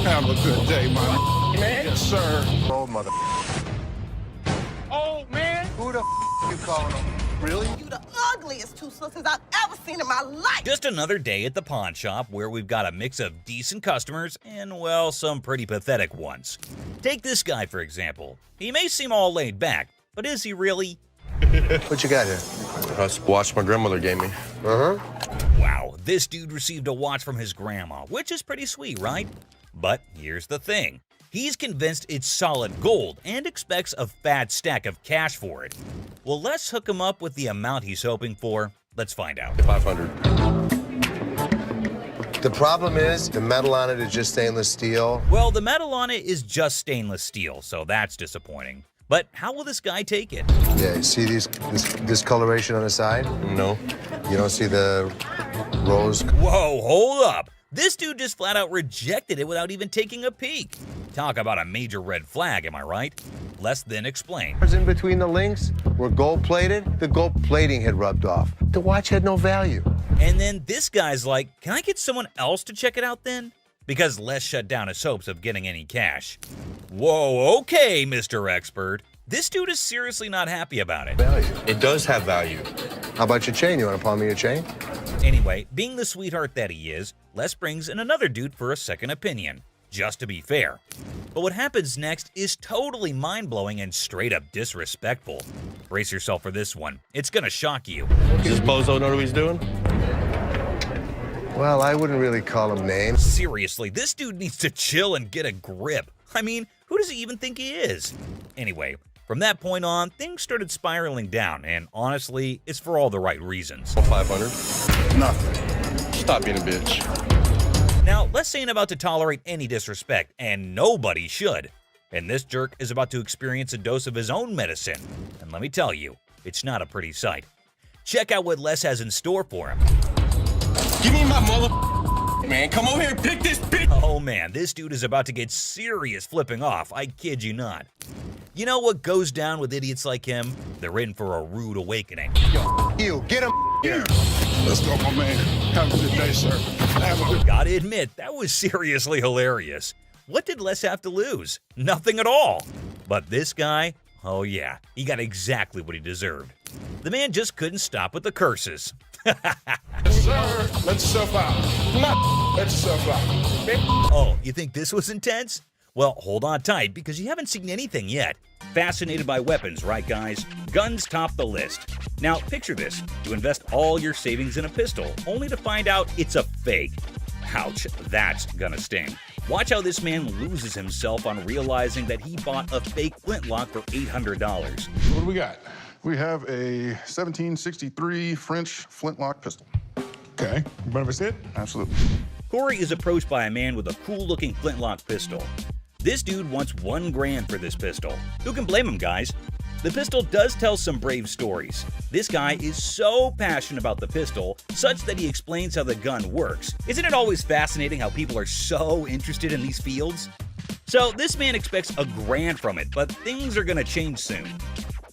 Have a good day, my Man? Yes, sir. Oh, mother. Oh, man. Who the you calling him? Really? You the ugliest two sisters I've ever seen in my life. Just another day at the pawn shop where we've got a mix of decent customers and, well, some pretty pathetic ones. Take this guy, for example. He may seem all laid back, but is he really? What you got here? That's a watch my grandmother gave me. Uh-huh. Wow, this dude received a watch from his grandma, which is pretty sweet, right? But here's the thing. He's convinced it's solid gold and expects a fat stack of cash for it. Well, let's hook him up with the amount he's hoping for. Let's find out. 500. The problem is, the metal on it is just stainless steel. Well, the metal on it is just stainless steel, so that's disappointing. But how will this guy take it? Yeah, you see this discoloration on the side? No. You don't see the rose? Whoa, hold up. This dude just flat out rejected it without even taking a peek. Talk about a major red flag, am I right? Less than explain. In between the links were gold-plated. The gold plating had rubbed off. The watch had no value. And then this guy's like, can I get someone else to check it out then? Because Les shut down his hopes of getting any cash. Whoa, okay, Mr. Expert. This dude is seriously not happy about it. Value. It does have value. How about your chain? You want to pawn me your chain? Anyway, being the sweetheart that he is, Les brings in another dude for a second opinion, just to be fair. But what happens next is totally mind-blowing and straight up disrespectful. Brace yourself for this one. It's gonna shock you. Does this bozo know what he's doing? Well, I wouldn't really call him names. Seriously, this dude needs to chill and get a grip. I mean, who does he even think he is? Anyway, from that point on, things started spiraling down, and honestly, it's for all the right reasons. 500. Nothing. Stop being a bitch. Now, Les ain't about to tolerate any disrespect, and nobody should. And this jerk is about to experience a dose of his own medicine. And let me tell you, it's not a pretty sight. Check out what Les has in store for him. Give me my mother. Man, come over here and pick this bitch. Oh man, this dude is about to get serious flipping off, I kid you not. You know what goes down with idiots like him? They're in for a rude awakening. You, get him here. Let's go, my man. Have a good day, sir. Have a good Gotta admit, that was seriously hilarious. What did Les have to lose? Nothing at all. But this guy, oh yeah, he got exactly what he deserved. The man just couldn't stop with the curses. sir. Let yourself out. Let yourself out. Oh, you think this was intense? Well, hold on tight because you haven't seen anything yet. Fascinated by weapons, right guys? Guns top the list. Now, picture this. You invest all your savings in a pistol, only to find out it's a fake. Ouch, that's gonna sting. Watch how this man loses himself on realizing that he bought a fake flintlock for $800. What do we got? We have a 1763 French flintlock pistol. Okay. Benefits it? Absolutely. Corey is approached by a man with a cool-looking flintlock pistol. This dude wants $1 grand for this pistol. Who can blame him, guys? The pistol does tell some brave stories. This guy is so passionate about the pistol, such that he explains how the gun works. Isn't it always fascinating how people are so interested in these fields? So this man expects $1 grand from it, but things are gonna change soon.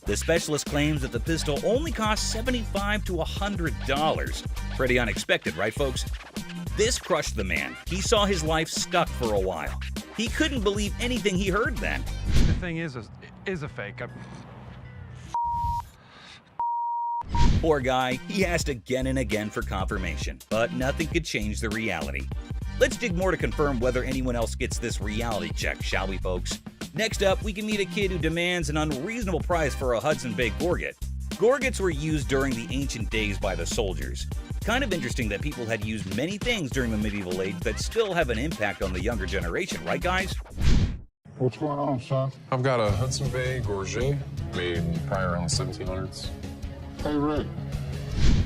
The specialist claims that the pistol only costs $75 to $100. Pretty unexpected, right folks? This crushed the man. He saw his life stuck for a while. He couldn't believe anything he heard then. The thing is a fake. Poor guy, he asked again and again for confirmation, but nothing could change the reality. Let's dig more to confirm whether anyone else gets this reality check, shall we folks? Next up, we can meet a kid who demands an unreasonable price for a Hudson Bay Gorget. Gorgets were used during the ancient days by the soldiers. Kind of interesting that people had used many things during the medieval age that still have an impact on the younger generation, right guys? What's going on, son? I've got a Hudson Bay Gorget made probably around the 1700s. Hey, Rick.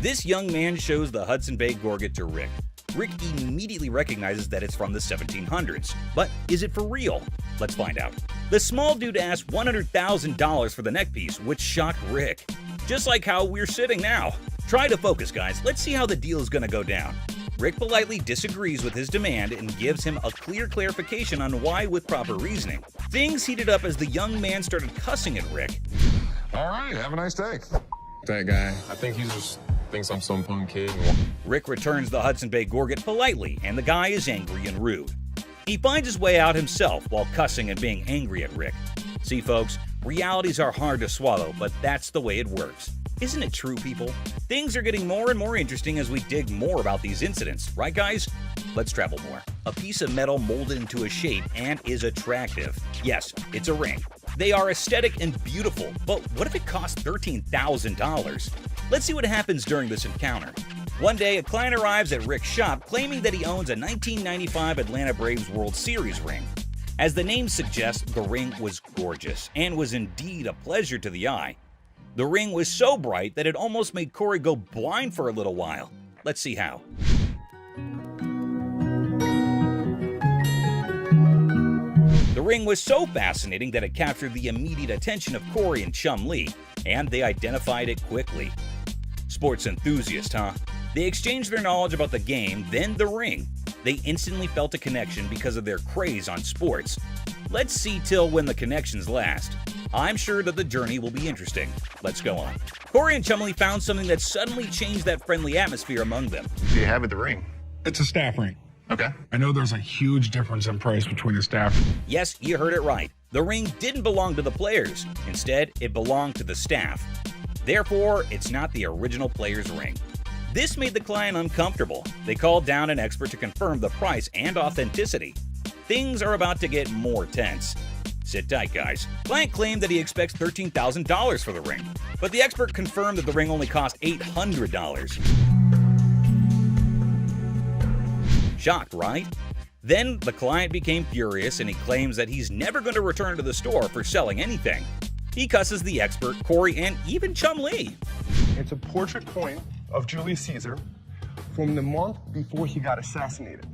This young man shows the Hudson Bay Gorget to Rick. Rick immediately recognizes that it's from the 1700s. But is it for real? Let's find out. The small dude asked $100,000 for the neck piece, which shocked Rick. Just like how we're sitting now. Try to focus, guys. Let's see how the deal is gonna go down. Rick politely disagrees with his demand and gives him a clear clarification on why with proper reasoning. Things heated up as the young man started cussing at Rick. All right. Have a nice day. That guy, I think he just thinks I'm some punk kid. Rick returns the Hudson Bay Gorget politely, and the guy is angry and rude. He finds his way out himself while cussing and being angry at Rick. See folks, realities are hard to swallow, but that's the way it works. Isn't it true, people? Things are getting more and more interesting as we dig more about these incidents, right guys? Let's travel more. A piece of metal molded into a shape and is attractive. Yes, it's a ring. They are aesthetic and beautiful, but what if it costs $13,000? Let's see what happens during this encounter. One day, a client arrives at Rick's shop claiming that he owns a 1995 Atlanta Braves World Series ring. As the name suggests, the ring was gorgeous and was indeed a pleasure to the eye. The ring was so bright that it almost made Corey go blind for a little while. Let's see how. The ring was so fascinating that it captured the immediate attention of Corey and Chum Lee, and they identified it quickly. Sports enthusiasts, huh? They exchanged their knowledge about the game, then the ring. They instantly felt a connection because of their craze on sports. Let's see till when the connections last. I'm sure that the journey will be interesting. Let's go on. Corey and Chumley found something that suddenly changed that friendly atmosphere among them. Do you have at the ring? It's a staff ring. Okay. I know there's a huge difference in price between the staff. Yes, you heard it right. The ring didn't belong to the players. Instead, it belonged to the staff. Therefore, it's not the original player's ring. This made the client uncomfortable. They called down an expert to confirm the price and authenticity. Things are about to get more tense. Sit tight, guys. Client claimed that he expects $13,000 for the ring, but the expert confirmed that the ring only cost $800. Shocked, right? Then the client became furious and he claims that he's never going to return to the store for selling anything. He cusses the expert, Corey, and even Chum Lee. It's a portrait coin of Julius Caesar from the month before he got assassinated.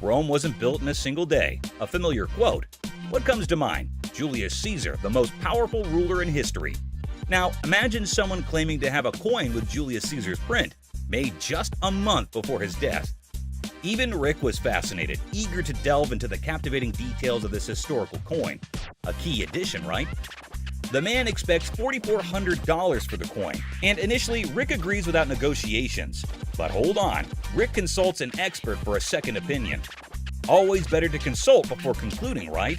Rome wasn't built in a single day. A familiar quote. What comes to mind? Julius Caesar, the most powerful ruler in history. Now, imagine someone claiming to have a coin with Julius Caesar's print, made just a month before his death. Even Rick was fascinated, eager to delve into the captivating details of this historical coin. A key addition, right? The man expects $4,400 for the coin, and initially Rick agrees without negotiations. But hold on, Rick consults an expert for a second opinion. Always better to consult before concluding, right?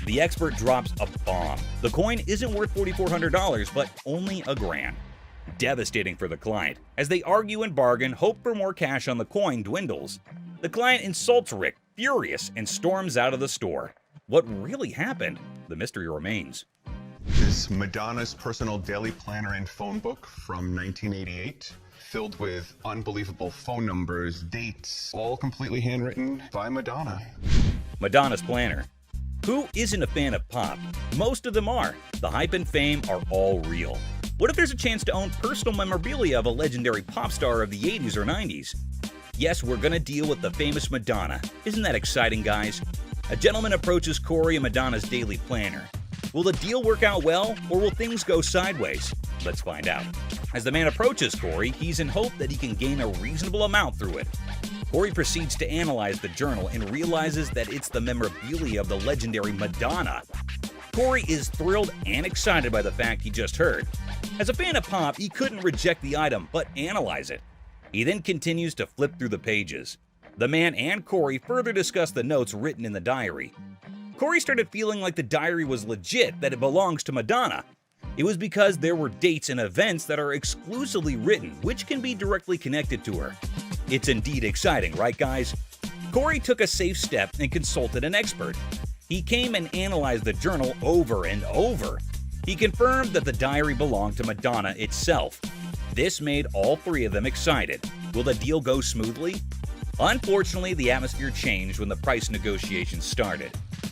The expert drops a bomb. The coin isn't worth $4,400, but only $1,000. Devastating for the client. As they argue and bargain, hope for more cash on the coin dwindles. The client insults Rick, furious, and storms out of the store. What really happened? The mystery remains. Is Madonna's personal daily planner and phone book from 1988, filled with unbelievable phone numbers, dates, all completely handwritten by Madonna. Madonna's planner. Who isn't a fan of pop? Most of them are. The hype and fame are all real. What if there's a chance to own personal memorabilia of a legendary pop star of the 80s or 90s? Yes, we're gonna deal with the famous Madonna. Isn't that exciting, guys? A gentleman approaches Corey and Madonna's daily planner. Will the deal work out well, or will things go sideways? Let's find out. As the man approaches Corey, he's in hope that he can gain a reasonable amount through it. Corey proceeds to analyze the journal and realizes that it's the memorabilia of the legendary Madonna. Corey is thrilled and excited by the fact he just heard. As a fan of pop, he couldn't reject the item, but analyze it. He then continues to flip through the pages. The man and Corey further discuss the notes written in the diary. Corey started feeling like the diary was legit, that it belongs to Madonna. It was because there were dates and events that are exclusively written, which can be directly connected to her. It's indeed exciting, right guys? Corey took a safe step and consulted an expert. He came and analyzed the journal over and over. He confirmed that the diary belonged to Madonna itself. This made all three of them excited. Will the deal go smoothly? Unfortunately, the atmosphere changed when the price negotiations started.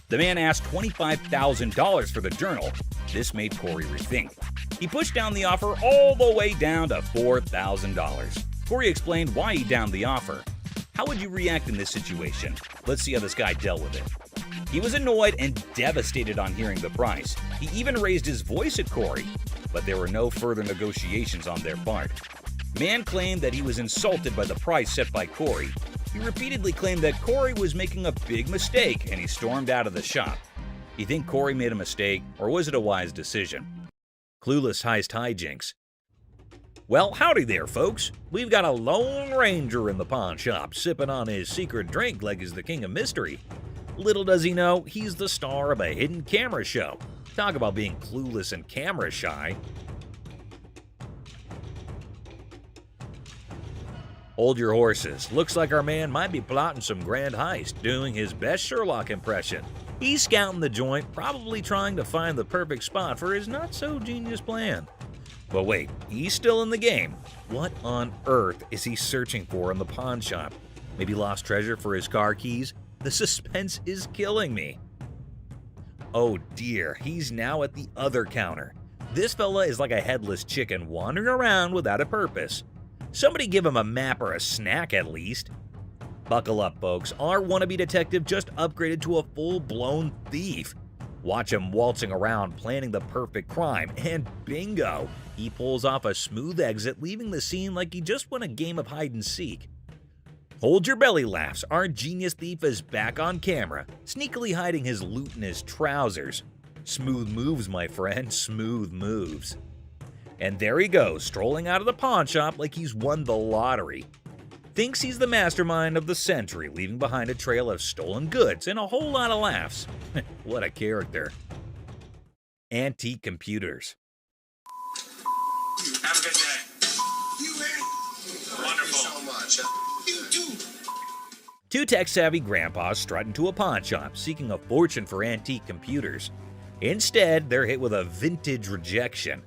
The man asked $25,000 for the journal. This made Corey rethink. He pushed down the offer all the way down to $4,000. Corey explained why he downed the offer. How would you react in this situation? Let's see how this guy dealt with it. He was annoyed and devastated on hearing the price. He even raised his voice at Corey, but there were no further negotiations on their part. Man claimed that he was insulted by the price set by Corey. He repeatedly claimed that Corey was making a big mistake, and he stormed out of the shop. You think Corey made a mistake, or was it a wise decision? Clueless heist hijinks. Well, howdy there, folks. We've got a Lone Ranger in the pawn shop, sipping on his secret drink like he's the king of mystery. Little does he know, he's the star of a hidden camera show. Talk about being clueless and camera shy. Hold your horses. Looks like our man might be plotting some grand heist, doing his best Sherlock impression. He's scouting the joint, probably trying to find the perfect spot for his not-so-genius plan. But wait, he's still in the game. What on earth is he searching for in the pawn shop? Maybe lost treasure for his car keys? The suspense is killing me. Oh dear, he's now at the other counter. This fella is like a headless chicken wandering around without a purpose. Somebody give him a map or a snack at least. Buckle up, folks. Our wannabe detective just upgraded to a full-blown thief. Watch him waltzing around planning the perfect crime, and bingo! He pulls off a smooth exit, leaving the scene like he just won a game of hide-and-seek. Hold your belly laughs, our genius thief is back on camera, sneakily hiding his loot in his trousers. Smooth moves, my friend, smooth moves. And there he goes, strolling out of the pawn shop like he's won the lottery. Thinks he's the mastermind of the century, leaving behind a trail of stolen goods and a whole lot of laughs. What a character. Antique computers. Have a good day. You man. Wonderful. So much. You too. Two tech-savvy grandpas strut into a pawn shop, seeking a fortune for antique computers. Instead, they're hit with a vintage rejection.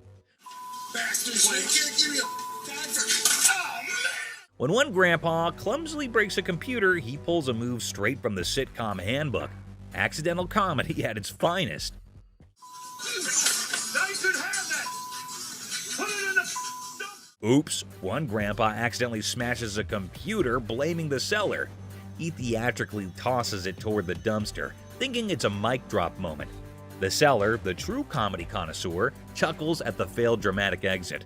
Bastards, you can't give me a dime for... Oh, man. When one grandpa clumsily breaks a computer, he pulls a move straight from the sitcom handbook. Accidental comedy at its finest. Now you should have that. Put it in the... Oops, one grandpa accidentally smashes a computer, blaming the seller. He theatrically tosses it toward the dumpster, thinking it's a mic drop moment. The seller, the true comedy connoisseur, chuckles at the failed dramatic exit.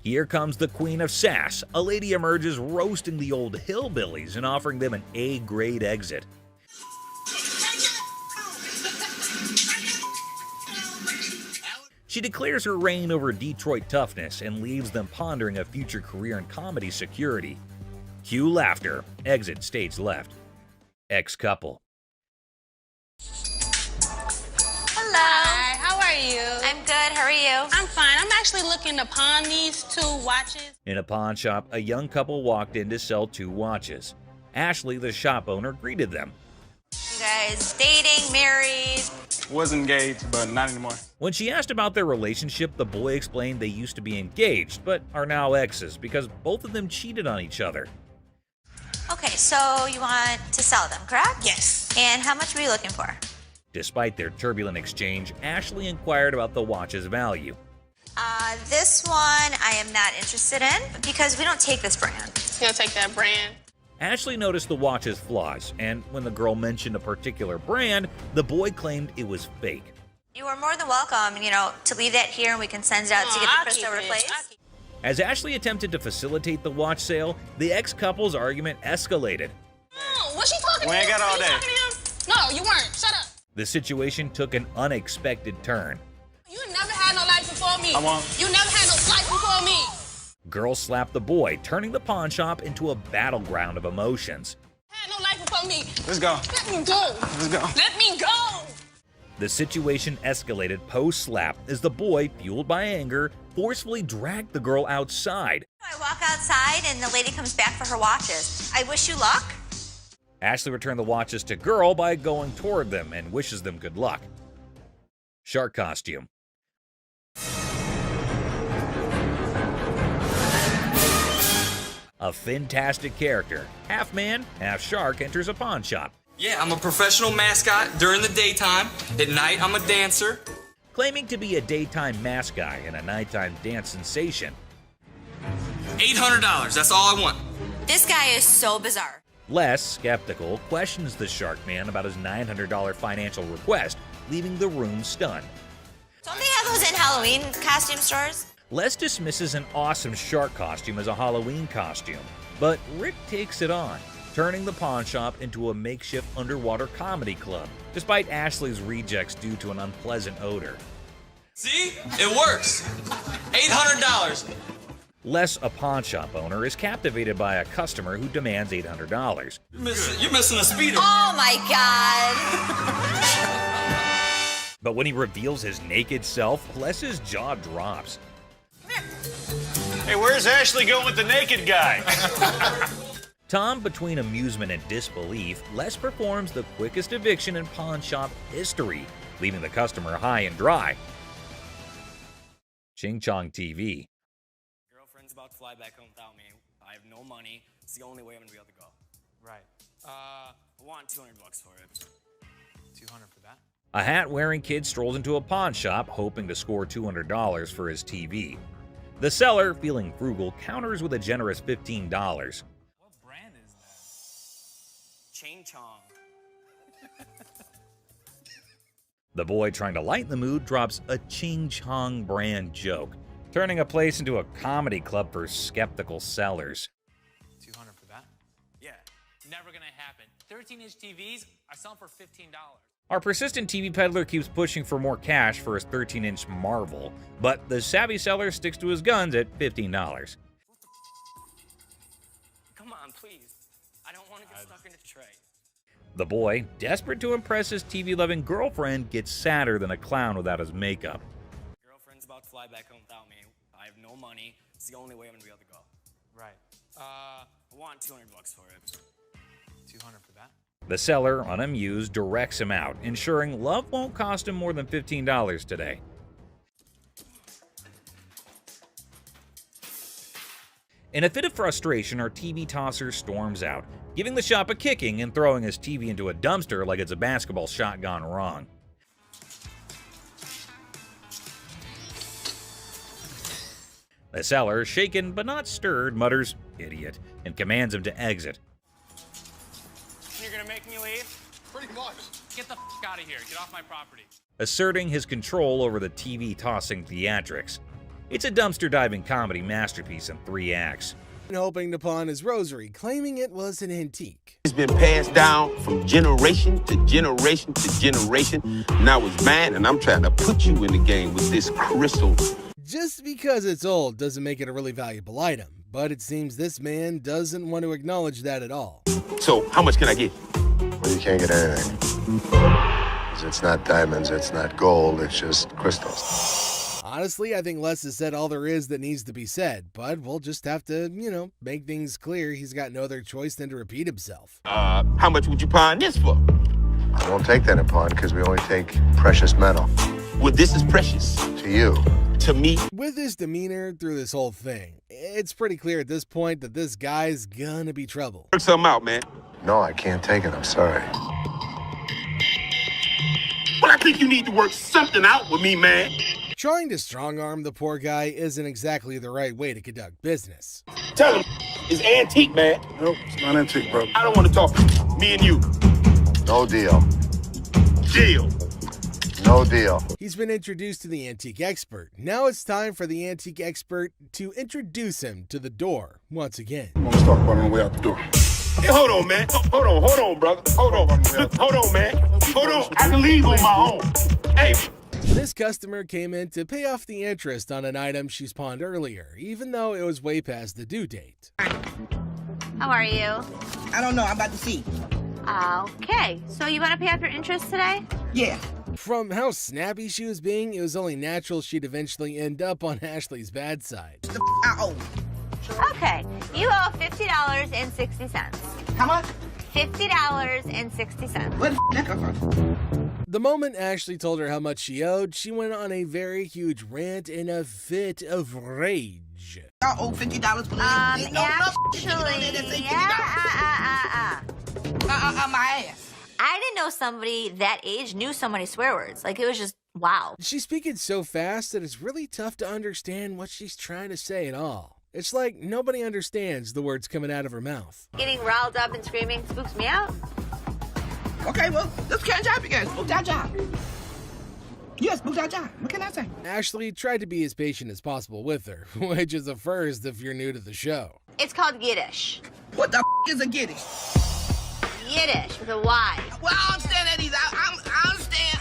Here comes the queen of sass. A lady emerges roasting the old hillbillies and offering them an A-grade exit. She declares her reign over Detroit toughness and leaves them pondering a future career in comedy security. Cue laughter. Exit stage left. Ex-couple. Hi, how are you? I'm good, how are you? I'm fine. I'm actually looking to pawn these 2 watches. In a pawn shop, a young couple walked in to sell 2 watches. Ashley, the shop owner, greeted them. You guys dating, married? Was engaged, but not anymore. When she asked about their relationship, the boy explained they used to be engaged, but are now exes because both of them cheated on each other. Okay, so you want to sell them, correct? Yes. And how much were you looking for? Despite their turbulent exchange, Ashley inquired about the watch's value. This one I am not interested in because we don't take this brand. You don't take that brand? Ashley noticed the watch's flaws, and when the girl mentioned a particular brand, the boy claimed it was fake. You are more than welcome, to leave that here and we can send it out to get the crystal replaced. As Ashley attempted to facilitate the watch sale, the ex-couple's argument escalated. No, what's she talking to? We ain't got all Were you day. talking to him? No, you weren't. Shut up. The situation took an unexpected turn. You never had no life before me. I won't. You never had no life before me. Girl slapped the boy, turning the pawn shop into a battleground of emotions. Had no life before me. Let's go. Let me go. Let's go. Let me go. The situation escalated post-slap as the boy, fueled by anger, forcefully dragged the girl outside. I walk outside and the lady comes back for her watches. I wish you luck. Ashley returned the watches to girl by going toward them and wishes them good luck. Shark costume. A fantastic character, half man, half shark, enters a pawn shop. Yeah, I'm a professional mascot during the daytime. At night, I'm a dancer. Claiming to be a daytime mascot and a nighttime dance sensation. $800, that's all I want. This guy is so bizarre. Les, skeptical, questions the shark man about his $900 financial request, leaving the room stunned. Don't they have those in Halloween costume stores? Les dismisses an awesome shark costume as a Halloween costume, but Rick takes it on, turning the pawn shop into a makeshift underwater comedy club, despite Ashley's rejects due to an unpleasant odor. See? It works. $800. Les, a pawn shop owner, is captivated by a customer who demands $800. You're missing a speeder. Oh my God. But when he reveals his naked self, Les's jaw drops. Hey, where's Ashley going with the naked guy? Tom, between amusement and disbelief, Les performs the quickest eviction in pawn shop history, leaving the customer high and dry. Ching Chong TV. Girlfriend's about to fly back home without me. I have no money. It's the only way I'm gonna be able to go. Right. I want $200 for it. 200 for that? A hat-wearing kid strolls into a pawn shop, hoping to score $200 for his TV. The seller, feeling frugal, counters with a generous $15. What brand is that? Ching Chong. The boy, trying to lighten the mood, drops a Ching Chong brand joke, turning a place into a comedy club for skeptical sellers. 200 for that? Yeah. Never gonna happen. 13-inch TVs, I sell them for $15. Our persistent TV peddler keeps pushing for more cash for his 13-inch Marvel, but the savvy seller sticks to his guns at $15. Come on, please. I don't want to get stuck in a tray. The boy, desperate to impress his TV-loving girlfriend, gets sadder than a clown without his makeup. Girlfriend's about to fly back home without me. I have no money. It's the only way I'm gonna be able to go. Right. I want $200 for it. 200 for that? The seller, unamused, directs him out, ensuring love won't cost him more than $15 today. In a fit of frustration, our TV tosser storms out, giving the shop a kicking and throwing his TV into a dumpster like it's a basketball shot gone wrong. The seller, shaken but not stirred, mutters, "Idiot," and commands him to exit. You're gonna make me leave? Pretty much. Get the f out of here. Get off my property. Asserting his control over the TV-tossing theatrics. It's a dumpster-diving comedy masterpiece in 3 acts. Hoping to pawn his rosary, claiming it was an antique. It's been passed down from generation to generation to generation. Now it's mine, and I'm trying to put you in the game with this crystal. Just because it's old doesn't make it a really valuable item, but it seems this man doesn't want to acknowledge that at all. So, how much can I get? Well, you can't get anything. 'Cause it's not diamonds, it's not gold, it's just crystals. Honestly, I think Les has said all there is that needs to be said, but we'll just have to, make things clear. He's got no other choice than to repeat himself. How much would you pawn this for? I won't take that in pawn because we only take precious metal. Well, this is precious. To you. To me. With his demeanor through this whole thing, it's pretty clear at this point that this guy's gonna be trouble. Work something out, man. No, I can't take it, I'm sorry. Well, I think you need to work something out with me, man. Trying to strong-arm the poor guy isn't exactly the right way to conduct business. Tell him it's antique, man. Nope, it's not antique, bro. I don't want to talk. Me and you. No deal. Deal. No deal. He's been introduced to the antique expert. Now it's time for the antique expert to introduce him to the door once again. I'm gonna talk about on the way out the door. Hey, hold on, man. Hold on, brother. Hold on, man. Hold on. I can leave on my own. Hey. This customer came in to pay off the interest on an item she's pawned earlier, even though it was way past the due date. How are you? I don't know. I'm about to see. Okay, so you want to pay off your interest today? Yeah. From how snappy she was being, it was only natural she'd eventually end up on Ashley's bad side. I owe. Okay, you owe $50.60. How much? $50.60. Where the that come from? The moment Ashley told her how much she owed, she went on a very huge rant in a fit of rage. I owe $50 for my ass. I didn't know somebody that age knew so many swear words. Like, it was just, wow. She's speaking so fast that it's really tough to understand what she's trying to say at all. It's like nobody understands the words coming out of her mouth. Getting riled up and screaming spooks me out. Okay, well, let's catch up again. Spook that job. Yes, spook that job. What can I say? Ashley tried to be as patient as possible with her, which is a first if you're new to the show. It's called Yiddish. What the is a Yiddish? Yiddish with a Y. Well, I understand that either. I understand,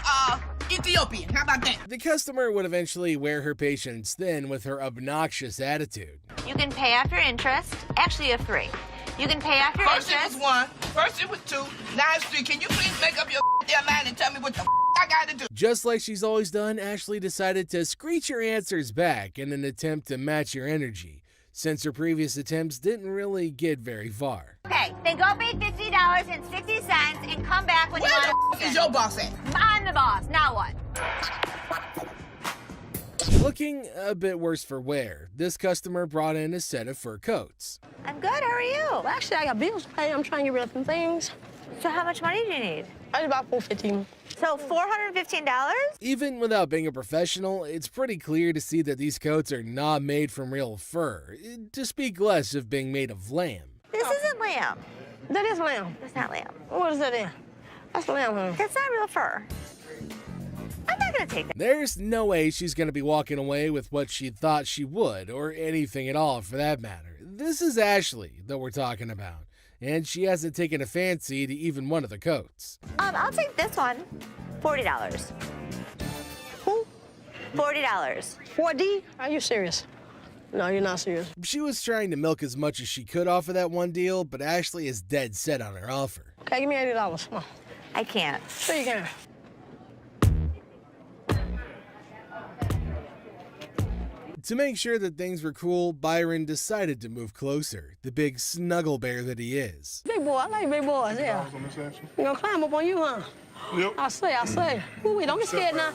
Ethiopian. How about that? The customer would eventually wear her patience thin with her obnoxious attitude. You can pay after interest. Actually, you have 3. You can pay after First interest. it was 1, first it was 2, now it's 3. Can you please make up your damn mind and tell me what the I gotta do? Just like she's always done, Ashley decided to screech her answers back in an attempt to match your energy, since her previous attempts didn't really get very far. Okay, then go pay $50.60 and come back when Where you the want to. is your boss at? I'm the boss. Now what? Looking a bit worse for wear, this customer brought in a set of fur coats. I'm good. How are you? Well, actually, I got bills to pay. I'm trying to get rid of some things. So how much money do you need? I need about $415. So $415? Even without being a professional, it's pretty clear to see that these coats are not made from real fur, to speak less of being made of lamb. This isn't lamb. That is lamb. That's not lamb. What is that in? That's lamb, honey. That's not real fur. I'm not gonna take that. There's no way she's gonna be walking away with what she thought she would, or anything at all for that matter. This is Ashley that we're talking about, and she hasn't taken a fancy to even one of the coats. I'll take this one. $40. Who? $40. 4D? Are you serious? No, you're not serious. She was trying to milk as much as she could off of that one deal, but Ashley is dead set on her offer. Okay, give me $80. Come on. I can't. Sure you can. To make sure that things were cool, Byron decided to move closer, the big snuggle bear that he is. Big boy, I like big boys, yeah. You gonna climb up on you, huh? Yep. I say. Ooh, wait, don't get scared now.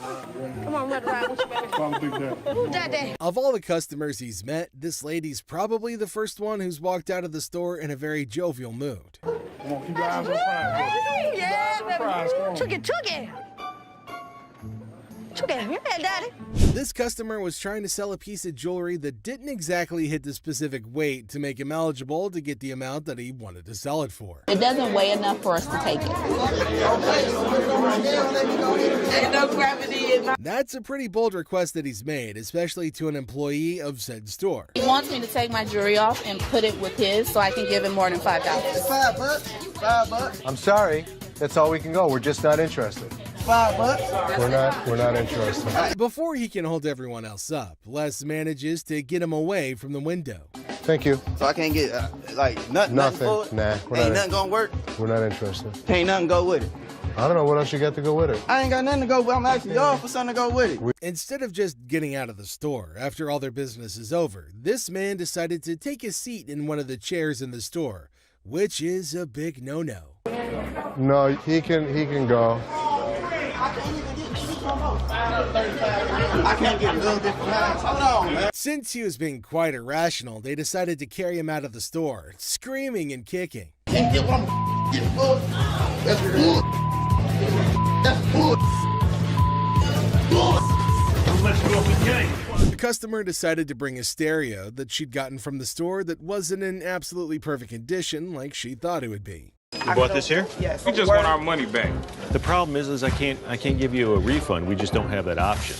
Come on, Red Ride with you, baby. Follow Big Daddy. Who's Daddy? Of all the customers he's met, this lady's probably the first one who's walked out of the store in a very jovial mood. Come on, keep your eyes on prize. Yeah, Prize, come on. baby. Took it. Yeah, Daddy. This customer was trying to sell a piece of jewelry that didn't exactly hit the specific weight to make him eligible to get the amount that he wanted to sell it for. It doesn't weigh enough for us to take it. That's a pretty bold request that he's made, especially to an employee of said store. He wants me to take my jewelry off and put it with his so I can give him more than $5. $5. I'm sorry. That's all we can go. We're just not interested. $5. We're not interested. Before he can hold everyone else up, Les manages to get him away from the window. Thank you. So I can't get nothing for it? Nah. Ain't nothing gonna work? We're not interested. Ain't nothing go with it. I don't know what else you got to go with it. I ain't got nothing to go with. I'm asking y'all for something to go with it. Instead of just getting out of the store after all their business is over, this man decided to take a seat in one of the chairs in the store, which is a big no-no. No, he can go. I can't get a little different lines. Hold on, man. Since he was being quite irrational, they decided to carry him out of the store, screaming and kicking. Can't get what I'm getting for. That's bull. That's bull. The customer decided to bring a stereo that she'd gotten from the store that wasn't in absolutely perfect condition like she thought it would be. You bought this here? Yes. We just want our money back. The problem is I can't give you a refund. We just don't have that option.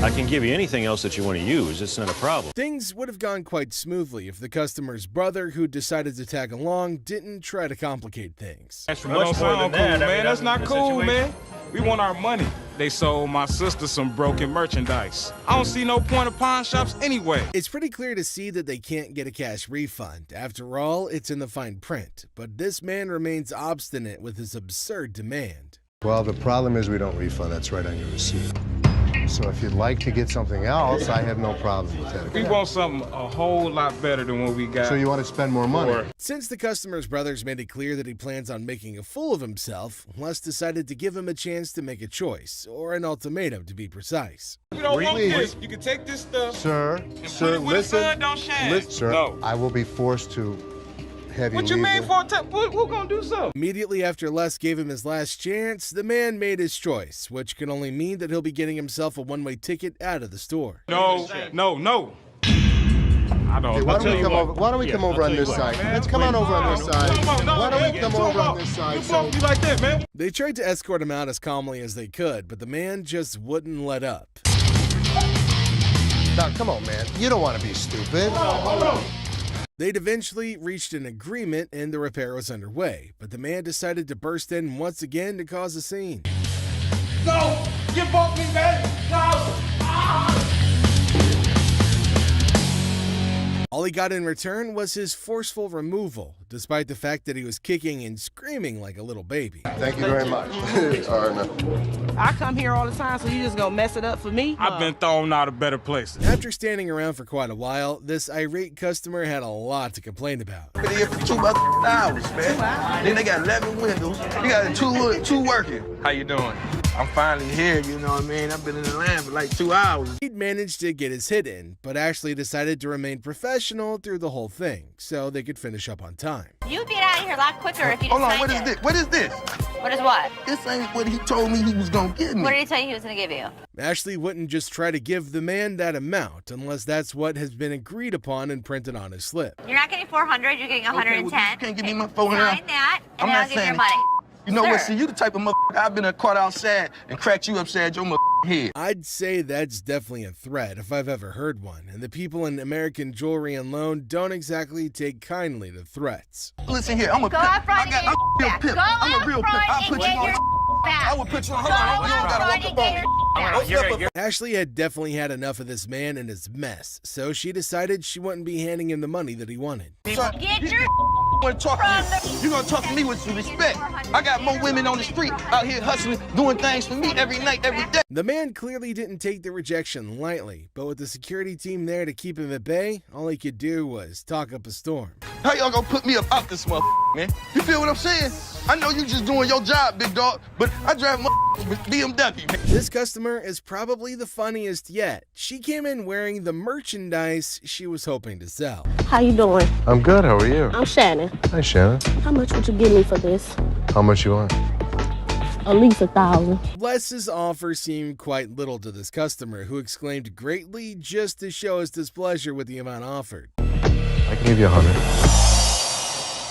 I can give you anything else that you want to use. It's not a problem. Things would have gone quite smoothly if the customer's brother, who decided to tag along, didn't try to complicate things. That's much more than that, man. That's not cool, man. We want our money. They sold my sister some broken merchandise. I don't see no point of pawn shops anyway. It's pretty clear to see that they can't get a cash refund. After all, it's in the fine print. But this man remains obstinate with his absurd demand. Well, the problem is we don't refund. That's right on your receipt. So if you'd like to get something else, I have no problem with that. We want something a whole lot better than what we got. So you want to spend more money? Since the customer's brothers made it clear that he plans on making a fool of himself, Les decided to give him a chance to make a choice, or an ultimatum to be precise. You don't want this. You can take this stuff. Sir, listen. Sir, no. I will be forced to have you What you leave mean the- for? Who gonna do so? Immediately after Les gave him his last chance, the man made his choice, which can only mean that he'll be getting himself a one-way ticket out of the store. No. I don't. Hey, why don't we come over on this side? Let's come on over on this side. Why don't we come over on this side? You be like that, man. They tried to escort him out as calmly as they could, but the man just wouldn't let up. Now, come on, man. You don't want to be stupid. They'd eventually reached an agreement and the repair was underway, but the man decided to burst in once again to cause a scene. No, Get off me, man! No! All he got in return was his forceful removal, despite the fact that he was kicking and screaming like a little baby. Thank you very much. All right, man. I come here all the time, so you just gonna mess it up for me? I've been thrown out of better places. After standing around for quite a while, this irate customer had a lot to complain about. Been here for 2 hours, man. Then they got 11 windows. You got two working. How you doing? I'm finally here, you know what I mean? I've been in the land for like 2 hours. He'd managed to get his hit in, but Ashley decided to remain professional through the whole thing, so they could finish up on time. You'd get out of here a lot quicker if you Hold on, decided what is this? What is this? What is what? This ain't what he told me he was gonna give me. What did he tell you he was going to give you? Ashley wouldn't just try to give the man that amount unless that's what has been agreed upon and printed on his slip. You're not getting 400, you're getting 110. Okay, well, you can't give me my 400. Sign that, I'm and not I'll give you saying your it. money. You know what? Sir. See, you the type of motherfucker I've been caught outside and cracked you upside your head. I'd say that's definitely a threat if I've ever heard one, and the people in American Jewelry and Loan don't exactly take kindly to threats. Listen here, I'm a Go pimp. out front and get your pimp. Go I'm a real out pimp. front I'll and put you get on. your back. I will put you on. Go Hold on. You out don't gotta front walk and up get on your me. Ashley had definitely had enough of this man and his mess, so she decided she wouldn't be handing him the money that he wanted. Get your You're gonna talk to me with some respect. I got more women on the street out here hustling, doing things for me every night, every day. The man clearly didn't take the rejection lightly, but with the security team there to keep him at bay, all he could do was talk up a storm. How y'all gonna put me up out this man? You feel what I'm saying? I know you just doing your job, big dog, but I drive with BMW. This customer is probably the funniest yet. She came in wearing the merchandise she was hoping to sell. How you doing? I'm good. How are you? I'm Shannon. Hi, Shannon. How much would you give me for this? How much you want? At least 1,000. Les's offer seemed quite little to this customer, who exclaimed greatly just to show his displeasure with the amount offered. I can give you 100.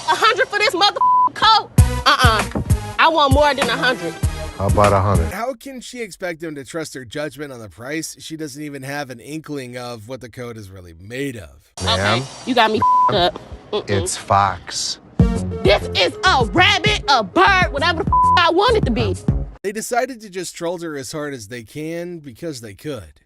100 for this coat? I want more than 100. How about 100? How can she expect him to trust her judgment on the price? She doesn't even have an inkling of what the coat is really made of. Ma'am, You got me up. it's Fox. This is a rabbit, a bird, whatever the I want it to be. They decided to just troll her as hard as they can because they could.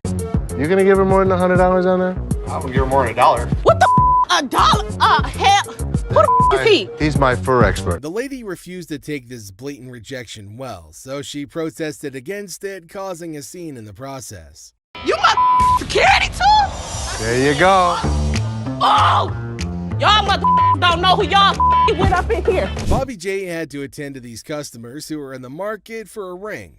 You gonna give her more than $100 on that? I'm gonna give her more than $1. What the $1? Hell. Who the is he? He's my fur expert. The lady refused to take this blatant rejection well, so she protested against it, causing a scene in the process. You my security too? There you go. Oh! Y'all don't know who y'all with up in here. Bobby J had to attend to these customers who were in the market for a ring.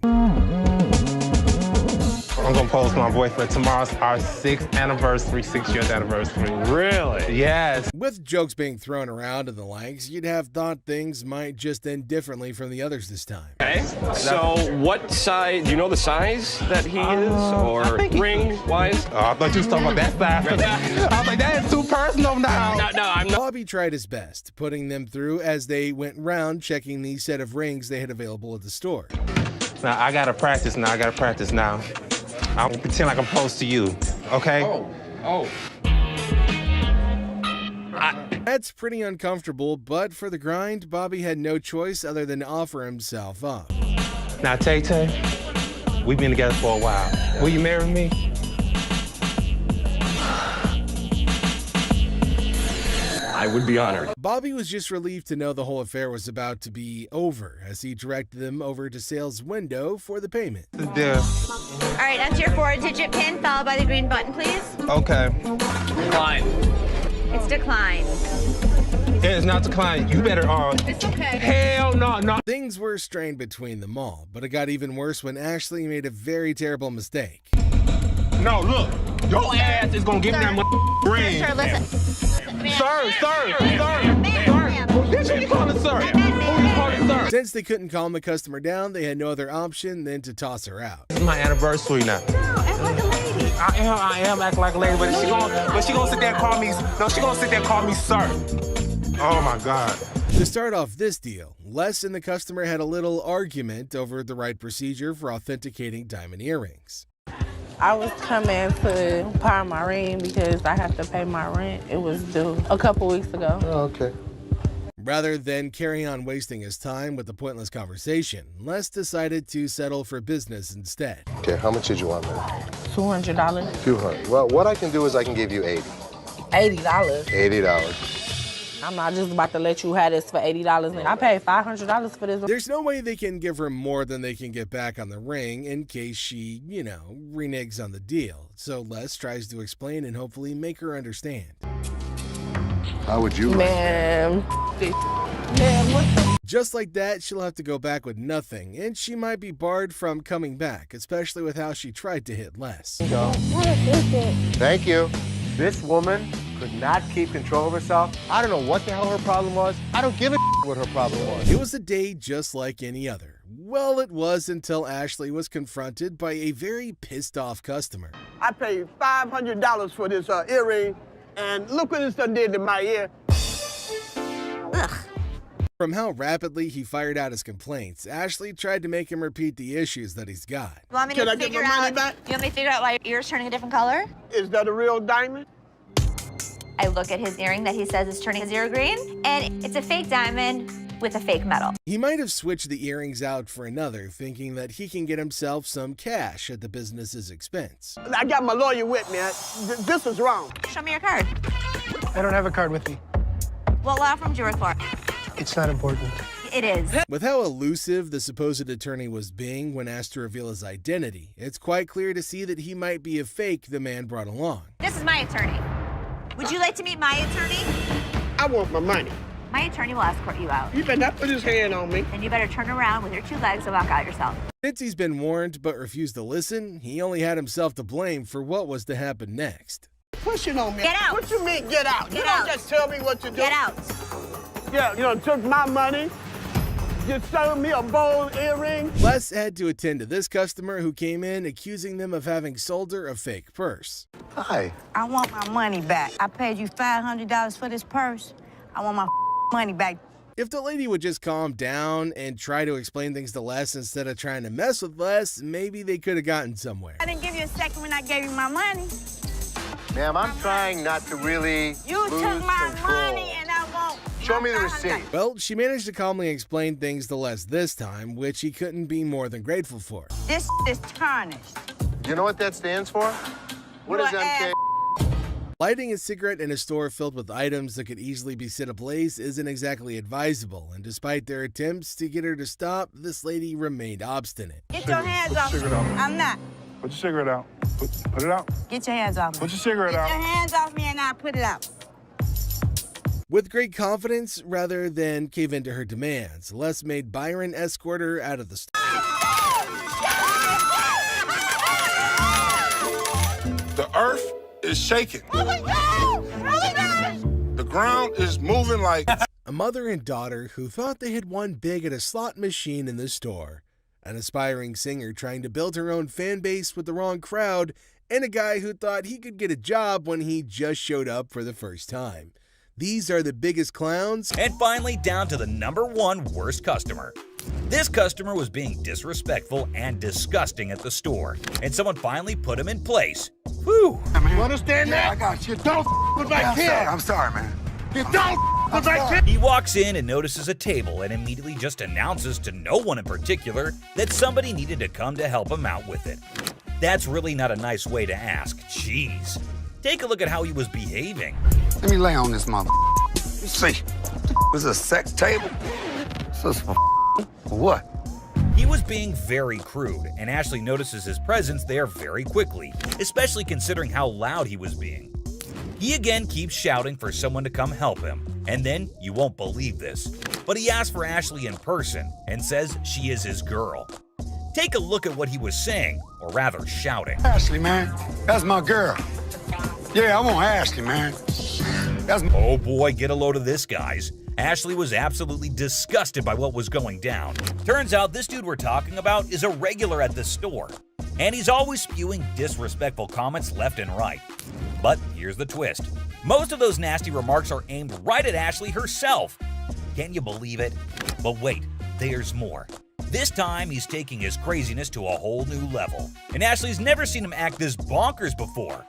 I'm gonna pose my boyfriend. Tomorrow's our 6th anniversary, 6-year anniversary. Really? Yes. With jokes being thrown around and the likes, you'd have thought things might just end differently from the others this time. Okay. So what size? Do you know the size that he is, or ring-wise? Oh, I thought you was talking about that size. I was like, that is too personal now. No, I'm not. Bobby tried his best, putting them through as they went round checking the set of rings they had available at the store. Now I gotta practice now. I'm gonna pretend like I'm close to you, okay? Oh. That's pretty uncomfortable, but for the grind, Bobby had no choice other than to offer himself up. Now, Tay-Tay, we've been together for a while. Will you marry me? I would be honored. Bobby was just relieved to know the whole affair was about to be over as he directed them over to sales window for the payment. All right, enter your 4-digit PIN followed by the green button, please. Okay. Decline. It's declined. It is not declining. You better It's okay. Hell no. Things were strained between them all, but it got even worse when Ashley made a very terrible mistake. No, look. Your ass is gonna give me that ring. Sir, listen. Sir. Bitch, who you calling sir? Who you calling sir? Since they couldn't calm the customer down, they had no other option than to toss her out. It's my anniversary now. No, act like a lady. I am acting like a lady, but she gonna sit there and call me. No, she gonna sit there and call me sir. Oh my God. To start off this deal, Les and the customer had a little argument over the right procedure for authenticating diamond earrings. I was coming to pawn my ring because I have to pay my rent. It was due a couple weeks ago. Oh, okay. Rather than carry on wasting his time with the pointless conversation, Les decided to settle for business instead. Okay, how much did you want, man? $200. $200. Well, what I can do is I can give you $80. $80. $80. I'm not just about to let you have this for $80, man. I paid $500 for this. There's no way they can give her more than they can get back on the ring in case she, reneges on the deal. So Les tries to explain and hopefully make her understand. How would you Man, what the? Just like that, she'll have to go back with nothing, and she might be barred from coming back, especially with how she tried to hit Les. Thank you. This woman could not keep control of herself. I don't know what the hell her problem was. I don't give a what her problem was. It was a day just like any other. Well, it was until Ashley was confronted by a very pissed off customer. I paid $500 for this earring, and look what this done did to my ear. Ugh. From how rapidly he fired out his complaints, Ashley tried to make him repeat the issues that he's got. You want me to figure out? You want me to figure out why your ear's turning a different color? Is that a real diamond? I look at his earring that he says is turning zero green, and it's a fake diamond with a fake metal. He might have switched the earrings out for another, thinking that he can get himself some cash at the business's expense. I got my lawyer with me. This is wrong. Show me your card. I don't have a card with me. What law firm do you work for? It's not important. It is. With how elusive the supposed attorney was being when asked to reveal his identity, it's quite clear to see that he might be a fake the man brought along. This is my attorney. Would you like to meet my attorney? I want my money. My attorney will escort you out. You better not put his hand on me. Then you better turn around with your two legs and walk out yourself. Since he's been warned but refused to listen, he only had himself to blame for what was to happen next. Pushing on me. Get out. What you mean, get out? Get you out. don't just tell me what to do. Get out. Yeah, took my money. Just sold me a bold earring. Les had to attend to this customer who came in accusing them of having sold her a fake purse. Hi. I want my money back. I paid you $500 for this purse. I want my money back. If the lady would just calm down and try to explain things to Les instead of trying to mess with Les, maybe they could have gotten somewhere. I didn't give you a second when I gave you my money. Ma'am, I'm trying not to really You lose took my control. money and I won't. Show me the receipt. Well, she managed to calmly explain things to Les this time, which he couldn't be more than grateful for. This is tarnished. You know what that stands for? What is MK? Lighting a cigarette in a store filled with items that could easily be set ablaze isn't exactly advisable, and despite their attempts to get her to stop, this lady remained obstinate. Get your hands off me. I'm not. Put your cigarette out. Put it out. Get your hands off me. Put your cigarette out. Get your hands off me and I'll put it out. With great confidence, rather than cave into her demands, Les made Byron escort her out of the store. The earth is shaking. Oh my God! Oh my God! The ground is moving like... A mother and daughter who thought they had won big at a slot machine in the store. An aspiring singer trying to build her own fan base with the wrong crowd, and a guy who thought he could get a job when he just showed up for the first time. These are the biggest clowns. And finally, down to the #1 worst customer. This customer was being disrespectful and disgusting at the store, and someone finally put him in place. Whew. You understand that? I got you. Don't with my kid. I'm sorry, man. You don't with my kid. He walks in and notices a table and immediately just announces to no one in particular that somebody needed to come to help him out with it. That's really not a nice way to ask. Jeez. Take a look at how he was behaving. Let me lay on this mother. You see, was a sex table? So for what? He was being very crude, and Ashley notices his presence there very quickly, especially considering how loud he was being. He again keeps shouting for someone to come help him, and then, you won't believe this, but he asks for Ashley in person and says she is his girl. Take a look at what he was saying, or rather shouting. Ashley, man, that's my girl. Yeah, I want Ashley, man. Oh boy, get a load of this, guys. Ashley was absolutely disgusted by what was going down. Turns out this dude we're talking about is a regular at the store, and he's always spewing disrespectful comments left and right. But here's the twist. Most of those nasty remarks are aimed right at Ashley herself. Can you believe it? But wait, there's more. This time, he's taking his craziness to a whole new level, and Ashley's never seen him act this bonkers before.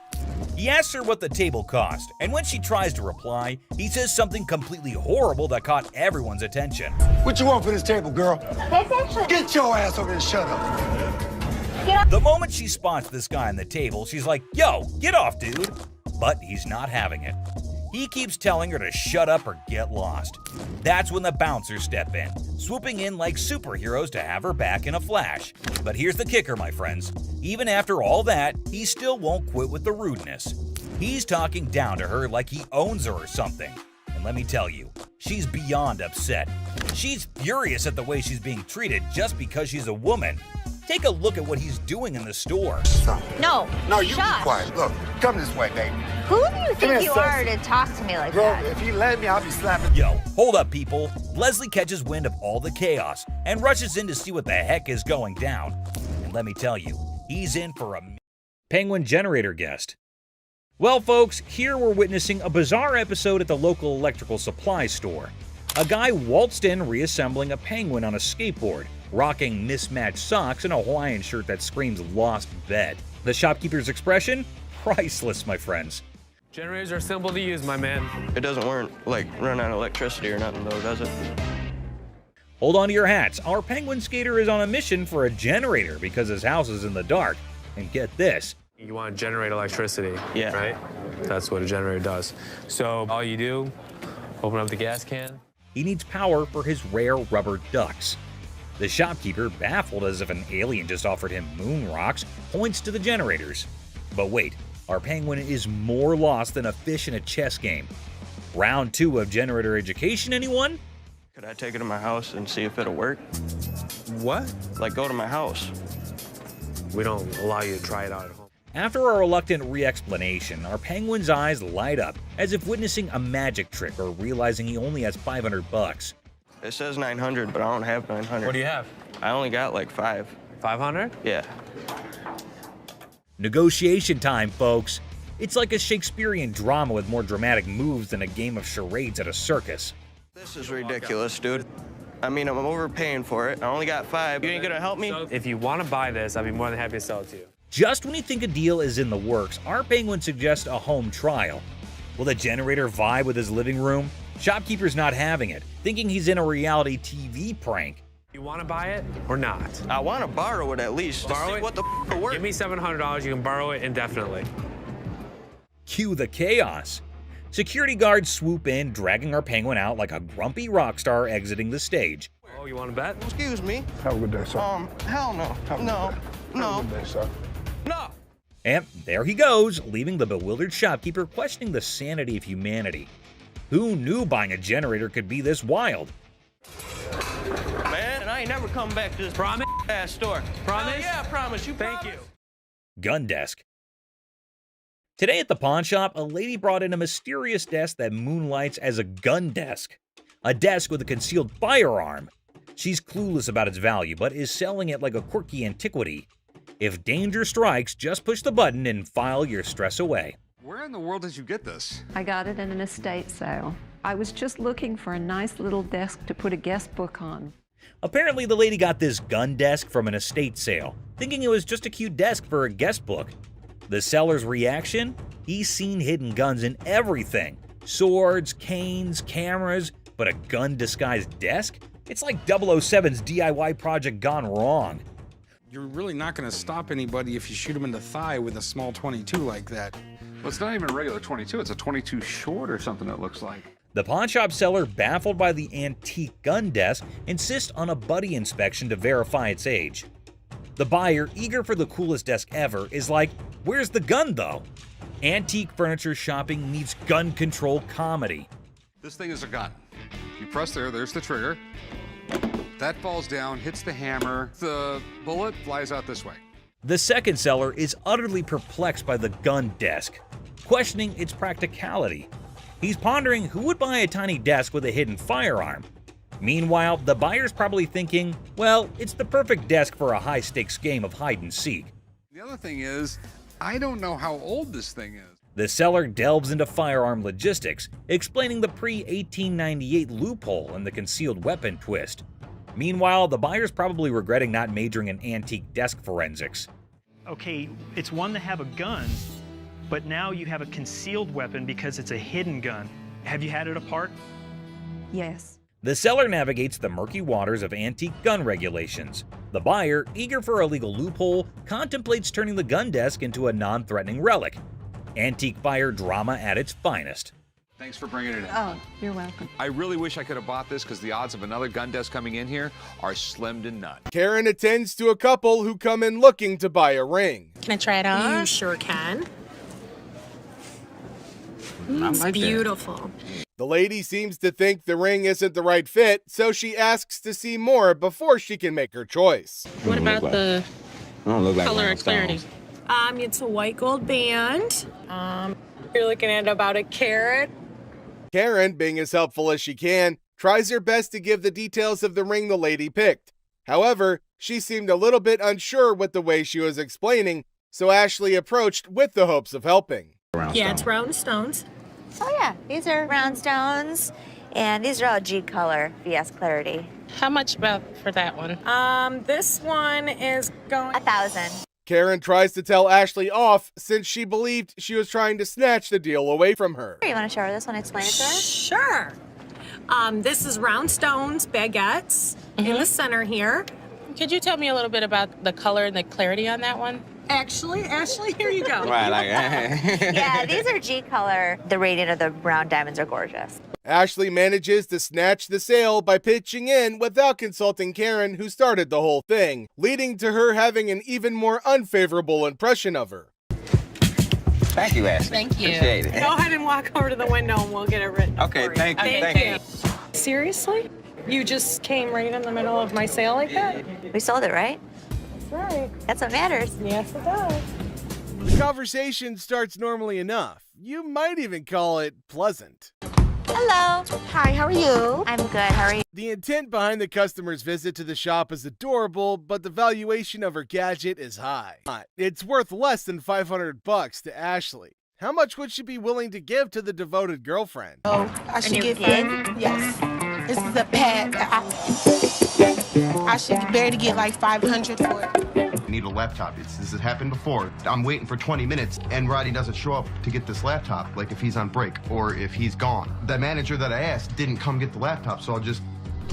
He asks her what the table cost, and when she tries to reply, he says something completely horrible that caught everyone's attention. What you want for this table, girl? That's actually... Get your ass over here and shut up. The moment she spots this guy on the table, she's like, yo, get off, dude. But he's not having it. He keeps telling her to shut up or get lost. That's when the bouncers step in, swooping in like superheroes to have her back in a flash. But here's the kicker, my friends. Even after all that, he still won't quit with the rudeness. He's talking down to her like he owns her or something. And let me tell you, she's beyond upset. She's furious at the way she's being treated just because she's a woman. Take a look at what he's doing in the store. No. No, you be Josh. quiet. Look, come this way, baby. Who do you Come think here, you are to talk to me like Bro, that? if you let me, I'll be slapping. Yo, hold up, people. Leslie catches wind of all the chaos and rushes in to see what the heck is going down. And let me tell you, he's in for a penguin generator guest. Well, folks, here we're witnessing a bizarre episode at the local electrical supply store. A guy waltzed in reassembling a penguin on a skateboard, rocking mismatched socks and a Hawaiian shirt that screams lost bed. The shopkeeper's expression? Priceless, my friends. Generators are simple to use, my man. It doesn't run on electricity or nothing though, does it? Hold on to your hats. Our penguin skater is on a mission for a generator because his house is in the dark. And get this. You want to generate electricity, yeah, right? That's what a generator does. So all you do, open up the gas can. He needs power for his rare rubber ducks. The shopkeeper, baffled as if an alien just offered him moon rocks, points to the generators. But wait, our penguin is more lost than a fish in a chess game. Round 2 of generator education, anyone? Could I take it to my house and see if it'll work? What? Like go to my house. We don't allow you to try it out at home. After a reluctant re-explanation, our penguin's eyes light up, as if witnessing a magic trick or realizing he only has $500. It says 900, but I don't have 900. What do you have? I only got like 5. 500? Yeah. Negotiation time, folks. It's like a Shakespearean drama with more dramatic moves than a game of charades at a circus. This is ridiculous, dude. I mean, I'm overpaying for it. I only got 5. You ain't gonna help me? If you want to buy this, I'd be more than happy to sell it to you. Just when you think a deal is in the works, our penguin suggests a home trial. Will the generator vibe with his living room? Shopkeeper's not having it, thinking he's in a reality TV prank. You want to buy it or not? I want to borrow it at least. Borrow it? What the f work? Give me $700. You can borrow it indefinitely. Cue the chaos. Security guards swoop in, dragging our penguin out like a grumpy rock star exiting the stage. Oh, you want to bet? Excuse me. Have a good day, sir. Hell no. No. Have a good day, sir. No. And there he goes, leaving the bewildered shopkeeper questioning the sanity of humanity. Who knew buying a generator could be this wild? Man, I ain't never come back to this ass store. Promise? Yeah, I promise. You Thank you. Gun desk. Today at the pawn shop, a lady brought in a mysterious desk that moonlights as a gun desk. A desk with a concealed firearm. She's clueless about its value, but is selling it like a quirky antiquity. If danger strikes, just push the button and file your stress away. Where in the world did you get this? I got it in an estate sale. I was just looking for a nice little desk to put a guest book on. Apparently, the lady got this gun desk from an estate sale, thinking it was just a cute desk for a guest book. The seller's reaction? He's seen hidden guns in everything. Swords, canes, cameras, but a gun-disguised desk? It's like 007's DIY project gone wrong. You're really not going to stop anybody if you shoot him in the thigh with a small 22 like that. Well, it's not even a regular 22. It's a 22 short or something it looks like. The pawnshop seller, baffled by the antique gun desk, insists on a buddy inspection to verify its age. The buyer, eager for the coolest desk ever, is like, where's the gun though? Antique furniture shopping needs gun control comedy. This thing is a gun. You press there's the trigger. That falls down, hits the hammer. The bullet flies out this way. The second seller is utterly perplexed by the gun desk, questioning its practicality. He's pondering who would buy a tiny desk with a hidden firearm. Meanwhile, the buyer's probably thinking, well, it's the perfect desk for a high-stakes game of hide-and-seek. The other thing is, I don't know how old this thing is. The seller delves into firearm logistics, explaining the pre-1898 loophole and the concealed weapon twist. Meanwhile, the buyer's probably regretting not majoring in antique desk forensics. Okay, it's one to have a gun, but now you have a concealed weapon because it's a hidden gun. Have you had it apart? Yes. The seller navigates the murky waters of antique gun regulations. The buyer, eager for a legal loophole, contemplates turning the gun desk into a non-threatening relic. Antique fire drama at its finest. Thanks for bringing it in. Oh, you're welcome. I really wish I could have bought this because the odds of another gun desk coming in here are slim to none. Karen attends to a couple who come in looking to buy a ring. Can I try it on? You sure can. It's like that. beautiful. The lady seems to think the ring isn't the right fit, so she asks to see more before she can make her choice. What about the color and clarity? It's a white gold band. You're looking at about a carat. Karen, being as helpful as she can, tries her best to give the details of the ring the lady picked. However, she seemed a little bit unsure with the way she was explaining, so Ashley approached with the hopes of helping. Yeah, it's round stones. Oh yeah, these are round stones, and these are all G color, VS clarity. How much about for that one? This one is going 1,000. Karen tries to tell Ashley off since she believed she was trying to snatch the deal away from her. You want to show her this one? Explain it to her. Sure. This is round stones, baguettes in the center here. Could you tell me a little bit about the color and the clarity on that one? Ashley, here you go. Yeah, these are G color. The radiant of the round diamonds are gorgeous. Ashley manages to snatch the sale by pitching in without consulting Karen, who started the whole thing, leading to her having an even more unfavorable impression of her. Thank you, Ashley. Thank you. Appreciate it. Go ahead and walk over to the window and we'll get it written. Okay, for you. thank you. Thank you. Seriously? You just came right in the middle of my sale like that? We sold it, right? That's right. That's what matters. Yes, it does. The conversation starts normally enough. You might even call it pleasant. Hello. Hi, how are you? I'm good. How are you? The intent behind the customer's visit to the shop is adorable, but the valuation of her gadget is high. It's worth less than $500 to Ashley. How much would she be willing to give to the devoted girlfriend? Oh, I should give him. Yes. This is a pad. I should barely get like 500 for it. I need a laptop. This has happened before. I'm waiting for 20 minutes and Roddy doesn't show up to get this laptop, like if he's on break or if he's gone. The manager that I asked didn't come get the laptop, so I'll just...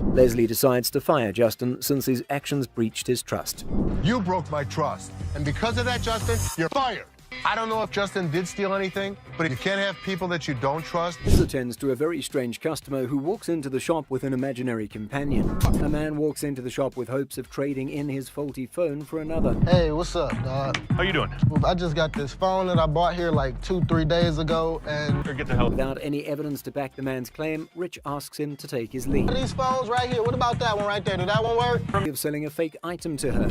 Leslie decides to fire Justin since his actions breached his trust. You broke my trust, and because of that, Justin, you're fired. I don't know if Justin did steal anything, but you can't have people that you don't trust. This attends to a very strange customer who walks into the shop with an imaginary companion. A man walks into the shop with hopes of trading in his faulty phone for another. Hey, what's up, dog? How you doing? I just got this phone that I bought here like 2-3 days ago, and... Get the hell. Without any evidence to back the man's claim, Rich asks him to take his lead. These phones right here, what about that one right there? Did that one work? Of selling a fake item to her.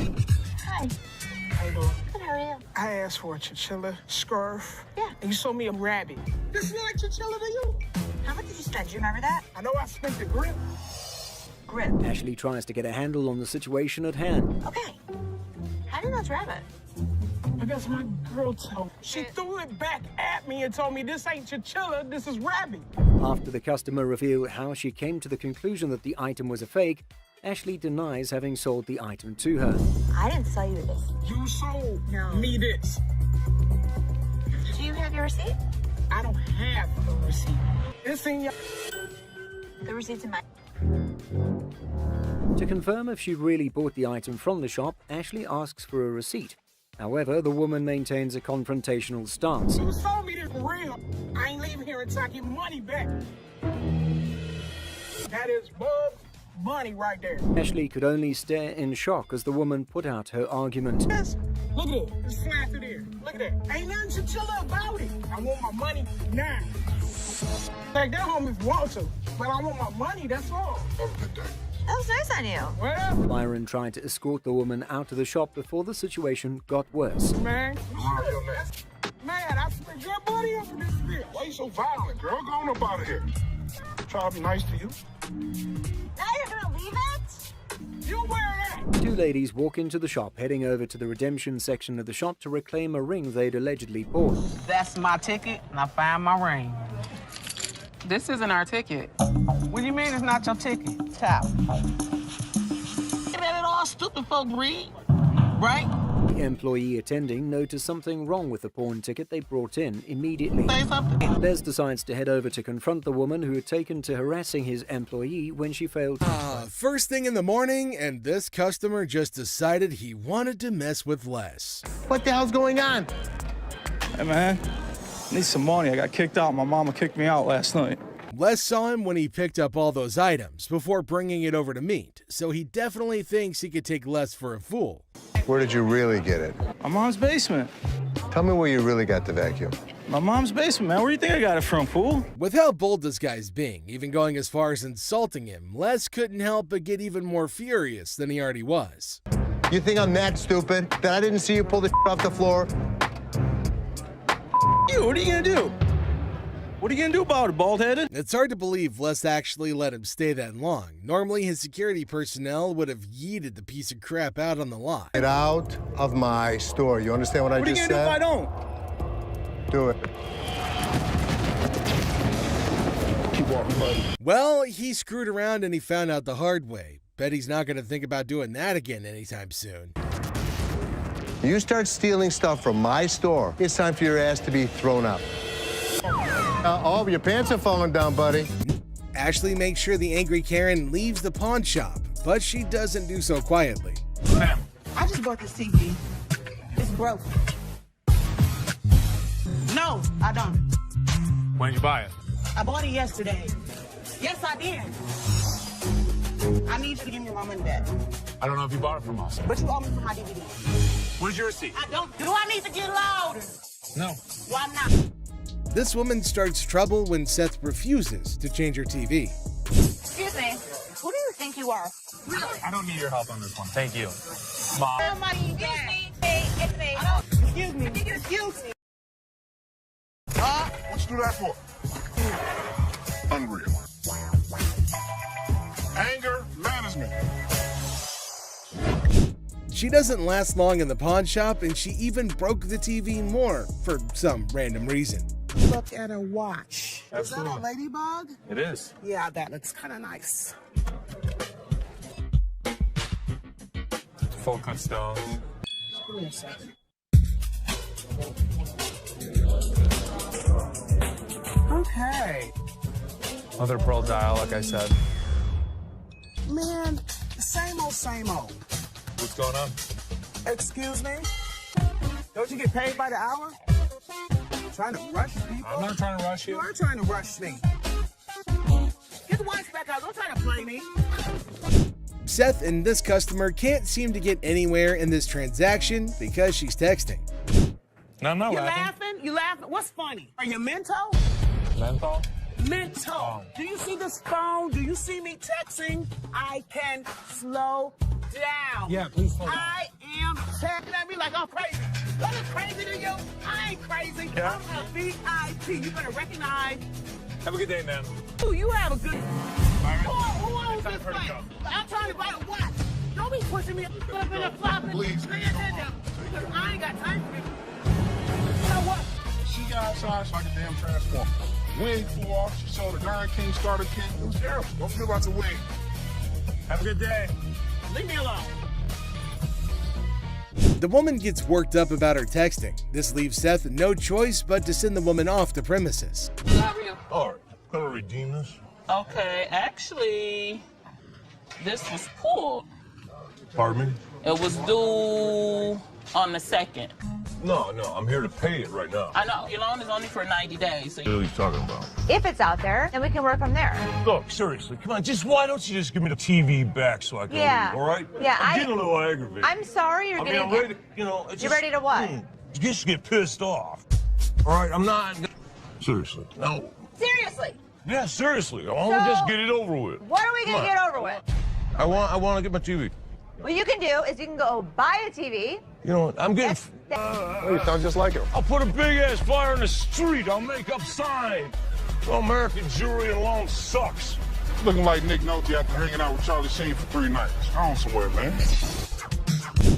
Hi. How you doing? Good, how are you? I asked for a chinchilla scarf. Yeah. And you sold me a rabbit. This is like chinchilla to you. How much did you spend? Do you remember that? I know I spent the grip. Grip. Ashley tries to get a handle on the situation at hand. Okay. How do you know it's rabbit? I guess my girl told me. She threw it back at me and told me this ain't chinchilla, this is rabbit. After the customer revealed how she came to the conclusion that the item was a fake, Ashley denies having sold the item to her. I didn't sell you this. You sold me this. Do you have your receipt? I don't have a receipt. It's in your... The receipt's in my... To confirm if she really bought the item from the shop, Ashley asks for a receipt. However, the woman maintains a confrontational stance. You sold me this for real. I ain't leaving here until I get money back. That is Bub's money right there. Ashley could only stare in shock as the woman put out her argument. Yes. Look at it. It's flat through there. Look at that. Ain't nothing chinchilla about it. I want my money now. Take that home if you want to, but I want my money, that's all. That was nice on you. Well, Byron tried to escort the woman out of the shop before the situation got worse. man, I spent good money on this bitch. Why you so violent, girl? Go on up out of here. Try to be nice to you. Now you're gonna leave it? You wear that. Two ladies walk into the shop, heading over to the redemption section of the shop to reclaim a ring they'd allegedly bought. That's my ticket, and I found my ring. This isn't our ticket. What do you mean it's not your ticket? Tap. Get at it all stupid folk read, right? The The employee attending noticed something wrong with the pawn ticket they brought in immediately. Les decides to head over to confront the woman who had taken to harassing his employee when she failed to... First thing in the morning, and this customer just decided he wanted to mess with Les. What the hell's going on? Hey, man, I need some money. I got kicked out. My mama kicked me out last night. Les saw him when he picked up all those items before bringing it over to meet, so he definitely thinks he could take Les for a fool. Where did you really get it? My mom's basement. Tell me where you really got the vacuum. My mom's basement, man. Where do you think I got it from, fool? With how bold this guy's being, even going as far as insulting him, Les couldn't help but get even more furious than he already was. You think I'm that stupid that I didn't see you pull the off the floor? You, what are you gonna do? What are you gonna do about it, bald-headed? It's hard to believe Les actually let him stay that long. Normally, his security personnel would have yeeted the piece of crap out on the lot. Get out of my store. You understand what I just said? What are you gonna do if I don't? Do it. Keep walking, buddy. Well, he screwed around and he found out the hard way. Bet he's not gonna think about doing that again anytime soon. You start stealing stuff from my store, it's time for your ass to be thrown out. Oh, your pants are falling down, buddy. Ashley makes sure the angry Karen leaves the pawn shop, but she doesn't do so quietly. Ma'am, I just bought this TV. It's broke. No, I don't. When did you buy it? I bought it yesterday. Yes, I did. I need you to give me my money back. I don't know if you bought it from us. But you owe me for my DVD. Where's your receipt? I don't. Do I need to get louder? No. Why not? This woman starts trouble when Seth refuses to change her TV. Excuse me. Who do you think you are? I don't need your help on this one. Thank you. Mom. Excuse me. Hey, it's me. Excuse me. Excuse me. What you do that for? Unreal. Anger management. She doesn't last long in the pawn shop, and she even broke the TV more for some random reason. Look at her watch. Is that a ladybug? It is. Yeah, that looks kind of nice. Full cut stones. Give me a second. Okay. Mother of pearl dial, like I said. Man, same old, same old. What's going on? Excuse me? Don't you get paid by the hour? Trying to rush people? I'm not trying to rush you. You are trying to rush me. Get the wines back out. Don't try to play me. Seth and this customer can't seem to get anywhere in this transaction because she's texting. No, I'm not You laughing. laughing? You laughing? What's funny? Are you mental? Menthol? Mental. Oh. Do you see this phone? Do you see me texting? I can slow down. Yeah, please slow down. I am checking at me like I'm crazy. What is crazy to you? I ain't crazy. Yeah. I'm a VIP. You better recognize. Have a good day, man. Ooh, you have a good. Byron, Who owns time this for her to place? go. I'm trying to buy a watch. Don't be pushing me up in a flop. Please. Pay attention. Because I ain't got time for you. You know what? She got outside like a damn transformer. Wing flew off. She saw the Iron King starter king. It was terrible. Don't feel about the wing. Have a good day. Leave me alone. The woman gets worked up about her texting. This leaves Seth no choice but to send the woman off the premises. All right, gonna redeem this. Okay, actually, this was pulled. Pardon me? It was due on the 2nd. No, I'm here to pay it right now. I know, your loan is only for 90 days. So What are you talking about? If it's out there, then we can work from there. Look, seriously, come on, why don't you just give me the TV back so I can Yeah. leave, all right? Yeah, I'm getting a little aggravated. I'm sorry you're getting... I'm ready to, it's You're just, ready to what? Just get pissed off. All right, I'm not... Seriously, no. Seriously. Yeah, seriously, I want to just get it over with. What are we going to get over with? I want to get my TV. What you can do is you can go buy a TV. You know what, I'm getting... You sound just like him. I'll put a big-ass fire in the street. I'll make up signs. Well, American jewelry alone sucks. Looking like Nick Nolte after hanging out with Charlie Sheen for 3 nights. I don't swear, man.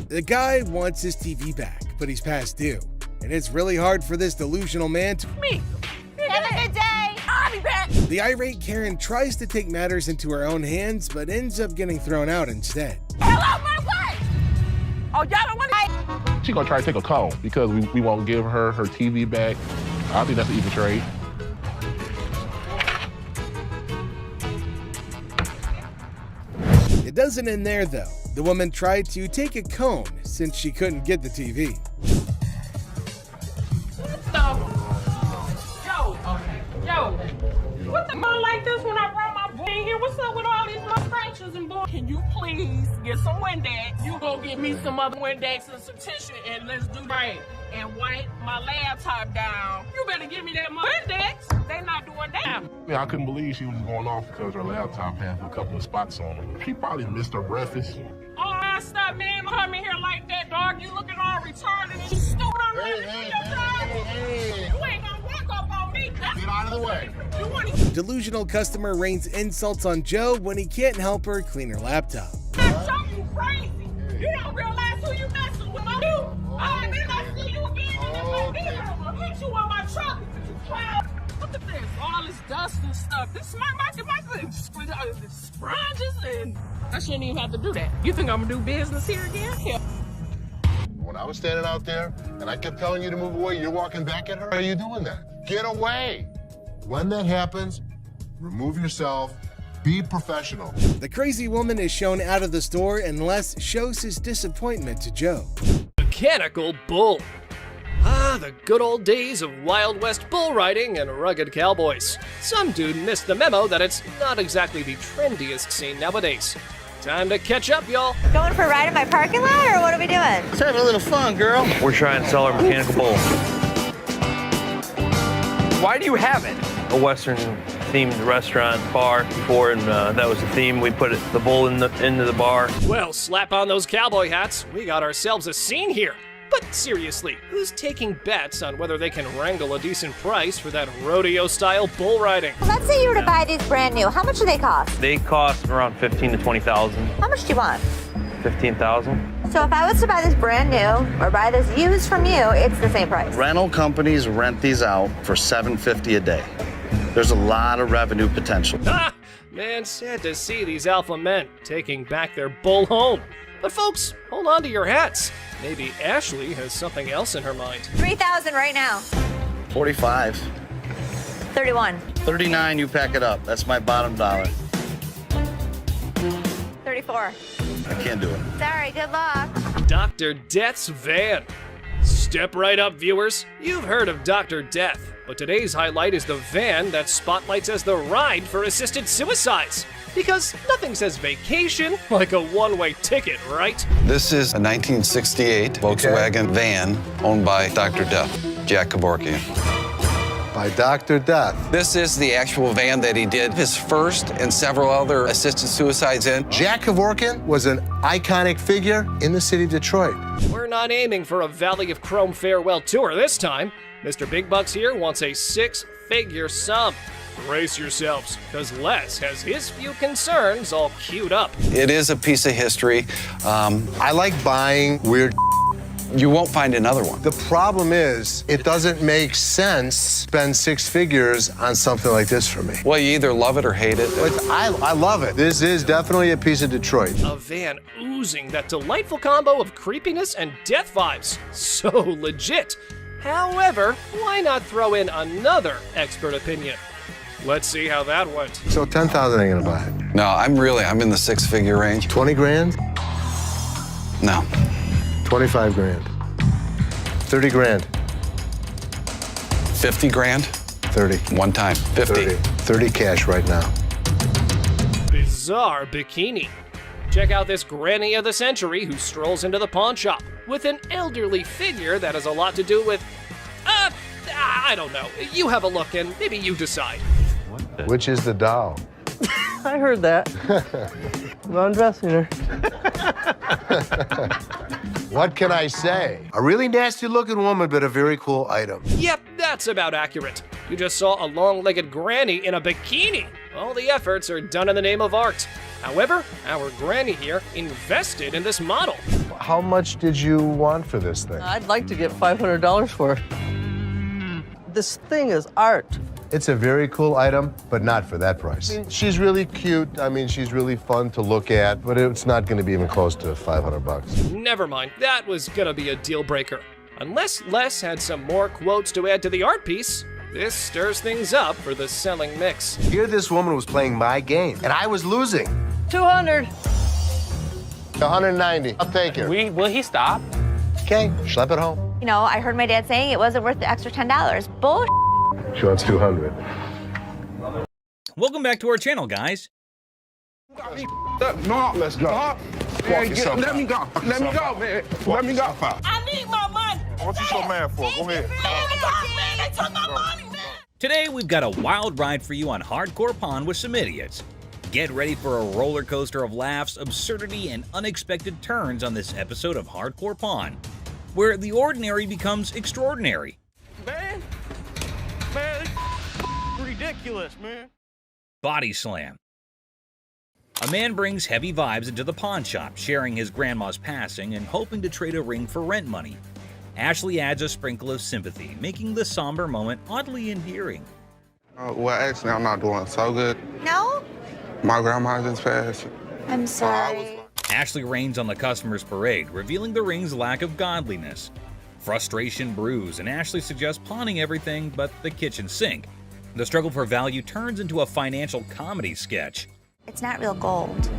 The guy wants his TV back, but he's past due. And it's really hard for this delusional man to... Me. Have a good day. I'll be back. The irate Karen tries to take matters into her own hands, but ends up getting thrown out instead. Hello, my wife. Oh, y'all don't want to... She's gonna try to take a cone because we won't give her TV back. I think that's an even trade. It doesn't end there, though. The woman tried to take a cone since she couldn't get the TV. Yo, what the hell like this when I brought my boy in here? What's up with all these little scratches and boy? Can you please get some Windex? You go get me some other Windex and some tissue and let's do right. And wipe my laptop down. You better give me that Windex. They not doing that. Yeah, I couldn't believe she was going off because her laptop had a couple of spots on it. She probably missed her breakfast. Oh, stop, man. Come in here like that, dog. You looking all retarded and you stupid on Hey. You ain't gonna walk up on me. Get out of the way. You want Delusional customer rains insults on Joe when he can't help her clean her laptop. you crazy. You don't realize who you messing with. I see you again. I'm gonna hit you on my truck. You clown. Look at this. All this dust and stuff. This my sponges and I shouldn't even have to do that. You think I'm gonna do business here again? Hell. When I was standing out there and I kept telling you to move away, you're walking back at her? Why are you doing that? Get away. When that happens, remove yourself. Be professional. The crazy woman is shown out of the store and Les shows his disappointment to Joe. Mechanical bull. Ah, the good old days of Wild West bull riding and rugged cowboys. Some dude missed the memo that it's not exactly the trendiest scene nowadays. Time to catch up, y'all. Going for a ride in my parking lot, or what are we doing? Let's have a little fun, girl. We're trying to sell our mechanical bull. Why do you have it? A Western-themed restaurant bar before, and that was the theme. We put the bull into the bar. Well, slap on those cowboy hats. We got ourselves a scene here. But seriously, who's taking bets on whether they can wrangle a decent price for that rodeo-style bull riding? Let's say you were to buy these brand new. How much do they cost? They cost around $15,000 to $20,000. How much do you want? $15,000. So if I was to buy this brand new or buy this used from you, it's the same price. Rental companies rent these out for $750 a day. There's a lot of revenue potential. Ah, man, sad to see these alpha men taking back their bull home. But folks, hold on to your hats. Maybe Ashley has something else in her mind. 3,000 right now. 45. 31. 39, you pack it up. That's my bottom dollar. 34. I can't do it. Sorry, good luck. Dr. Death's van. Step right up, viewers. You've heard of Dr. Death, but today's highlight is the van that spotlights as the ride for assisted suicides. Because nothing says vacation like a one-way ticket, right? This is a 1968 Volkswagen van owned by Dr. Death, Jack Kevorkian. By Dr. Death. This is the actual van that he did his first and several other assisted suicides in. Jack Kevorkian was an iconic figure in the city of Detroit. We're not aiming for a Valley of Chrome farewell tour this time. Mr. Big Bucks here wants a six-figure sum. Brace yourselves, because Les has his few concerns all queued up. It is a piece of history. I like buying weird. You won't find another one. The problem is, it doesn't make sense to spend six figures on something like this for me. Well, you either love it or hate it. But I love it. This is definitely a piece of Detroit. A van oozing that delightful combo of creepiness and death vibes. So legit. However, why not throw in another expert opinion? Let's see how that went. So 10,000 ain't gonna buy it. No, I'm in the six-figure range. 20 grand? No. 25 grand. 30 grand. 50 grand? 30. One time. 50. 30 cash right now. Bizarre bikini. Check out this granny of the century who strolls into the pawn shop with an elderly figure that has a lot to do with, I don't know. You have a look and maybe you decide. Which is the doll? I heard that. I'm undressing her. What can I say? A really nasty-looking woman, but a very cool item. Yep, that's about accurate. You just saw a long-legged granny in a bikini. All the efforts are done in the name of art. However, our granny here invested in this model. How much did you want for this thing? I'd like to get $500 for it. This thing is art. It's a very cool item, but not for that price. She's really cute. I mean, she's really fun to look at, but it's not going to be even close to 500 bucks. Never mind, that was gonna be a deal breaker. Unless Les had some more quotes to add to the art piece, this stirs things up for the selling mix. Here this woman was playing my game, and I was losing. 200. 190. I'll take it. Will he stop? Okay, schlep it home. You know, I heard my dad saying it wasn't worth the extra $10. Bull. She wants 200. Welcome back to our channel, guys. No, let's go. Man, let me go. Let me go, man. Let me go. I need my money. What you so mad for? Go ahead. Man, they took my money, man. Today, we've got a wild ride for you on Hardcore Pawn with some idiots. Get ready for a roller coaster of laughs, absurdity, and unexpected turns on this episode of Hardcore Pawn, where the ordinary becomes extraordinary. Man, ridiculous, man. Body slam. A man brings heavy vibes into the pawn shop, sharing his grandma's passing and hoping to trade a ring for rent money. Ashley adds a sprinkle of sympathy, making the somber moment oddly endearing. Well, actually, I'm not doing so good. No? My grandma just passed. I'm sorry. Ashley rains on the customer's parade, revealing the ring's lack of godliness. Frustration brews, and Ashley suggests pawning everything but the kitchen sink. The struggle for value turns into a financial comedy sketch. It's not real gold.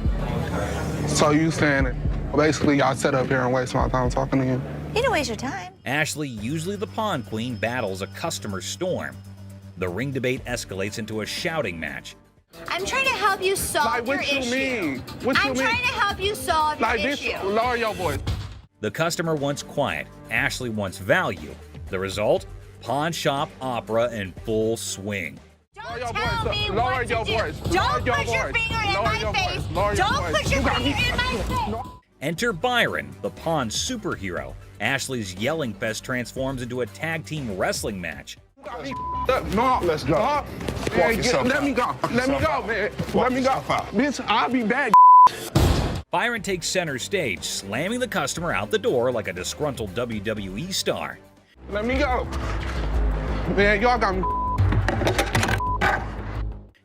So you saying it? Basically, y'all sit up here and waste my time talking to you? You didn't waste your time. Ashley, usually the pawn queen, battles a customer storm. The ring debate escalates into a shouting match. I'm trying to help you solve your issue. What you mean? What you I'm mean? trying to help you solve your issue. Lower your voice. The customer wants quiet. Ashley wants value. The result? Pawn shop opera in full swing. Don't tell me what to do. Don't put your finger in my face. Don't put your finger in my face. Enter Byron, the pawn superhero. Ashley's yelling fest transforms into a tag team wrestling match. No, let's go. Man, let me go. Let me go, man. Let me go. Bitch, I'll be back. Byron takes center stage, slamming the customer out the door like a disgruntled WWE star. Let me go. Man, y'all got me.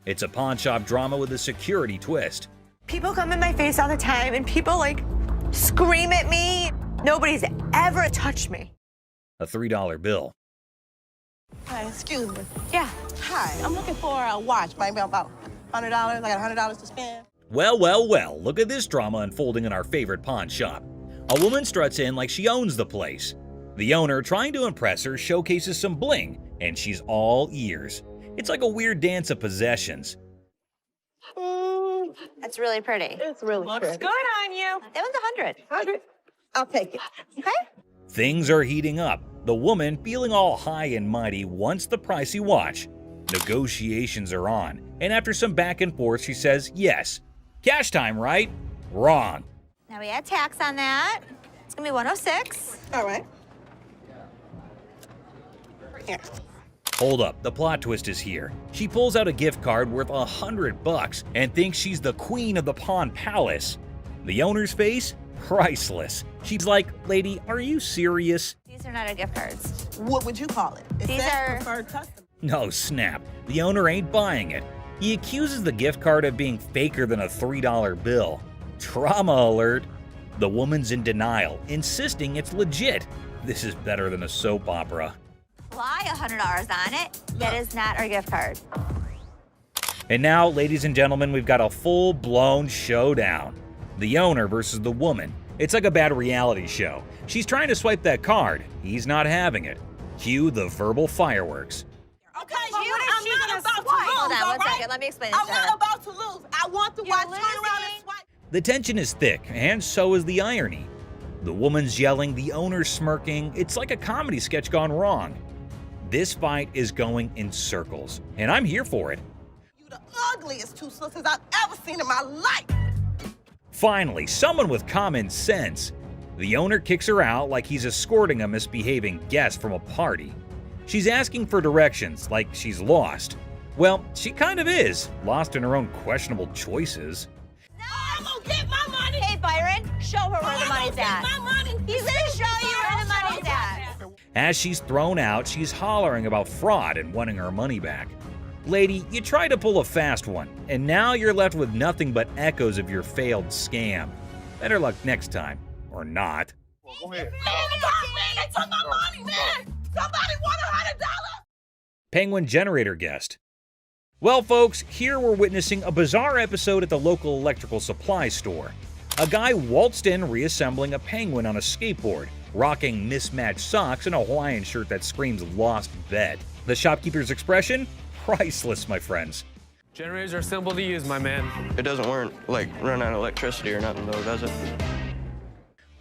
It's a pawn shop drama with a security twist. People come in my face all the time and people like scream at me. Nobody's ever touched me. A $3 bill. Hi, excuse me. Yeah. Hi, I'm looking for a watch, maybe about $100. I got $100 to spend. Well, look at this drama unfolding in our favorite pawn shop. A woman struts in like she owns the place. The owner, trying to impress her, showcases some bling, and she's all ears. It's like a weird dance of possessions. That's really pretty. It's really Looks pretty. good on you. It was 100. 100. I'll take it. Okay. Things are heating up. The woman, feeling all high and mighty, wants the pricey watch. Negotiations are on, and after some back and forth, she says yes. Cash time, right? Wrong. Now we add tax on that. It's gonna be 106. All right. Here. Hold up, the plot twist is here. She pulls out a gift card worth $100 and thinks she's the queen of the Pawn Palace. The owner's face? Priceless. She's like, lady, are you serious? These are not our gift cards. What would you call it? These are preferred customer. No snap. The owner ain't buying it. He accuses the gift card of being faker than a $3 bill. Trauma alert. The woman's in denial, insisting it's legit. This is better than a soap opera. Fly $100 on it. That is not our gift card. And now, ladies and gentlemen, we've got a full-blown showdown. The owner versus the woman. It's like a bad reality show. She's trying to swipe that card. He's not having it. Cue the verbal fireworks. Okay, I'm not about to lose. Hold on one second. Let me explain this I'm to her. not about to lose. I want the watch. Turn around and swipe. The tension is thick, and so is the irony. The woman's yelling, the owner's smirking. It's like a comedy sketch gone wrong. This fight is going in circles, and I'm here for it. You the ugliest two sisters I've ever seen in my life. Finally, someone with common sense. The owner kicks her out like he's escorting a misbehaving guest from a party. She's asking for directions like she's lost. Well, she kind of is, lost in her own questionable choices. No, I'm gonna get my money. Hey, Byron, show her where the money's at. My money. He's gonna show you where the money's at. As she's thrown out, she's hollering about fraud and wanting her money back. Lady, you tried to pull a fast one, and now you're left with nothing but echoes of your failed scam. Better luck next time, or not. Go ahead. They took my money, man. Somebody want $100. Penguin generator guest. Well, folks, here we're witnessing a bizarre episode at the local electrical supply store. A guy waltzed in reassembling a penguin on a skateboard, rocking mismatched socks and a Hawaiian shirt that screams lost bet. The shopkeeper's expression? Priceless, my friends. Generators are simple to use, my man. It doesn't run on electricity or nothing though, does it?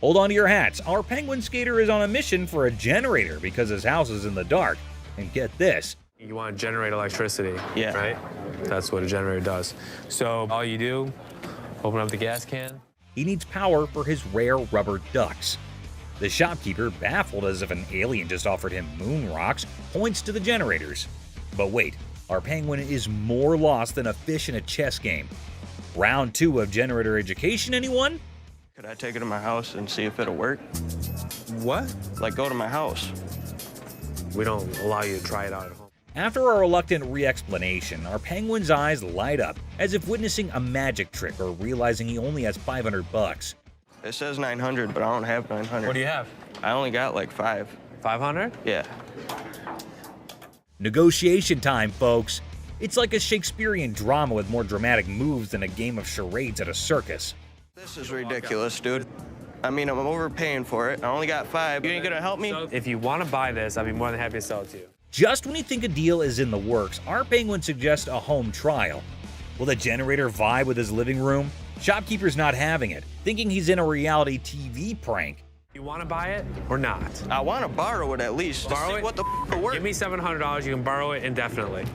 Hold on to your hats. Our penguin skater is on a mission for a generator because his house is in the dark. And get this. You want to generate electricity, yeah, right? That's what a generator does. So all you do, open up the gas can. He needs power for his rare rubber ducks. The shopkeeper, baffled as if an alien just offered him moon rocks, points to the generators. But wait, our penguin is more lost than a fish in a chess game. Round 2 of generator education, anyone? Could I take it to my house and see if it'll work? What? Like go to my house. We don't allow you to try it out at home. After a reluctant re-explanation, our penguin's eyes light up, as if witnessing a magic trick or realizing he only has $500. It says 900, but I don't have 900. What do you have? I only got like 5. 500? Yeah. Negotiation time, folks. It's like a Shakespearean drama with more dramatic moves than a game of charades at a circus. This is ridiculous, dude. I mean, I'm overpaying for it. I only got 5. You ain't gonna help me? So if you want to buy this, I'd be more than happy to sell it to you. Just when you think a deal is in the works, our penguin suggests a home trial. Will the generator vibe with his living room? Shopkeeper's not having it, thinking he's in a reality TV prank. You want to buy it or not? I want to borrow it at least. Borrow it? What the f work? Give me $700. You can borrow it indefinitely.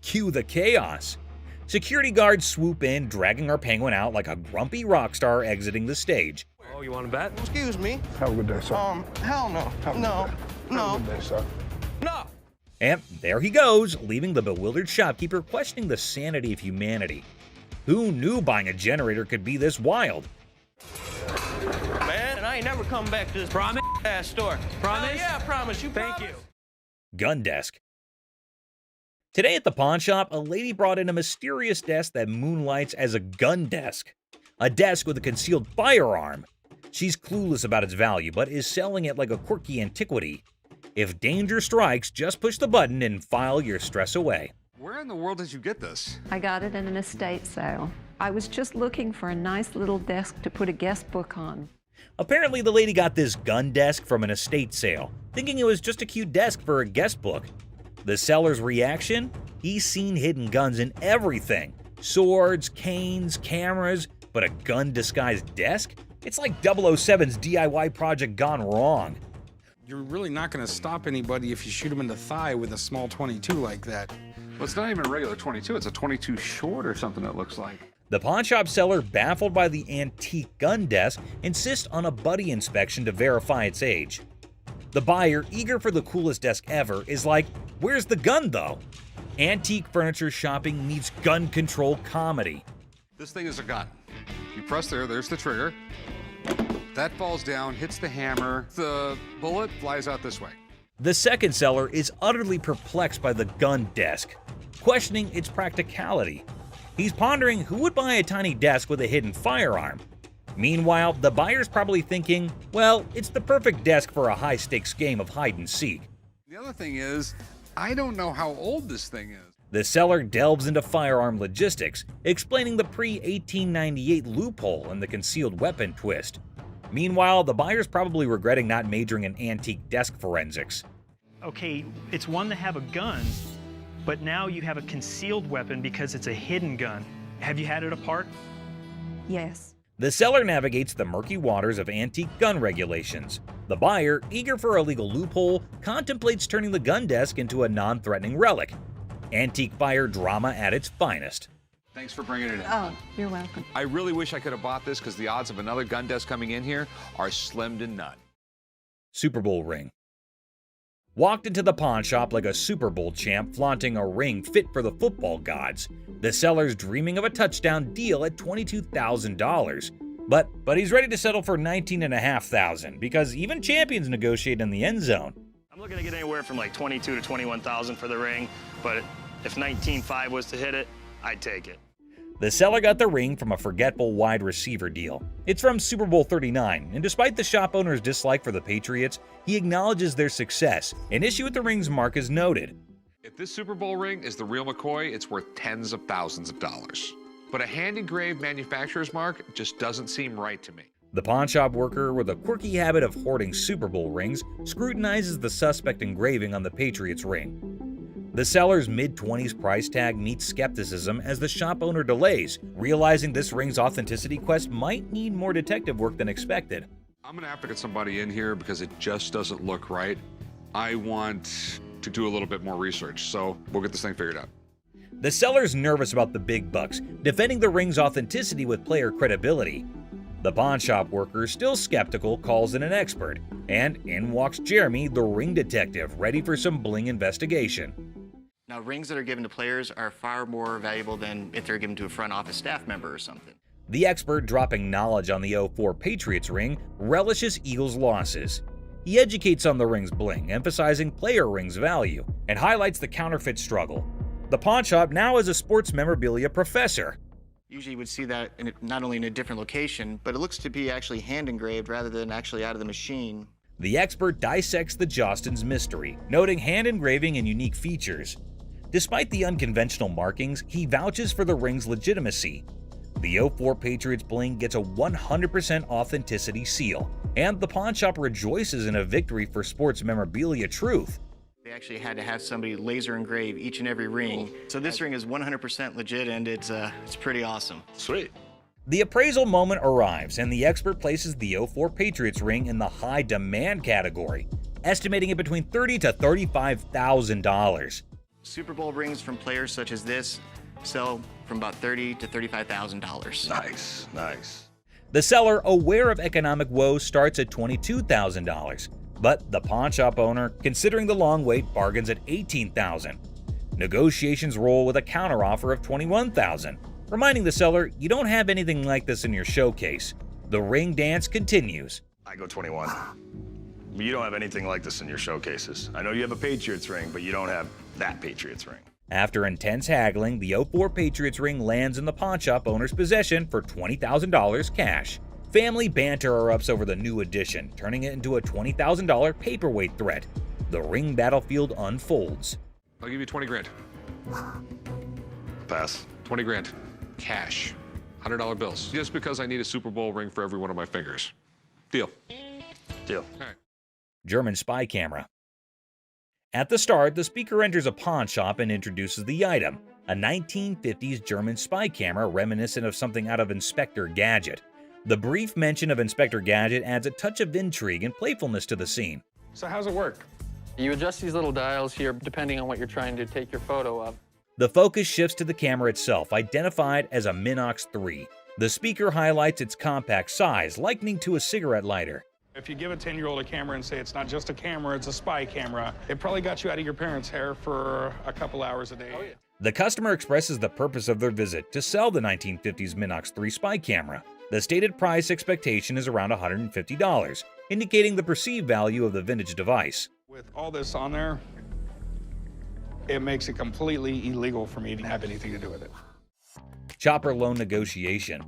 Cue the chaos. Security guards swoop in, dragging our penguin out like a grumpy rock star exiting the stage. Oh, you want to bet? Excuse me. Have a good day, sir. Hell no. No. Have a good day, sir. No. And there he goes, leaving the bewildered shopkeeper questioning the sanity of humanity. Who knew buying a generator could be this wild? Man, I ain't never come back to this ass store. Promise? Yeah, I promise. You Thank promise? you. Gun desk. Today at the pawn shop, a lady brought in a mysterious desk that moonlights as a gun desk. A desk with a concealed firearm. She's clueless about its value, but is selling it like a quirky antiquity. If danger strikes, just push the button and file your stress away. Where in the world did you get this? I got it in an estate sale. I was just looking for a nice little desk to put a guest book on. Apparently, the lady got this gun desk from an estate sale, thinking it was just a cute desk for a guest book. The seller's reaction? He's seen hidden guns in everything. Swords, canes, cameras, but a gun-disguised desk? It's like 007's DIY project gone wrong. You're really not going to stop anybody if you shoot him in the thigh with a small 22 like that. Well, it's not even a regular 22. It's a 22 short or something it looks like. The pawnshop seller, baffled by the antique gun desk, insists on a buddy inspection to verify its age. The buyer, eager for the coolest desk ever, is like, where's the gun though? Antique furniture shopping needs gun control comedy. This thing is a gun. You press there's the trigger. That falls down, hits the hammer. The bullet flies out this way. The second seller is utterly perplexed by the gun desk, questioning its practicality. He's pondering who would buy a tiny desk with a hidden firearm. Meanwhile, the buyer's probably thinking, well, it's the perfect desk for a high-stakes game of hide-and-seek. The other thing is, I don't know how old this thing is. The seller delves into firearm logistics, explaining the pre-1898 loophole and the concealed weapon twist. Meanwhile, the buyer's probably regretting not majoring in antique desk forensics. Okay, it's one to have a gun, but now you have a concealed weapon because it's a hidden gun. Have you had it apart? Yes. The seller navigates the murky waters of antique gun regulations. The buyer, eager for a legal loophole, contemplates turning the gun desk into a non-threatening relic. Antique buyer drama at its finest. Thanks for bringing it in. Oh, you're welcome. I really wish I could have bought this because the odds of another gun desk coming in here are slim to none. Super Bowl ring. Walked into the pawn shop like a Super Bowl champ flaunting a ring fit for the football gods. The seller's dreaming of a touchdown deal at $22,000. But he's ready to settle for $19,500 because even champions negotiate in the end zone. I'm looking to get anywhere from like $22,000 to $21,000 for the ring, but If 19.5 was to hit it, I'd take it. The seller got the ring from a forgettable wide receiver deal. It's from Super Bowl 39, and despite the shop owner's dislike for the Patriots, he acknowledges their success. An issue with the ring's mark is noted. If this Super Bowl ring is the real McCoy, it's worth tens of thousands of dollars. But a hand-engraved manufacturer's mark just doesn't seem right to me. The pawn shop worker with a quirky habit of hoarding Super Bowl rings scrutinizes the suspect engraving on the Patriots ring. The seller's mid-20s price tag meets skepticism as the shop owner delays, realizing this ring's authenticity quest might need more detective work than expected. I'm gonna have to get somebody in here because it just doesn't look right. I want to do a little bit more research, so we'll get this thing figured out. The seller's nervous about the big bucks, defending the ring's authenticity with player credibility. The pawn shop worker, still skeptical, calls in an expert, and in walks Jeremy, the ring detective, ready for some bling investigation. Now, rings that are given to players are far more valuable than if they're given to a front office staff member or something. The expert, dropping knowledge on the 04 Patriots ring, relishes Eagles' losses. He educates on the ring's bling, emphasizing player rings' value, and highlights the counterfeit struggle. The pawn shop now is a sports memorabilia professor. Usually you would see that not only in a different location, but it looks to be actually hand engraved rather than actually out of the machine. The expert dissects the Jostens mystery, noting hand engraving and unique features. Despite the unconventional markings, he vouches for the ring's legitimacy. The 04 Patriots bling gets a 100% authenticity seal, and the pawn shop rejoices in a victory for sports memorabilia truth. They actually had to have somebody laser engrave each and every ring. So this ring is 100% legit, and it's pretty awesome. Sweet. The appraisal moment arrives, and the expert places the 04 Patriots ring in the high demand category, estimating it between $30,000 to $35,000. Super Bowl rings from players such as this sell from about $30,000 to $35,000. Nice, nice. The seller, aware of economic woes, starts at $22,000, but the pawn shop owner, considering the long wait, bargains at $18,000. Negotiations roll with a counteroffer of $21,000, reminding the seller you don't have anything like this in your showcase. The ring dance continues. I go 21. You don't have anything like this in your showcases. I know you have a Patriots ring, but you don't have that Patriots ring. After intense haggling, the 04 Patriots ring lands in the pawn shop owner's possession for $20,000 cash. Family banter erupts over the new addition, turning it into a $20,000 paperweight threat. The ring battlefield unfolds. I'll give you 20 grand. Pass. 20 grand. Cash. $100 bills. Just because I need a Super Bowl ring for every one of my fingers. Deal. Deal. All right. German spy camera. At the start, the speaker enters a pawn shop and introduces the item, a 1950s German spy camera reminiscent of something out of Inspector Gadget. The brief mention of Inspector Gadget adds a touch of intrigue and playfulness to the scene. So how's it work? You adjust these little dials here depending on what you're trying to take your photo of. The focus shifts to the camera itself, identified as a MINS 3. The speaker highlights its compact size, likening to a cigarette lighter. If you give a 10-year-old a camera and say it's not just a camera, it's a spy camera, it probably got you out of your parents' hair for a couple hours a day. Oh, yeah. The customer expresses the purpose of their visit to sell the 1950s MINS 3 spy camera. The stated price expectation is around $150, indicating the perceived value of the vintage device. With all this on there, it makes it completely illegal for me to have anything to do with it. Chopper loan negotiation.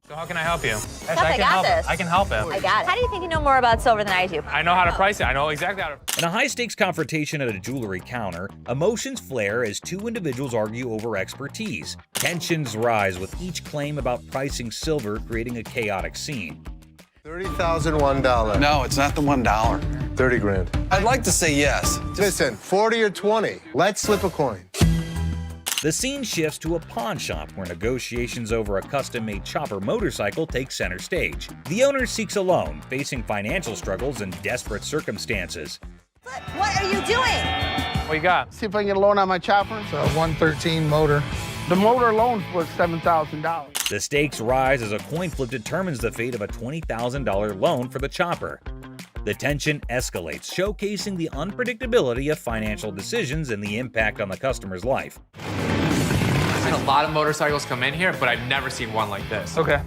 So how can I help you? Yes, I got this. I can help him. I got it. How do you think you know more about silver than I do? I know how to price it. I know exactly how to. In a high-stakes confrontation at a jewelry counter, emotions flare as two individuals argue over expertise. Tensions rise with each claim about pricing silver, creating a chaotic scene. $30,001. No, it's not the $1. 30 grand. I'd like to say yes. Listen, 40 or 20. Let's flip a coin. The scene shifts to a pawn shop where negotiations over a custom-made chopper motorcycle take center stage. The owner seeks a loan, facing financial struggles and desperate circumstances. What are you doing? What you got? See if I can get a loan on my chopper. It's a 113 motor. The motor alone was $7,000. The stakes rise as a coin flip determines the fate of a $20,000 loan for the chopper. The tension escalates, showcasing the unpredictability of financial decisions and the impact on the customer's life. a lot of motorcycles come in here, but I've never seen one like this. Okay.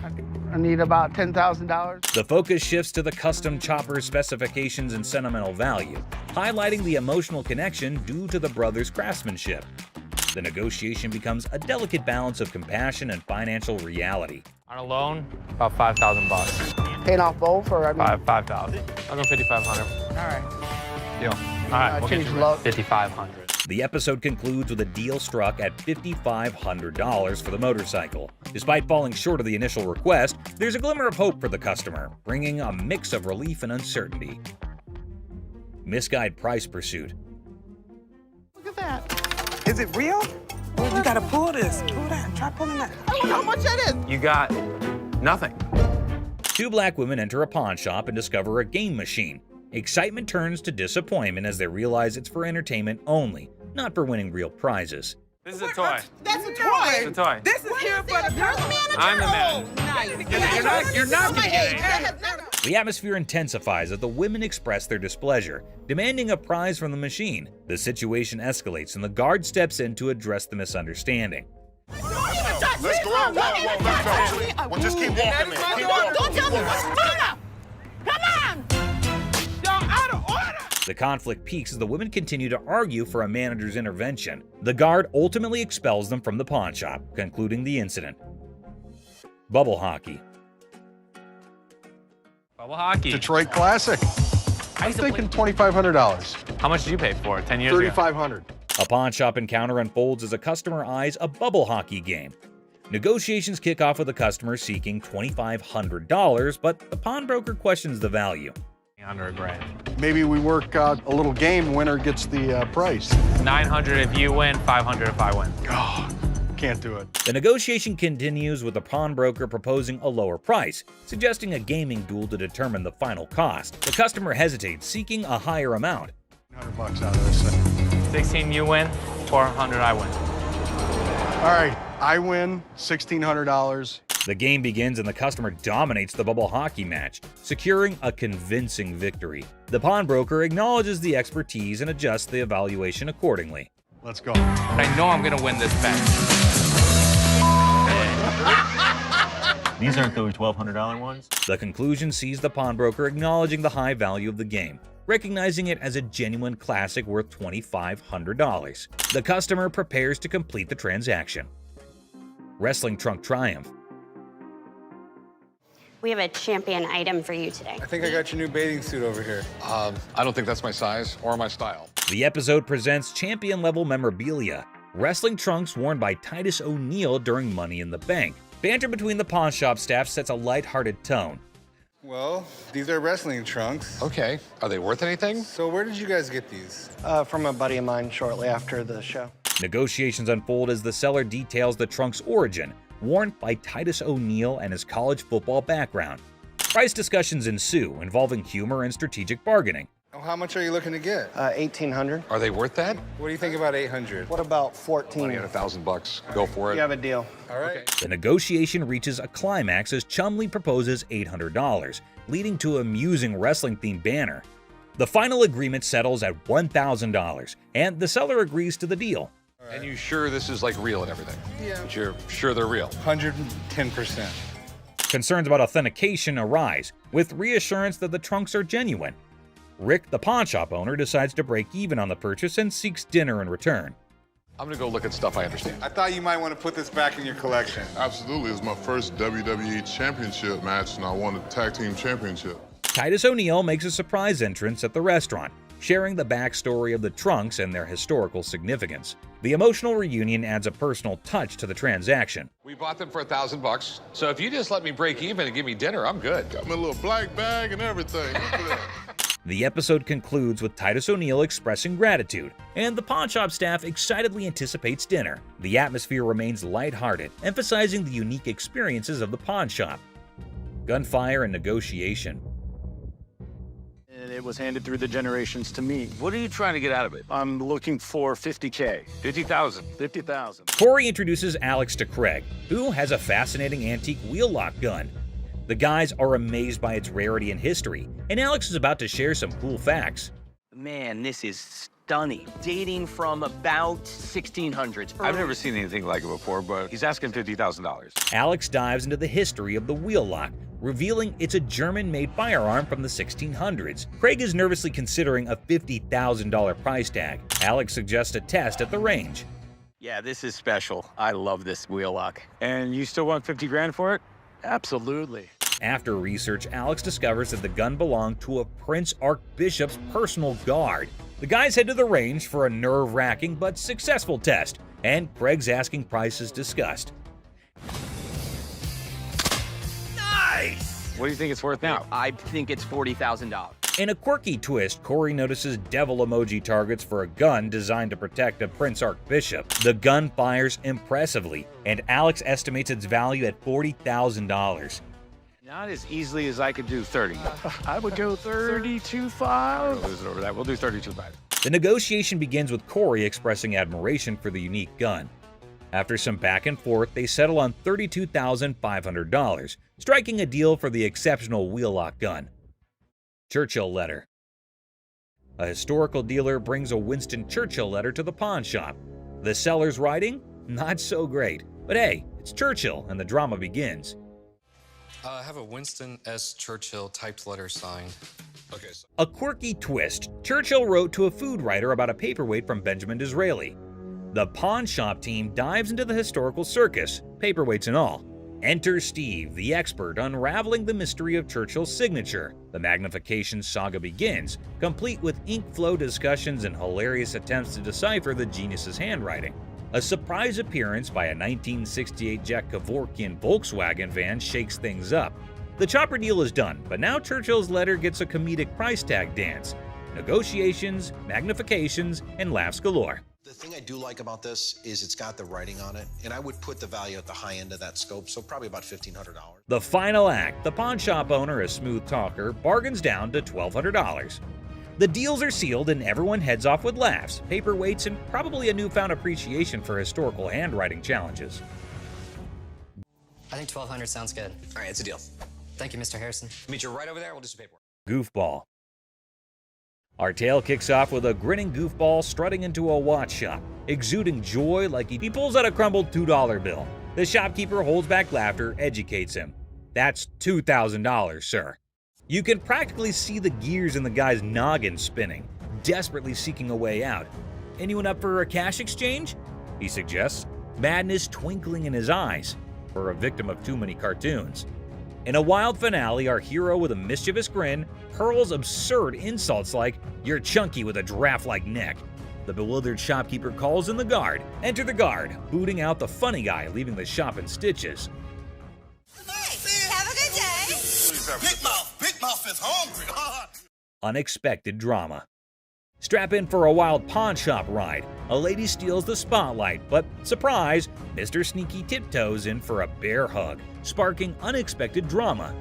I need about $10,000. The focus shifts to the custom chopper specifications and sentimental value, highlighting the emotional connection due to the brothers' craftsmanship. The negotiation becomes a delicate balance of compassion and financial reality. On a loan, about 5,000 bucks. Paying off both or I mean? 5,000. I'll go 5,500. All right. Deal. All right, we'll get change you low. 5,500. The episode concludes with a deal struck at $5,500 for the motorcycle. Despite falling short of the initial request, there's a glimmer of hope for the customer, bringing a mix of relief and uncertainty. Misguided price pursuit. Look at that. Is it real? Oh, you gotta pull this. Pull that. Try pulling that. I don't know how much that is. You got nothing. Two black women enter a pawn shop and discover a game machine. Excitement turns to disappointment as they realize it's for entertainment only, not for winning real prizes. This is a toy. That's a toy. It's a toy. This is here for the girl. I'm the man. Nice. You're not gonna get it. The atmosphere intensifies as the women express their displeasure, demanding a prize from the machine. The situation escalates and the guard steps in to address the misunderstanding. Let's go out. Let's go. Well, just keep walking, man. Keep walking. Don't tell me what's going on. Come on. Y'all out of order. The conflict peaks as the women continue to argue for a manager's intervention. The guard ultimately expels them from the pawn shop, concluding the incident. Bubble hockey. Bubble hockey. Detroit Classic. I'm thinking $2,500. How much did you pay for it 10 years ago? $3,500. A pawn shop encounter unfolds as a customer eyes a bubble hockey game. Negotiations kick off with the customer seeking $2,500, but the pawnbroker questions the value. Under $1,000. Maybe we work out a little game. Winner gets the price. 900 if you win, 500 if I win. Oh, can't do it. The negotiation continues with the pawnbroker proposing a lower price, suggesting a gaming duel to determine the final cost. The customer hesitates, seeking a higher amount. $100 out of this thing. 16 you win, 400 I win. All right, I win $1,600. The game begins and the customer dominates the bubble hockey match, securing a convincing victory. The pawnbroker acknowledges the expertise and adjusts the evaluation accordingly. Let's go. I know I'm gonna win this bet. These aren't those $1,200 ones? The conclusion sees the pawnbroker acknowledging the high value of the game, recognizing it as a genuine classic worth $2,500. The customer prepares to complete the transaction. Wrestling trunk triumph. We have a champion item for you today. I think I got your new bathing suit over here. I don't think that's my size or my style. The episode presents champion-level memorabilia, wrestling trunks worn by Titus O'Neil during Money in the Bank. Banter between the pawn shop staff sets a lighthearted tone. Well, these are wrestling trunks. Okay, are they worth anything? So where did you guys get these? From a buddy of mine shortly after the show. Negotiations unfold as the seller details the trunk's origin, worn by Titus O'Neil and his college football background. Price discussions ensue, involving humor and strategic bargaining. Oh, how much are you looking to get? 1,800. Are they worth that? What do you think about 800? What about 14? Money at $1,000. Go for it. You have a deal. All right. Okay. The negotiation reaches a climax as Chumley proposes $800, leading to a amusing wrestling-themed banner. The final agreement settles at $1,000, and the seller agrees to the deal. And you sure this is like real and everything? Yeah. But you're sure they're real? 110%. Concerns about authentication arise, with reassurance that the trunks are genuine. Rick, the pawn shop owner, decides to break even on the purchase and seeks dinner in return. I'm gonna go look at stuff I understand. I thought you might want to put this back in your collection. Absolutely. It's my first WWE Championship match, and I won the Tag Team Championship. Titus O'Neil makes a surprise entrance at the restaurant, sharing the backstory of the trunks and their historical significance. The emotional reunion adds a personal touch to the transaction. We bought them for $1,000, so if you just let me break even and give me dinner, I'm good. Got me a little black bag and everything. Look at that. The episode concludes with Titus O'Neil expressing gratitude, and the pawn shop staff excitedly anticipates dinner. The atmosphere remains lighthearted, emphasizing the unique experiences of the pawn shop. Gunfire and negotiation. And it was handed through the generations to me. What are you trying to get out of it? I'm looking for $50K. 50,000. 50,000. Corey introduces Alex to Craig, who has a fascinating antique wheel-lock gun. The guys are amazed by its rarity and history, and Alex is about to share some cool facts. Man, this is stunning, dating from about 1600s. I've never seen anything like it before, but he's asking $50,000. Alex dives into the history of the wheel lock, revealing it's a German-made firearm from the 1600s. Craig is nervously considering a $50,000 price tag. Alex suggests a test at the range. Yeah, this is special. I love this wheel lock. And you still want 50 grand for it? Absolutely. After research, Alex discovers that the gun belonged to a Prince Archbishop's personal guard. The guys head to the range for a nerve-wracking but successful test, and Craig's asking prices discussed. Nice! What do you think it's worth now? I think it's $40,000. In a quirky twist, Corey notices devil emoji targets for a gun designed to protect a Prince Archbishop. The gun fires impressively, and Alex estimates its value at $40,000. Not as easily as I could do 30. I would go 32.5. We'll lose it over that. We'll do 32.5. The negotiation begins with Corey expressing admiration for the unique gun. After some back and forth, they settle on $32,500, striking a deal for the exceptional wheel lock gun. Churchill letter. A historical dealer brings a Winston Churchill letter to the pawn shop. The seller's writing? Not so great. But hey, it's Churchill, and the drama begins. I have a Winston S. Churchill typed letter signed. Okay. A quirky twist. Churchill wrote to a food writer about a paperweight from Benjamin Disraeli. The pawn shop team dives into the historical circus, paperweights and all. Enter Steve, the expert, unraveling the mystery of Churchill's signature. The magnification saga begins, complete with ink flow discussions and hilarious attempts to decipher the genius's handwriting. A surprise appearance by a 1968 Jack Kevorkian Volkswagen van shakes things up. The chopper deal is done, but now Churchill's letter gets a comedic price tag dance. Negotiations, magnifications, and laughs galore. The thing I do like about this is it's got the writing on it, and I would put the value at the high end of that scope, so probably about $1,500. The final act, the pawn shop owner, a smooth talker, bargains down to $1,200. The deals are sealed and everyone heads off with laughs, paperweights, and probably a newfound appreciation for historical handwriting challenges. I think 1,200 sounds good. All right, it's a deal. Thank you, Mr. Harrison. Meet you right over there. We'll do some paperwork. Goofball. Our tale kicks off with a grinning goofball strutting into a watch shop, exuding joy like he pulls out a crumbled $2 bill. The shopkeeper holds back laughter, educates him. That's $2,000, sir. You can practically see the gears in the guy's noggin spinning, desperately seeking a way out. Anyone up for a cash exchange? He suggests, madness twinkling in his eyes, for a victim of too many cartoons. In a wild finale, our hero with a mischievous grin hurls absurd insults like, "You're chunky with a giraffe-like neck." The bewildered shopkeeper calls in the guard. Enter the guard, booting out the funny guy, leaving the shop in stitches. Have a good day. Big Mouth is hungry. Unexpected drama. Strap in for a wild pawn shop ride. A lady steals the spotlight, but surprise, Mr. Sneaky tiptoes in for a bear hug, sparking unexpected drama.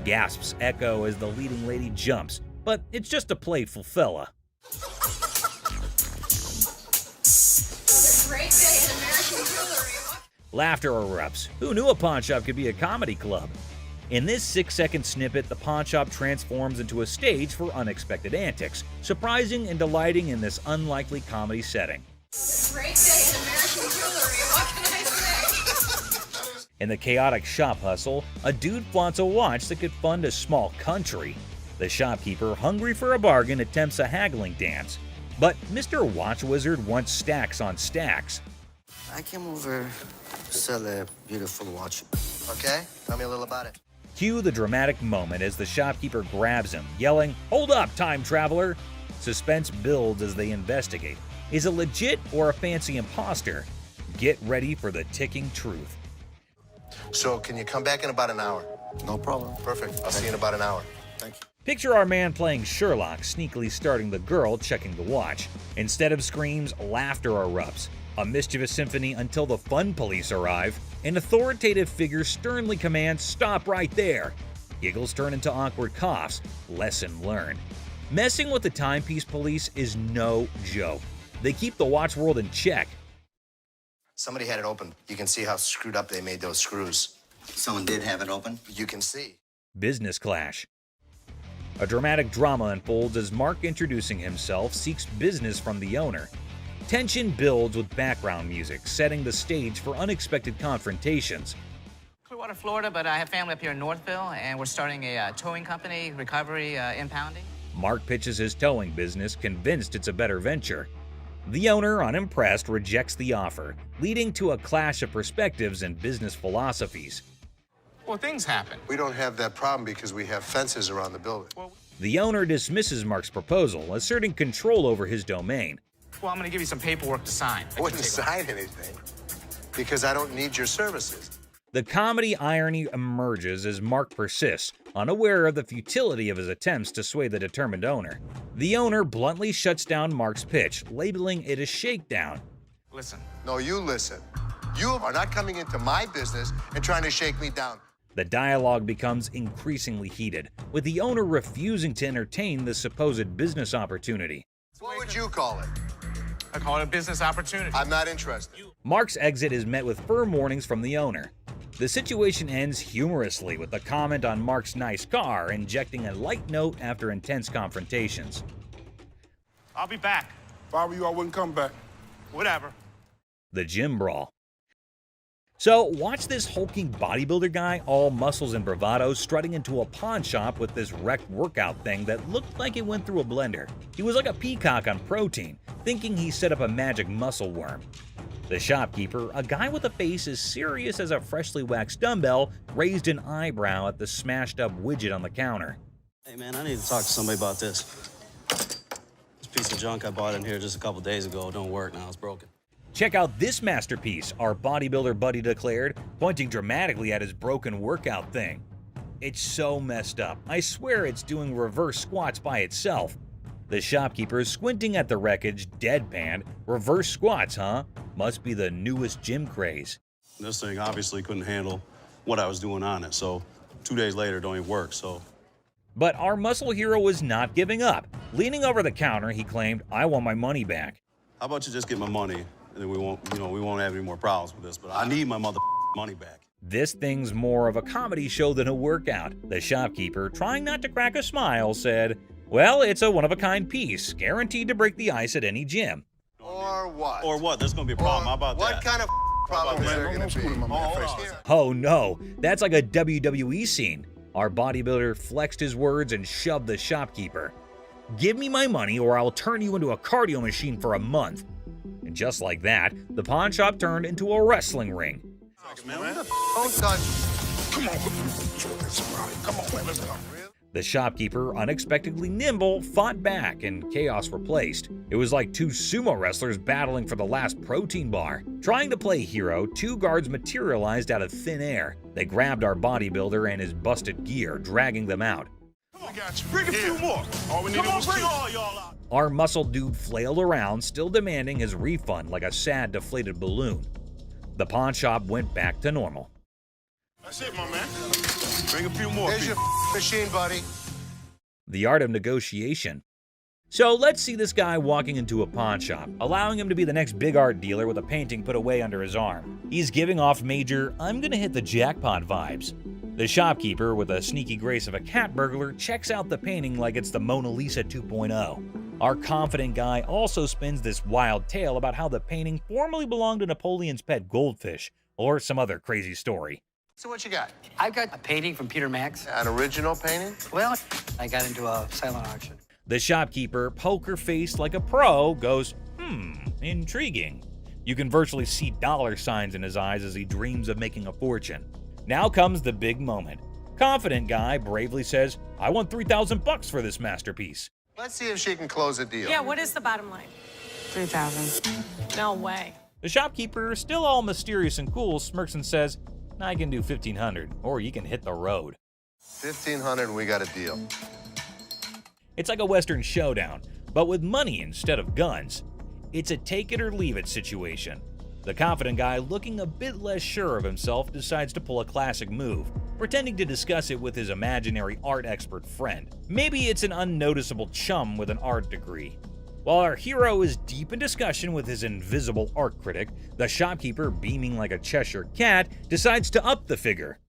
Gasps echo as the leading lady jumps, but it's just a playful fella. Great day in American jewelry. Laughter erupts. Who knew a pawn shop could be a comedy club? In this 6-second snippet, the pawn shop transforms into a stage for unexpected antics, surprising and delighting in this unlikely comedy setting. Great day in American jewelry. What can I say? In the chaotic shop hustle, a dude flaunts a watch that could fund a small country. The shopkeeper, hungry for a bargain, attempts a haggling dance. But Mr. Watch Wizard wants stacks on stacks. I came over to sell a beautiful watch. Okay? Tell me a little about it. Cue the dramatic moment as the shopkeeper grabs him, yelling, "Hold up, time traveler!" Suspense builds as they investigate. Is it legit or a fancy imposter? Get ready for the ticking truth. So, can you come back in about an hour? No problem. Perfect. I'll see you in about an hour. Thank you. Picture our man playing Sherlock, sneakily starting the girl checking the watch. Instead of screams, laughter erupts. A mischievous symphony until the fun police arrive. An authoritative figure sternly commands, "Stop right there." Giggles turn into awkward coughs. Lesson learned. Messing with the timepiece police is no joke. They keep the watch world in check. Somebody had it open. You can see how screwed up they made those screws. Someone did have it open? You can see. Business clash. A dramatic drama unfolds as Mark, introducing himself, seeks business from the owner. Tension builds with background music, setting the stage for unexpected confrontations. Clearwater, Florida, but I have family up here in Northville, and we're starting a towing company, recovery, impounding. Mark pitches his towing business, convinced it's a better venture. The owner, unimpressed, rejects the offer, leading to a clash of perspectives and business philosophies. Well, things happen. We don't have that problem because we have fences around the building. The owner dismisses Mark's proposal, asserting control over his domain. Well, I'm going to give you some paperwork to sign. I wouldn't sign anything because I don't need your services. The comedy irony emerges as Mark persists, unaware of the futility of his attempts to sway the determined owner. The owner bluntly shuts down Mark's pitch, labeling it a shakedown. Listen. No, you listen. You are not coming into my business and trying to shake me down. The dialogue becomes increasingly heated, with the owner refusing to entertain the supposed business opportunity. What would you call it? I call it a business opportunity. I'm not interested. Mark's exit is met with firm warnings from the owner. The situation ends humorously with a comment on Mark's nice car, injecting a light note after intense confrontations. I'll be back. If I were you, I wouldn't come back. Whatever. The gym brawl. So watch this hulking bodybuilder guy, all muscles and bravado, strutting into a pawn shop with this wrecked workout thing that looked like it went through a blender. He was like a peacock on protein, thinking he set up a magic muscle worm. The shopkeeper, a guy with a face as serious as a freshly waxed dumbbell, raised an eyebrow at the smashed up widget on the counter. Hey man, I need to talk to somebody about this. This piece of junk I bought in here just a couple days ago don't work now, it's broken. Check out this masterpiece, our bodybuilder buddy declared, pointing dramatically at his broken workout thing. It's so messed up. I swear it's doing reverse squats by itself. The shopkeeper, squinting at the wreckage, deadpanned. Reverse squats, huh? Must be the newest gym craze. This thing obviously couldn't handle what I was doing on it, so 2 days later it don't even work, so. But our muscle hero was not giving up. Leaning over the counter, he claimed, "I want my money back." How about you just get my money, and then we won't have any more problems with this, but I need my money back. This thing's more of a comedy show than a workout. The shopkeeper, trying not to crack a smile, said, "Well, it's a one-of-a-kind piece, guaranteed to break the ice at any gym." Or what? Or what? There's gonna be a problem. How about what that? Kind of problem is there gonna be? Oh no, that's like a WWE scene. Our bodybuilder flexed his words and shoved the shopkeeper. "Give me my money or I'll turn you into a cardio machine for a month." And just like that, the pawn shop turned into a wrestling ring. Don't touch. Come on, come on, man, let's go. The shopkeeper, unexpectedly nimble, fought back and chaos replaced. It was like two sumo wrestlers battling for the last protein bar. Trying to play hero, two guards materialized out of thin air. They grabbed our bodybuilder and his busted gear, dragging them out. We got you. Bring a few more. All we needed was two. All y'all out. Our muscle dude flailed around, still demanding his refund like a sad, deflated balloon. The pawn shop went back to normal. That's it, my man. Bring a few more. There's your machine, buddy. The art of negotiation. So let's see this guy walking into a pawn shop, allowing him to be the next big art dealer with a painting put away under his arm. He's giving off major, "I'm gonna hit the jackpot" vibes. The shopkeeper, with the sneaky grace of a cat burglar, checks out the painting like it's the Mona Lisa 2.0. Our confident guy also spins this wild tale about how the painting formerly belonged to Napoleon's pet goldfish, or some other crazy story. So what you got? I've got a painting from Peter Max. An original painting? Well, I got into a silent auction. The shopkeeper, poker-faced like a pro, goes, intriguing. You can virtually see dollar signs in his eyes as he dreams of making a fortune. Now comes the big moment. Confident guy bravely says, "I want $3,000 for this masterpiece." Let's see if she can close a deal. Yeah, what is the bottom line? 3,000. No way. The shopkeeper, still all mysterious and cool, smirks and says, "I can do 1,500, or you can hit the road." 1,500 and we got a deal. It's like a Western showdown, but with money instead of guns. It's a take it or leave it situation. The confident guy, looking a bit less sure of himself, decides to pull a classic move, pretending to discuss it with his imaginary art expert friend. Maybe it's an unnoticeable chum with an art degree. While our hero is deep in discussion with his invisible art critic, the shopkeeper, beaming like a Cheshire cat, decides to up the figure.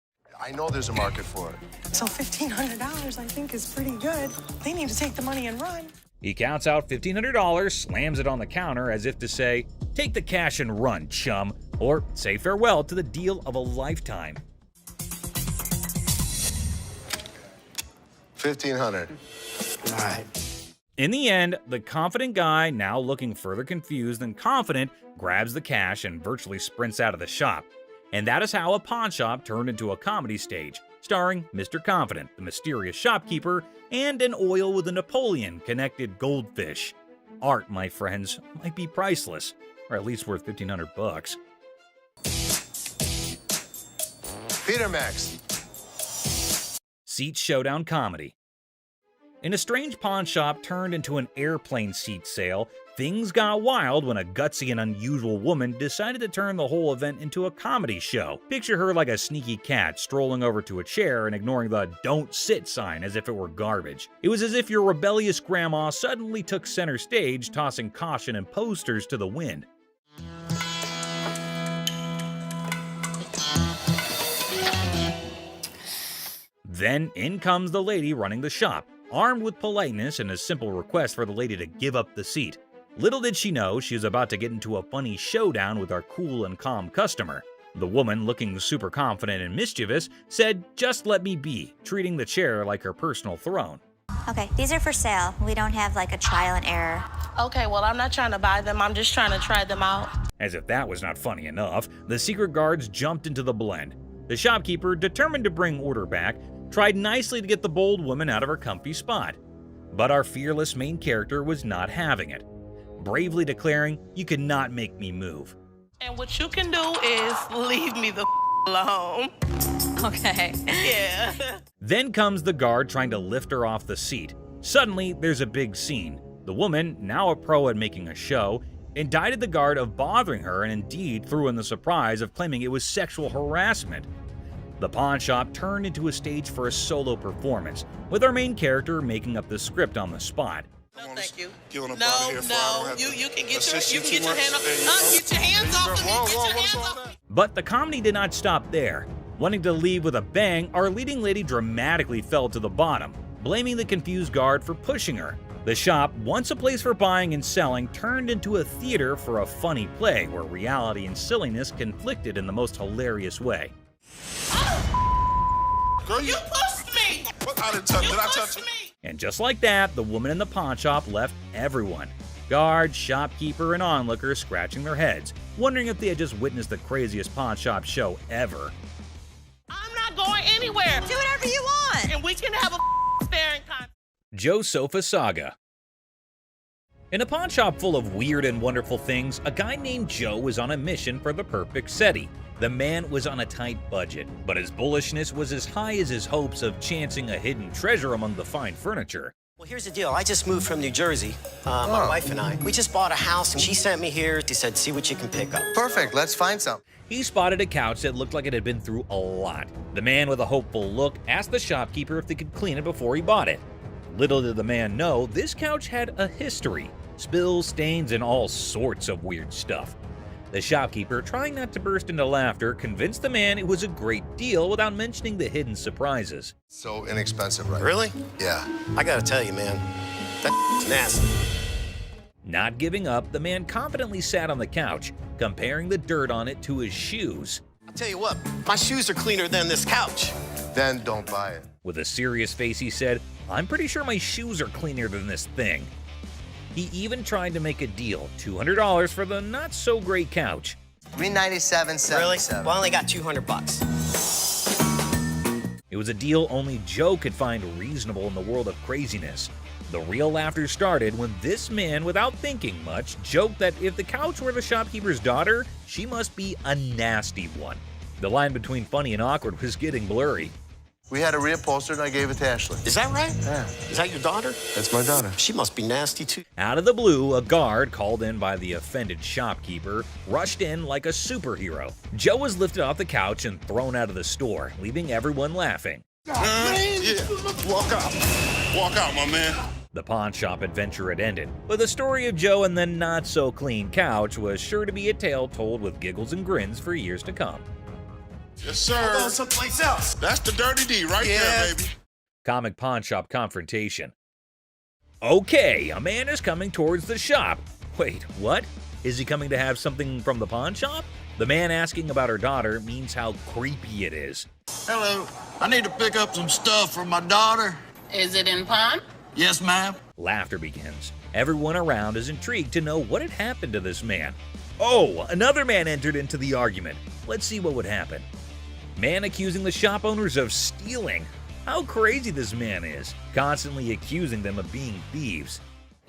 I know there's a market for it. So $1,500, I think, is pretty good. They need to take the money and run. He counts out $1,500, slams it on the counter as if to say, "Take the cash and run, chum," or say farewell to the deal of a lifetime. 1,500. All right. In the end, the confident guy, now looking further confused than confident, grabs the cash and virtually sprints out of the shop. And that is how a pawn shop turned into a comedy stage, starring Mr. Confident, the mysterious shopkeeper, and an oil with a Napoleon-connected goldfish. Art, my friends, might be priceless, or at least worth $1,500. Peter Max. Seat showdown comedy. In a strange pawn shop turned into an airplane seat sale, things got wild when a gutsy and unusual woman decided to turn the whole event into a comedy show. Picture her like a sneaky cat strolling over to a chair and ignoring the "don't sit" sign as if it were garbage. It was as if your rebellious grandma suddenly took center stage, tossing caution and posters to the wind. Then in comes the lady running the shop, armed with politeness and a simple request for the lady to give up the seat. Little did she know she was about to get into a funny showdown with our cool and calm customer. The woman, looking super confident and mischievous, said, "Just let me be," treating the chair like her personal throne. Okay, these are for sale. We don't have like a trial and error. Okay, well, I'm not trying to buy them. I'm just trying to try them out. As if that was not funny enough, the secret guards jumped into the blend. The shopkeeper, determined to bring order back, tried nicely to get the bold woman out of her comfy spot. But our fearless main character was not having it, bravely declaring, "You cannot make me move." And what you can do is leave me the alone. Okay. Yeah. Then comes the guard trying to lift her off the seat. Suddenly, there's a big scene. The woman, now a pro at making a show, indicted the guard of bothering her and indeed threw in the surprise of claiming it was sexual harassment. The pawn shop turned into a stage for a solo performance, with our main character making up the script on the spot. No, thank you. You No, you can get your hand off. Get your hands off of me. Get your hands off. But the comedy did not stop there. Wanting to leave with a bang, our leading lady dramatically fell to the bottom, blaming the confused guard for pushing her. The shop, once a place for buying and selling, turned into a theater for a funny play where reality and silliness conflicted in the most hilarious way. Girl, You pushed me. What? I didn't touch. Did I touch it? And just like that, the woman in the pawn shop left everyone. Guard, shopkeeper, and onlooker scratching their heads, wondering if they had just witnessed the craziest pawn shop show ever. I'm not going anywhere. Do whatever you want. And we can have a staring contest. Joe Sofa Saga. In a pawn shop full of weird and wonderful things, a guy named Joe was on a mission for the perfect SETI. The man was on a tight budget, but his bullishness was as high as his hopes of chancing a hidden treasure among the fine furniture. Well, here's the deal. I just moved from New Jersey. My wife and I. We just bought a house, and she sent me here. She said, "See what you can pick up." Perfect. Let's find some. He spotted a couch that looked like it had been through a lot. The man with a hopeful look asked the shopkeeper if they could clean it before he bought it. Little did the man know, this couch had a history. Spills, stains, and all sorts of weird stuff. The shopkeeper, trying not to burst into laughter, convinced the man it was a great deal without mentioning the hidden surprises. So inexpensive, right? Really? Yeah. I gotta tell you, man, that's nasty. Not giving up, the man confidently sat on the couch, comparing the dirt on it to his shoes. I'll tell you what, my shoes are cleaner than this couch. Then don't buy it. With a serious face, he said, "I'm pretty sure my shoes are cleaner than this thing." He even tried to make a deal, $200 for the not-so-great couch. $397.77. Really? Well, I only got $200. It was a deal only Joe could find reasonable in the world of craziness. The real laughter started when this man, without thinking much, joked that if the couch were the shopkeeper's daughter, she must be a nasty one. The line between funny and awkward was getting blurry. We had a reupholstered and I gave it to Ashley. Is that right? Yeah. Is that your daughter? That's my daughter. She must be nasty, too. Out of the blue, a guard, called in by the offended shopkeeper, rushed in like a superhero. Joe was lifted off the couch and thrown out of the store, leaving everyone laughing. Yeah. Walk out. Walk out, my man. The pawn shop adventure had ended, but the story of Joe and the not-so-clean couch was sure to be a tale told with giggles and grins for years to come. Yes, sir. I'll go someplace else. That's the dirty D right there, baby. Comic pawn shop confrontation. Okay, a man is coming towards the shop. Wait, what? Is he coming to have something from the pawn shop? The man asking about her daughter means how creepy it is. Hello, I need to pick up some stuff for my daughter. Is it in pawn? Yes, ma'am. Laughter begins. Everyone around is intrigued to know what had happened to this man. Oh, another man entered into the argument. Let's see what would happen. Man accusing the shop owners of stealing. How crazy this man is, constantly accusing them of being thieves.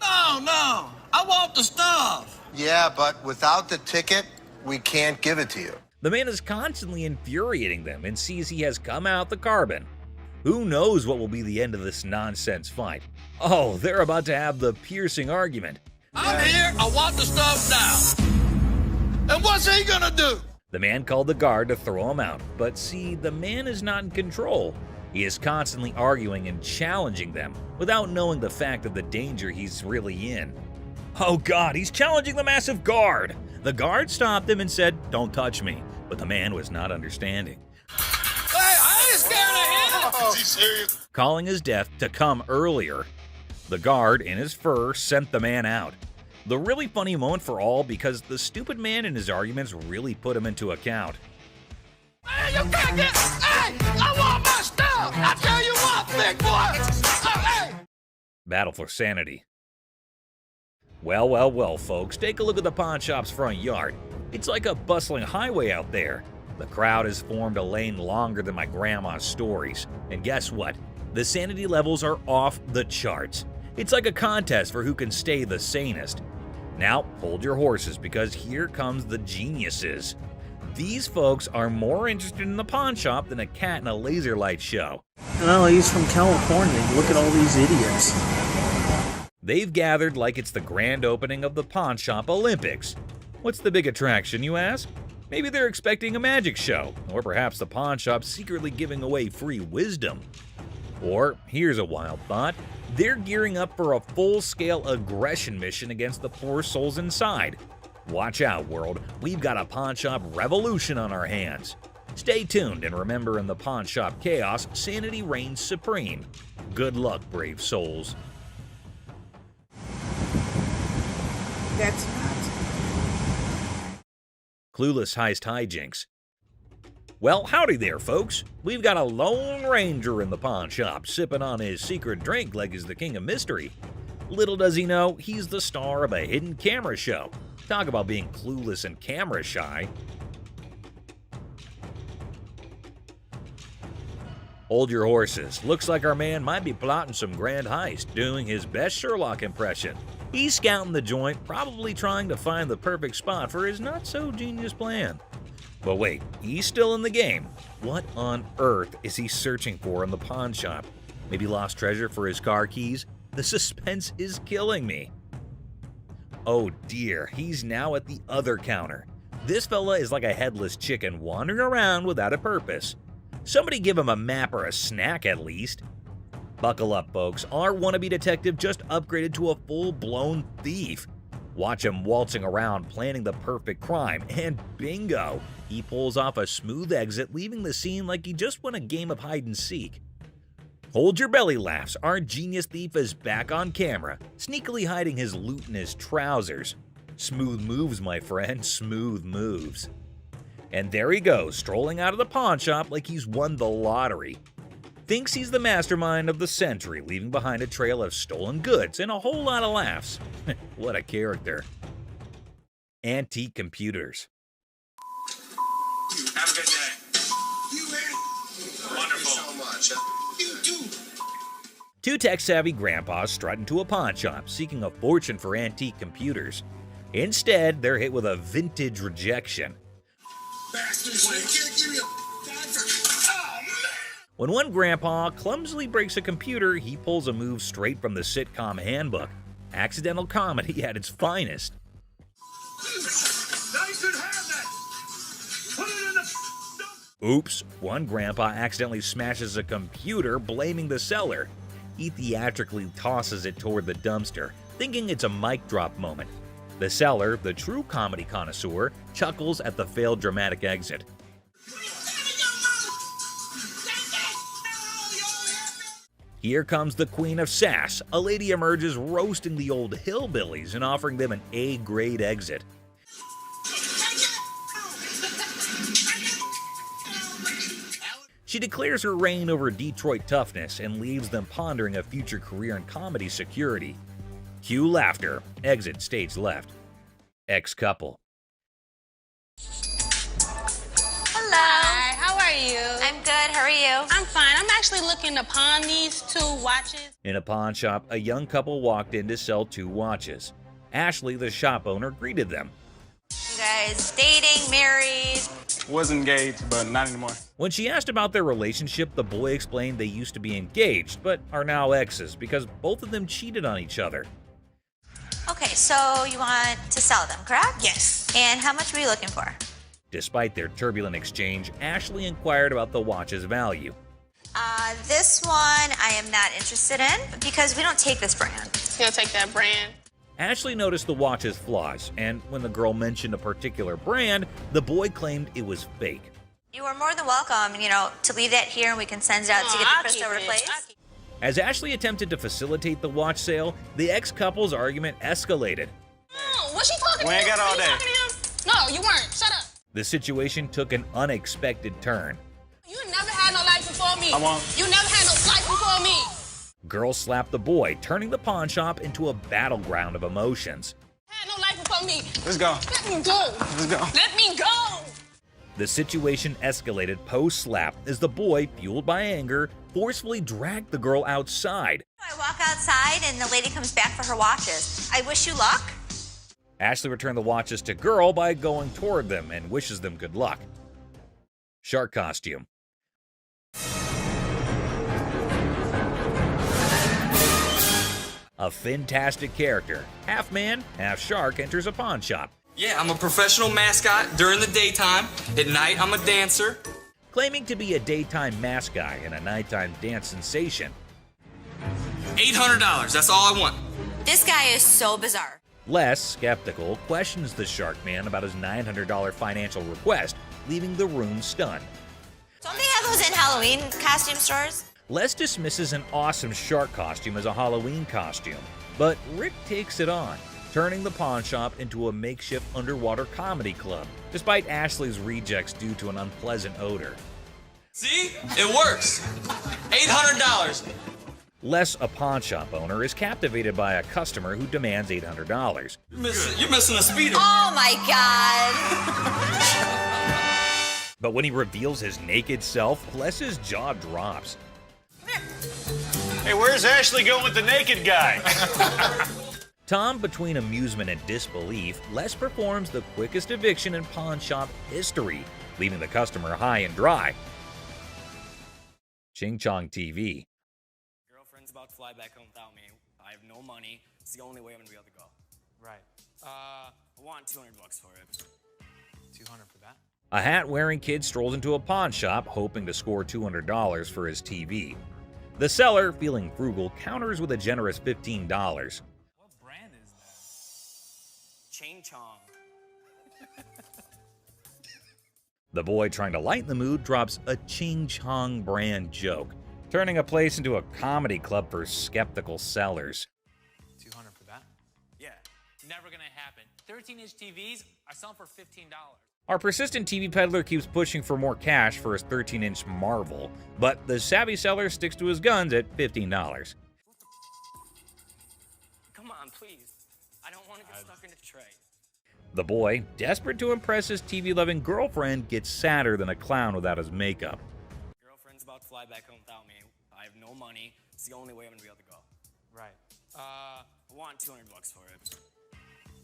No, I want the stuff. Yeah, but without the ticket, we can't give it to you. The man is constantly infuriating them and sees he has come out the carbon. Who knows what will be the end of this nonsense fight? Oh, they're about to have the piercing argument. I'm here, I want the stuff now. And what's he gonna do? The man called the guard to throw him out, but see, the man is not in control. He is constantly arguing and challenging them without knowing the fact of the danger he's really in. Oh God, he's challenging the massive guard! The guard stopped him and said, "Don't touch me," but the man was not understanding. Hey, I ain't scared of him! Is he serious? Calling his death to come earlier. The guard, in his fur, sent the man out. The really funny moment for all because the stupid man in his arguments really put him into account. Hey, you can't get... Hey, I want my stuff! I tell you what, big boy! Hey! Battle for sanity. Well, folks, take a look at the pawn shop's front yard. It's like a bustling highway out there. The crowd has formed a lane longer than my grandma's stories. And guess what? The sanity levels are off the charts. It's like a contest for who can stay the sanest. Now, hold your horses because here comes the geniuses. These folks are more interested in the pawn shop than a cat in a laser light show. Well, he's from California. Look at all these idiots. They've gathered like it's the grand opening of the Pawn Shop Olympics. What's the big attraction, you ask? Maybe they're expecting a magic show, or perhaps the pawn shop secretly giving away free wisdom. Or, here's a wild thought, they're gearing up for a full-scale aggression mission against the poor souls inside. Watch out, world, we've got a pawn shop revolution on our hands. Stay tuned and remember, in the pawn shop chaos, sanity reigns supreme. Good luck, brave souls. That's nuts. Clueless heist hijinks. Well, howdy there, folks. We've got a Lone Ranger in the pawn shop, sipping on his secret drink like he's the king of mystery. Little does he know, he's the star of a hidden camera show. Talk about being clueless and camera shy. Hold your horses. Looks like our man might be plotting some grand heist, doing his best Sherlock impression. He's scouting the joint, probably trying to find the perfect spot for his not-so-genius plan. But wait, he's still in the game. What on earth is he searching for in the pawn shop? Maybe lost treasure for his car keys? The suspense is killing me. Oh dear, he's now at the other counter. This fella is like a headless chicken wandering around without a purpose. Somebody give him a map or a snack at least. Buckle up, folks. Our wannabe detective just upgraded to a full-blown thief. Watch him waltzing around planning the perfect crime, and bingo! He pulls off a smooth exit, leaving the scene like he just won a game of hide-and-seek. Hold your belly laughs, our genius thief is back on camera, sneakily hiding his loot in his trousers. Smooth moves, my friend, smooth moves. And there he goes, strolling out of the pawn shop like he's won the lottery. Thinks he's the mastermind of the century, leaving behind a trail of stolen goods and a whole lot of laughs. What a character. Antique computers. Have a good day. You man. Wonderful. So much. You too. Two tech-savvy grandpas strut into a pawn shop, seeking a fortune for antique computers. Instead, they're hit with a vintage rejection. Bastards, you can't give me a dime for... Oh, man. When one grandpa clumsily breaks a computer, he pulls a move straight from the sitcom handbook. Accidental comedy at its finest. Now you should have that. Put it in the... Oops, one grandpa accidentally smashes a computer, blaming the seller. He theatrically tosses it toward the dumpster, thinking it's a mic drop moment. The seller, the true comedy connoisseur, chuckles at the failed dramatic exit. Here comes the queen of sass. A lady emerges roasting the old hillbillies and offering them an A-grade exit. She declares her reign over Detroit toughness and leaves them pondering a future career in comedy security. Cue laughter. Exit stage left. Ex-couple. Hello. Hi, how are you? I'm good. How are you? I'm fine. I'm actually looking to pawn these 2 watches. In a pawn shop, a young couple walked in to sell 2 watches. Ashley, the shop owner, greeted them. You guys dating, married? Was engaged, but not anymore. When she asked about their relationship, the boy explained they used to be engaged, but are now exes because both of them cheated on each other. Okay, so you want to sell them, correct? Yes. And how much were you looking for? Despite their turbulent exchange, Ashley inquired about the watch's value. This one I am not interested in because we don't take this brand. You'll take that brand. Ashley noticed the watch's flaws, and when the girl mentioned a particular brand, the boy claimed it was fake. You are more than welcome, to leave that here and we can send it out to get the crystal replaced. As Ashley attempted to facilitate the watch sale, the ex-couple's argument escalated. Oh, what's she talking to? We ain't got all Were you day. talking to him? No, you weren't. Shut up. The situation took an unexpected turn. You never had no life before me. I won't. You never had no life before me. Girl slapped the boy, turning the pawn shop into a battleground of emotions. Had no life before me. Let's go. Let me go. Let's go. Let me go. The situation escalated post-slap as the boy, fueled by anger, forcefully dragged the girl outside. I walk outside and the lady comes back for her watches. I wish you luck. Ashley returned the watches to girl by going toward them and wishes them good luck. Shark costume. A fantastic character, half man, half shark, enters a pawn shop. Yeah, I'm a professional mascot during the daytime. At night, I'm a dancer. Claiming to be a daytime mascot and a nighttime dance sensation. $800, that's all I want. This guy is so bizarre. Les, skeptical, questions the shark man about his $900 financial request, leaving the room stunned. Don't they have those in Halloween costume stores? Les dismisses an awesome shark costume as a Halloween costume, but Rick takes it on, turning the pawn shop into a makeshift underwater comedy club, despite Ashley's rejects due to an unpleasant odor. See? It works. $800. Les, a pawn shop owner, is captivated by a customer who demands $800. You're missing a speeder. Oh my God. But when he reveals his naked self, Les's jaw drops. Hey, where's Ashley going with the naked guy? Tom, between amusement and disbelief, Les performs the quickest eviction in pawn shop history, leaving the customer high and dry. Ching Chong TV. Girlfriend's about to fly back home without me. I have no money. It's the only way I'm gonna be able to go. Right. I want $200 for it. 200 for that? A hat-wearing kid strolls into a pawn shop, hoping to score $200 for his TV. The seller, feeling frugal, counters with a generous $15. What brand is that? Ching Chong. The boy, trying to lighten the mood, drops a Ching Chong brand joke, turning a place into a comedy club for skeptical sellers. 200 for that? Yeah. Never gonna happen. 13-inch TVs, I sell them for $15. Our persistent TV peddler keeps pushing for more cash for his 13-inch Marvel, but the savvy seller sticks to his guns at $15. Come on, please. I don't want to get stuck in a tray. The boy, desperate to impress his TV-loving girlfriend, gets sadder than a clown without his makeup. Girlfriend's about to fly back home without me. I have no money. It's the only way I'm gonna be able to go. Right. I want $200 for it.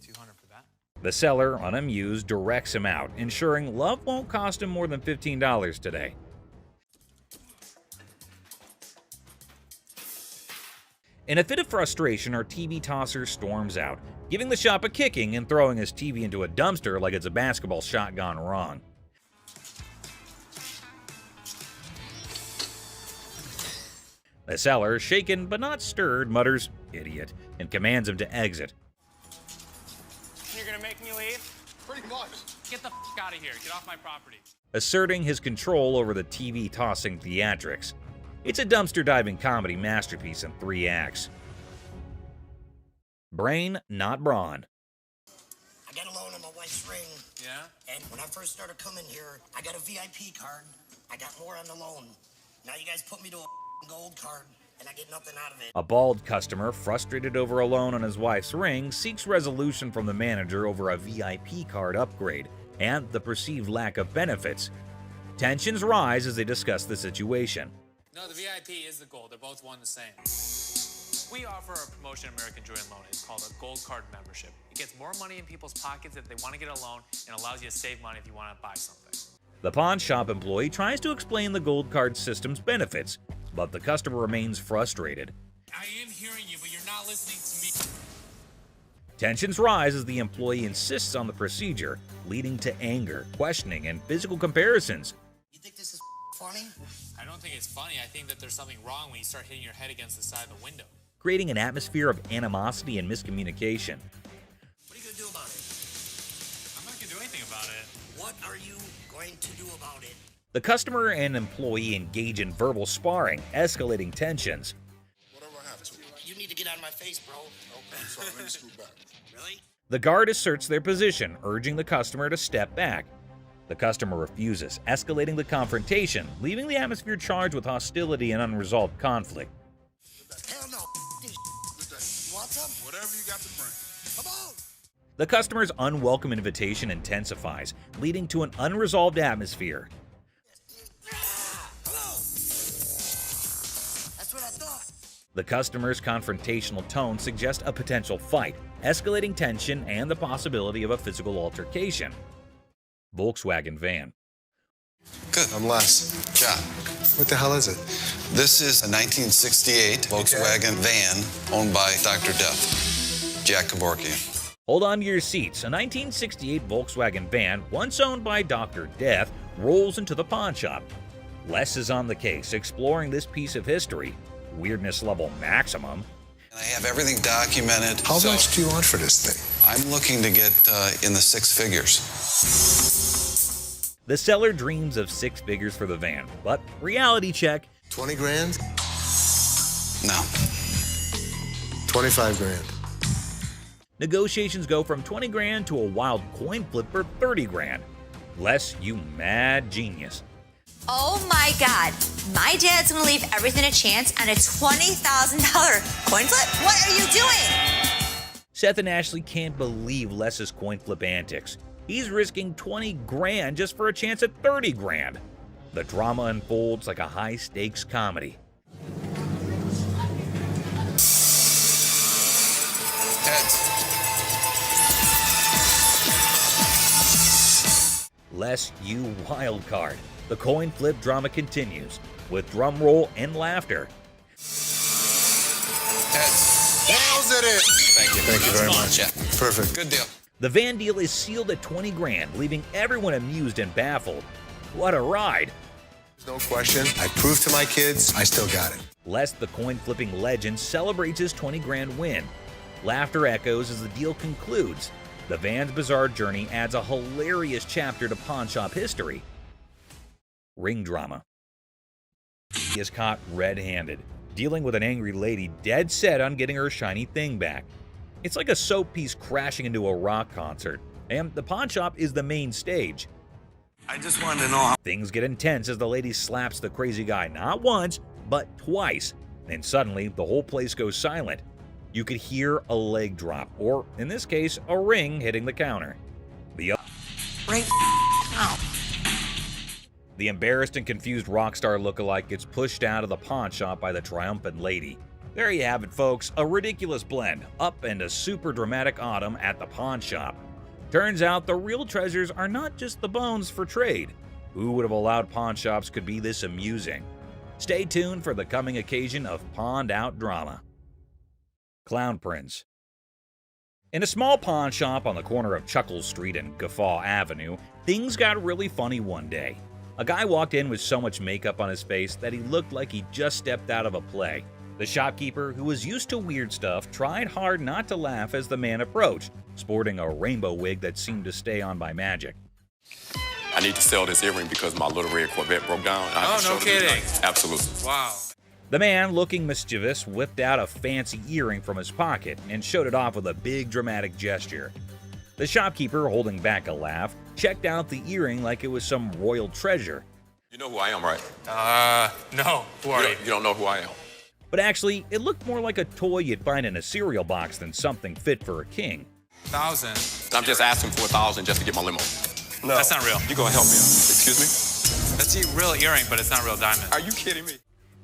200 for that? The seller, unamused, directs him out, ensuring love won't cost him more than $15 today. In a fit of frustration, our TV tosser storms out, giving the shop a kicking and throwing his TV into a dumpster like it's a basketball shot gone wrong. The seller, shaken but not stirred, mutters, "Idiot," and commands him to exit. You're gonna make me leave? Pretty much. Get the f out of here. Get off my property. Asserting his control over the TV tossing theatrics. It's a dumpster diving comedy masterpiece in 3 acts. Brain, not brawn. I got a loan on my wife's ring. Yeah? And when I first started coming here, I got a VIP card. I got more on the loan. Now you guys put me to a gold card, and I get nothing out of it. A bald customer, frustrated over a loan on his wife's ring, seeks resolution from the manager over a VIP card upgrade and the perceived lack of benefits. Tensions rise as they discuss the situation. No, the VIP is the gold. They're both one and the same. We offer a promotion at American Jewelry and Loan. It's called a gold card membership. It gets more money in people's pockets if they want to get a loan and allows you to save money if you want to buy something. The pawn shop employee tries to explain the gold card system's benefits, but the customer remains frustrated. I am hearing you, but you're not listening to me. Tensions rise as the employee insists on the procedure, leading to anger, questioning, and physical comparisons. You think this is funny? I don't think it's funny. I think that there's something wrong when you start hitting your head against the side of the window. Creating an atmosphere of animosity and miscommunication. What are you going to do about it? I'm not going to do anything about it. What are you going to do about it? The customer and employee engage in verbal sparring, escalating tensions. Whatever I have to. You need to get out of my face, bro. Okay, I'm sorry. Let me scoot back. Really? The guard asserts their position, urging the customer to step back. The customer refuses, escalating the confrontation, leaving the atmosphere charged with hostility and unresolved conflict. Hell no. You want some? Whatever you got to bring. Come on. The customer's unwelcome invitation intensifies, leading to an unresolved atmosphere. That's what I thought. The customer's confrontational tone suggests a potential fight, escalating tension and the possibility of a physical altercation. Volkswagen van. Good. I'm Les. John. What the hell is it? This is a 1968 Volkswagen van owned by Dr. Death, Jack Kevorkian. Hold on to your seats. A 1968 Volkswagen van, once owned by Dr. Death, rolls into the pawn shop. Les is on the case, exploring this piece of history. Weirdness level maximum. And I have everything documented. How much do you want for this thing? I'm looking to get in the 6 figures. The seller dreams of 6 figures for the van, but reality check. 20 grand? No. 25 grand. Negotiations go from 20 grand to a wild coin flip for 30 grand. Les, you mad genius. Oh my God, my dad's gonna leave everything a chance on a $20,000 coin flip? What are you doing? Seth and Ashley can't believe Les's coin flip antics. He's risking 20 grand just for a chance at 30 grand. The drama unfolds like a high-stakes comedy. Heads. Les, you wild card. The coin flip drama continues, with drum roll and laughter. Heads. Nails it! Thank you. Thank you very much. Yeah. Perfect. Good deal. The van deal is sealed at 20 grand, leaving everyone amused and baffled. What a ride! No question. I proved to my kids I still got it. Les, the coin flipping legend, celebrates his 20 grand win. Laughter echoes as the deal concludes. The van's bizarre journey adds a hilarious chapter to pawn shop history. Ring drama. He is caught red-handed, dealing with an angry lady dead set on getting her shiny thing back. It's like a soap piece crashing into a rock concert, and the pawn shop is the main stage. I just wanted to know how. Things get intense as the lady slaps the crazy guy not once, but twice, and suddenly the whole place goes silent. You could hear a leg drop, or in this case, a ring hitting the counter. Right now. The embarrassed and confused rock star lookalike gets pushed out of the pawn shop by the triumphant lady. There you have it, folks, a ridiculous blend, up and a super dramatic autumn at the pawn shop. Turns out the real treasures are not just the bones for trade. Who would have allowed pawn shops could be this amusing? Stay tuned for the coming occasion of pawned out drama. Clown Prince. In a small pawn shop on the corner of Chuckles Street and Guffaw Avenue, things got really funny one day. A guy walked in with so much makeup on his face that he looked like he just stepped out of a play. The shopkeeper, who was used to weird stuff, tried hard not to laugh as the man approached, sporting a rainbow wig that seemed to stay on by magic. I need to sell this earring because my little red Corvette broke down. Oh, no kidding. Absolutely. Wow. The man, looking mischievous, whipped out a fancy earring from his pocket and showed it off with a big dramatic gesture. The shopkeeper, holding back a laugh, checked out the earring like it was some royal treasure. You know who I am, right? No. Who are you? You don't know who I am. But actually, it looked more like a toy you'd find in a cereal box than something fit for a king. 1,000. I'm just asking for 1,000 just to get my limo. No. That's not real. You gonna help me out? Excuse me? That's a real earring, but it's not real diamond. Are you kidding me?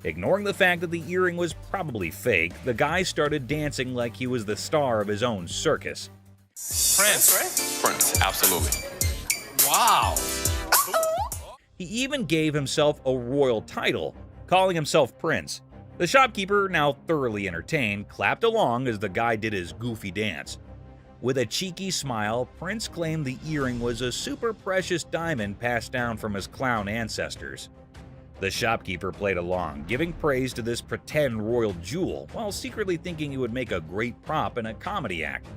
Ignoring the fact that the earring was probably fake, the guy started dancing like he was the star of his own circus. Prince, right? Prince, absolutely. Wow. He even gave himself a royal title, calling himself Prince. The shopkeeper, now thoroughly entertained, clapped along as the guy did his goofy dance. With a cheeky smile, Prince claimed the earring was a super precious diamond passed down from his clown ancestors. The shopkeeper played along, giving praise to this pretend royal jewel, while secretly thinking he would make a great prop in a comedy act.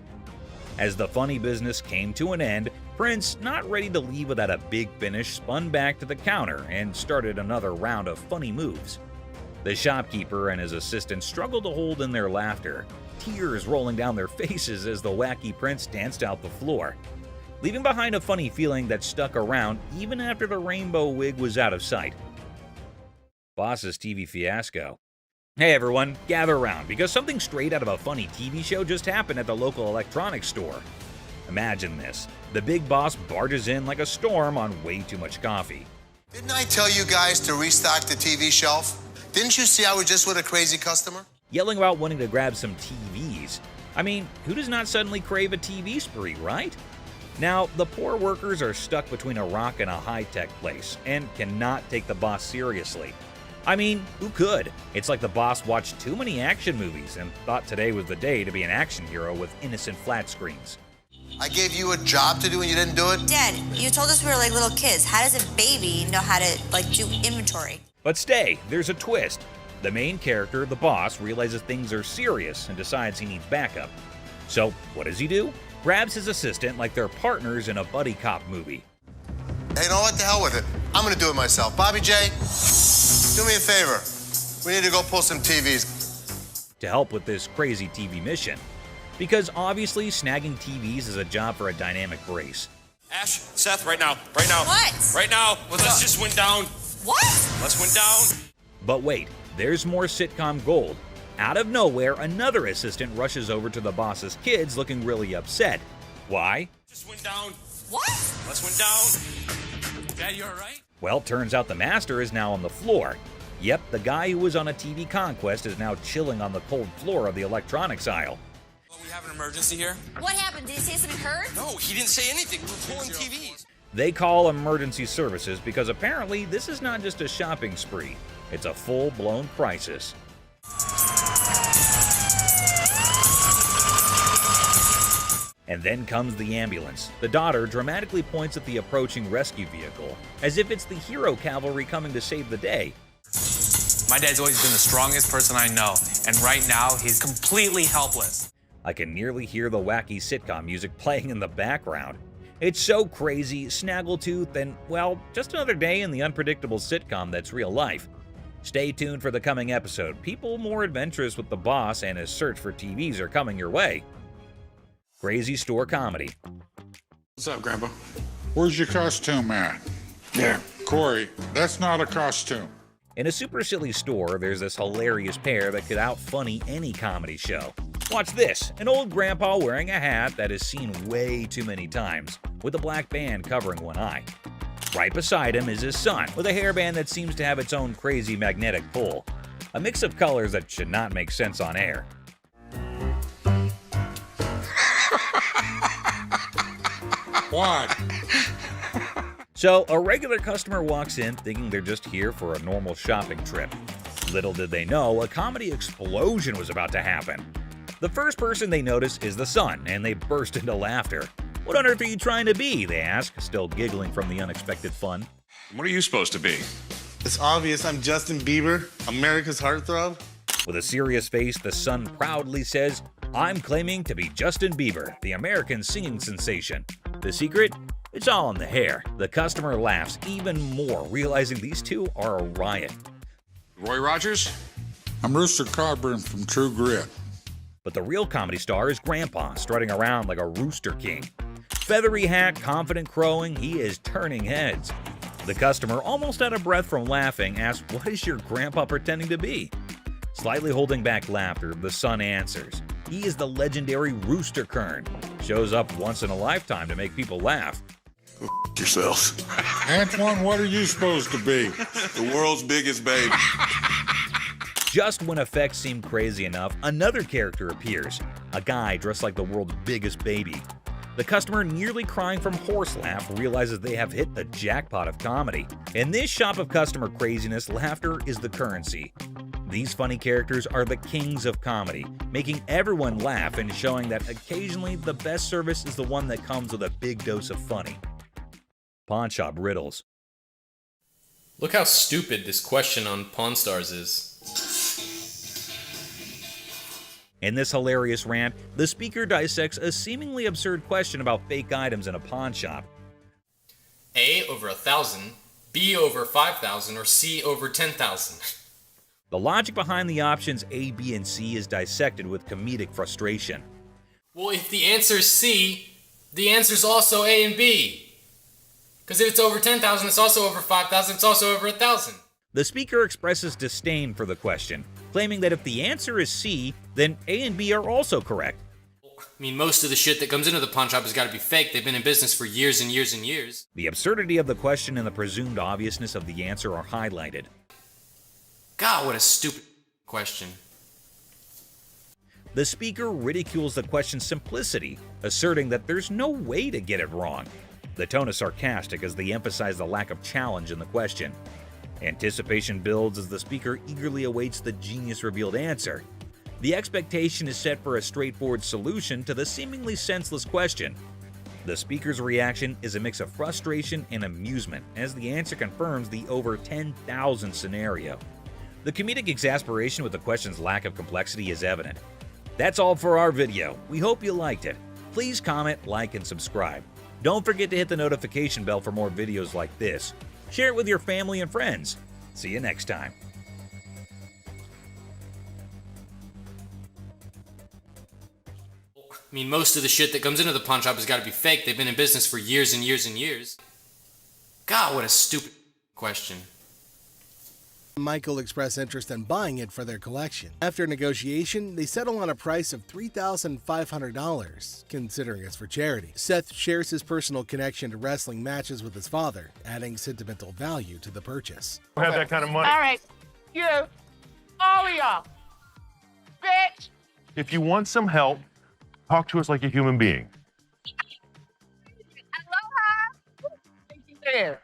As the funny business came to an end, Prince, not ready to leave without a big finish, spun back to the counter and started another round of funny moves. The shopkeeper and his assistant struggled to hold in their laughter, tears rolling down their faces as the wacky Prince danced out the floor, leaving behind a funny feeling that stuck around even after the rainbow wig was out of sight. Boss's TV fiasco. Hey everyone, gather around because something straight out of a funny TV show just happened at the local electronics store. Imagine this. The big boss barges in like a storm on way too much coffee. Didn't I tell you guys to restock the TV shelf? Didn't you see I was just with a crazy customer? Yelling about wanting to grab some TVs. I mean, who does not suddenly crave a TV spree, right? Now, the poor workers are stuck between a rock and a high-tech place and cannot take the boss seriously. I mean, who could? It's like the boss watched too many action movies and thought today was the day to be an action hero with innocent flat screens. I gave you a job to do and you didn't do it? Dad, you told us we were like little kids. How does a baby know how to, do inventory? But stay, there's a twist. The main character, the boss, realizes things are serious and decides he needs backup. So, what does he do? Grabs his assistant like they're partners in a buddy cop movie. Hey, you know what? The hell with it. I'm gonna do it myself. Bobby J, do me a favor. We need to go pull some TVs. To help with this crazy TV mission. Because obviously snagging TVs is a job for a dynamic brace. Ash, Seth, right now. Right now. What? Right now. Let's just win down. What? Let's win down. But wait, there's more sitcom gold. Out of nowhere, another assistant rushes over to the boss's kids looking really upset. Why? Just win down. What? Let's win down. Dad, you alright? Well, turns out the master is now on the floor. Yep, the guy who was on a TV conquest is now chilling on the cold floor of the electronics aisle. Well, we have an emergency here. What happened? Did he say something hurt? No, he didn't say anything. We're pulling TVs. They call emergency services because apparently this is not just a shopping spree. It's a full-blown crisis. And then comes the ambulance. The daughter dramatically points at the approaching rescue vehicle, as if it's the hero cavalry coming to save the day. My dad's always been the strongest person I know, and right now he's completely helpless. I can nearly hear the wacky sitcom music playing in the background. It's so crazy, snaggletooth, and, well, just another day in the unpredictable sitcom that's real life. Stay tuned for the coming episode. People more adventurous with the boss and his search for TVs are coming your way. Crazy store comedy. What's up, Grandpa? Where's your costume at? There. Corey, that's not a costume. In a super silly store, there's this hilarious pair that could out-funny any comedy show. Watch this, an old grandpa wearing a hat that is seen way too many times, with a black band covering one eye. Right beside him is his son, with a hairband that seems to have its own crazy magnetic pull. A mix of colors that should not make sense on air. What? So, a regular customer walks in thinking they're just here for a normal shopping trip. Little did they know, a comedy explosion was about to happen. The first person they notice is the son, and they burst into laughter. "What on earth are you trying to be?" they ask, still giggling from the unexpected fun. What are you supposed to be? It's obvious I'm Justin Bieber, America's heartthrob. With a serious face, the son proudly says, "I'm claiming to be Justin Bieber, the American singing sensation." The secret? It's all in the hair. The customer laughs even more, realizing these two are a riot. Roy Rogers? I'm Rooster Cogburn from True Grit. But the real comedy star is Grandpa, strutting around like a rooster king. Feathery hat, confident crowing, he is turning heads. The customer, almost out of breath from laughing, asks, "What is your grandpa pretending to be?" Slightly holding back laughter, the son answers, "He is the legendary Rooster Kern. Shows up once in a lifetime to make people laugh." Go yourself. Antoine, what are you supposed to be? The world's biggest baby. Just when effects seem crazy enough, another character appears, a guy dressed like the world's biggest baby. The customer, nearly crying from horse laugh, realizes they have hit the jackpot of comedy. In this shop of customer craziness, laughter is the currency. These funny characters are the kings of comedy, making everyone laugh and showing that occasionally the best service is the one that comes with a big dose of funny. Pawn Shop Riddles. Look how stupid this question on Pawn Stars is. In this hilarious rant, the speaker dissects a seemingly absurd question about fake items in a pawn shop. A over 1,000, B over 5,000, or C over 10,000. The logic behind the options A, B, and C is dissected with comedic frustration. Well, if the answer is C, the answer is also A and B. Because if it's over 10,000, it's also over 5,000, it's also over 1,000. The speaker expresses disdain for the question, claiming that if the answer is C, then A and B are also correct. I mean, most of the shit that comes into the pawn shop has got to be fake. They've been in business for years and years and years. The absurdity of the question and the presumed obviousness of the answer are highlighted. God, what a stupid question. The speaker ridicules the question's simplicity, asserting that there's no way to get it wrong. The tone is sarcastic as they emphasize the lack of challenge in the question. Anticipation builds as the speaker eagerly awaits the genius-revealed answer. The expectation is set for a straightforward solution to the seemingly senseless question. The speaker's reaction is a mix of frustration and amusement as the answer confirms the over 10,000 scenario. The comedic exasperation with the question's lack of complexity is evident. That's all for our video. We hope you liked it. Please comment, like, and subscribe. Don't forget to hit the notification bell for more videos like this. Share it with your family and friends. See you next time. I mean, most of the shit that comes into the pawn shop has got to be fake. They've been in business for years and years and years. God, what a stupid question. Michael expressed interest in buying it for their collection. After negotiation, they settle on a price of $3,500, considering it's for charity. Seth shares his personal connection to wrestling matches with his father, adding sentimental value to the purchase. I don't have that kind of money. All right, you, all of y'all, bitch. If you want some help, talk to us like a human being. Aloha. Thank you there.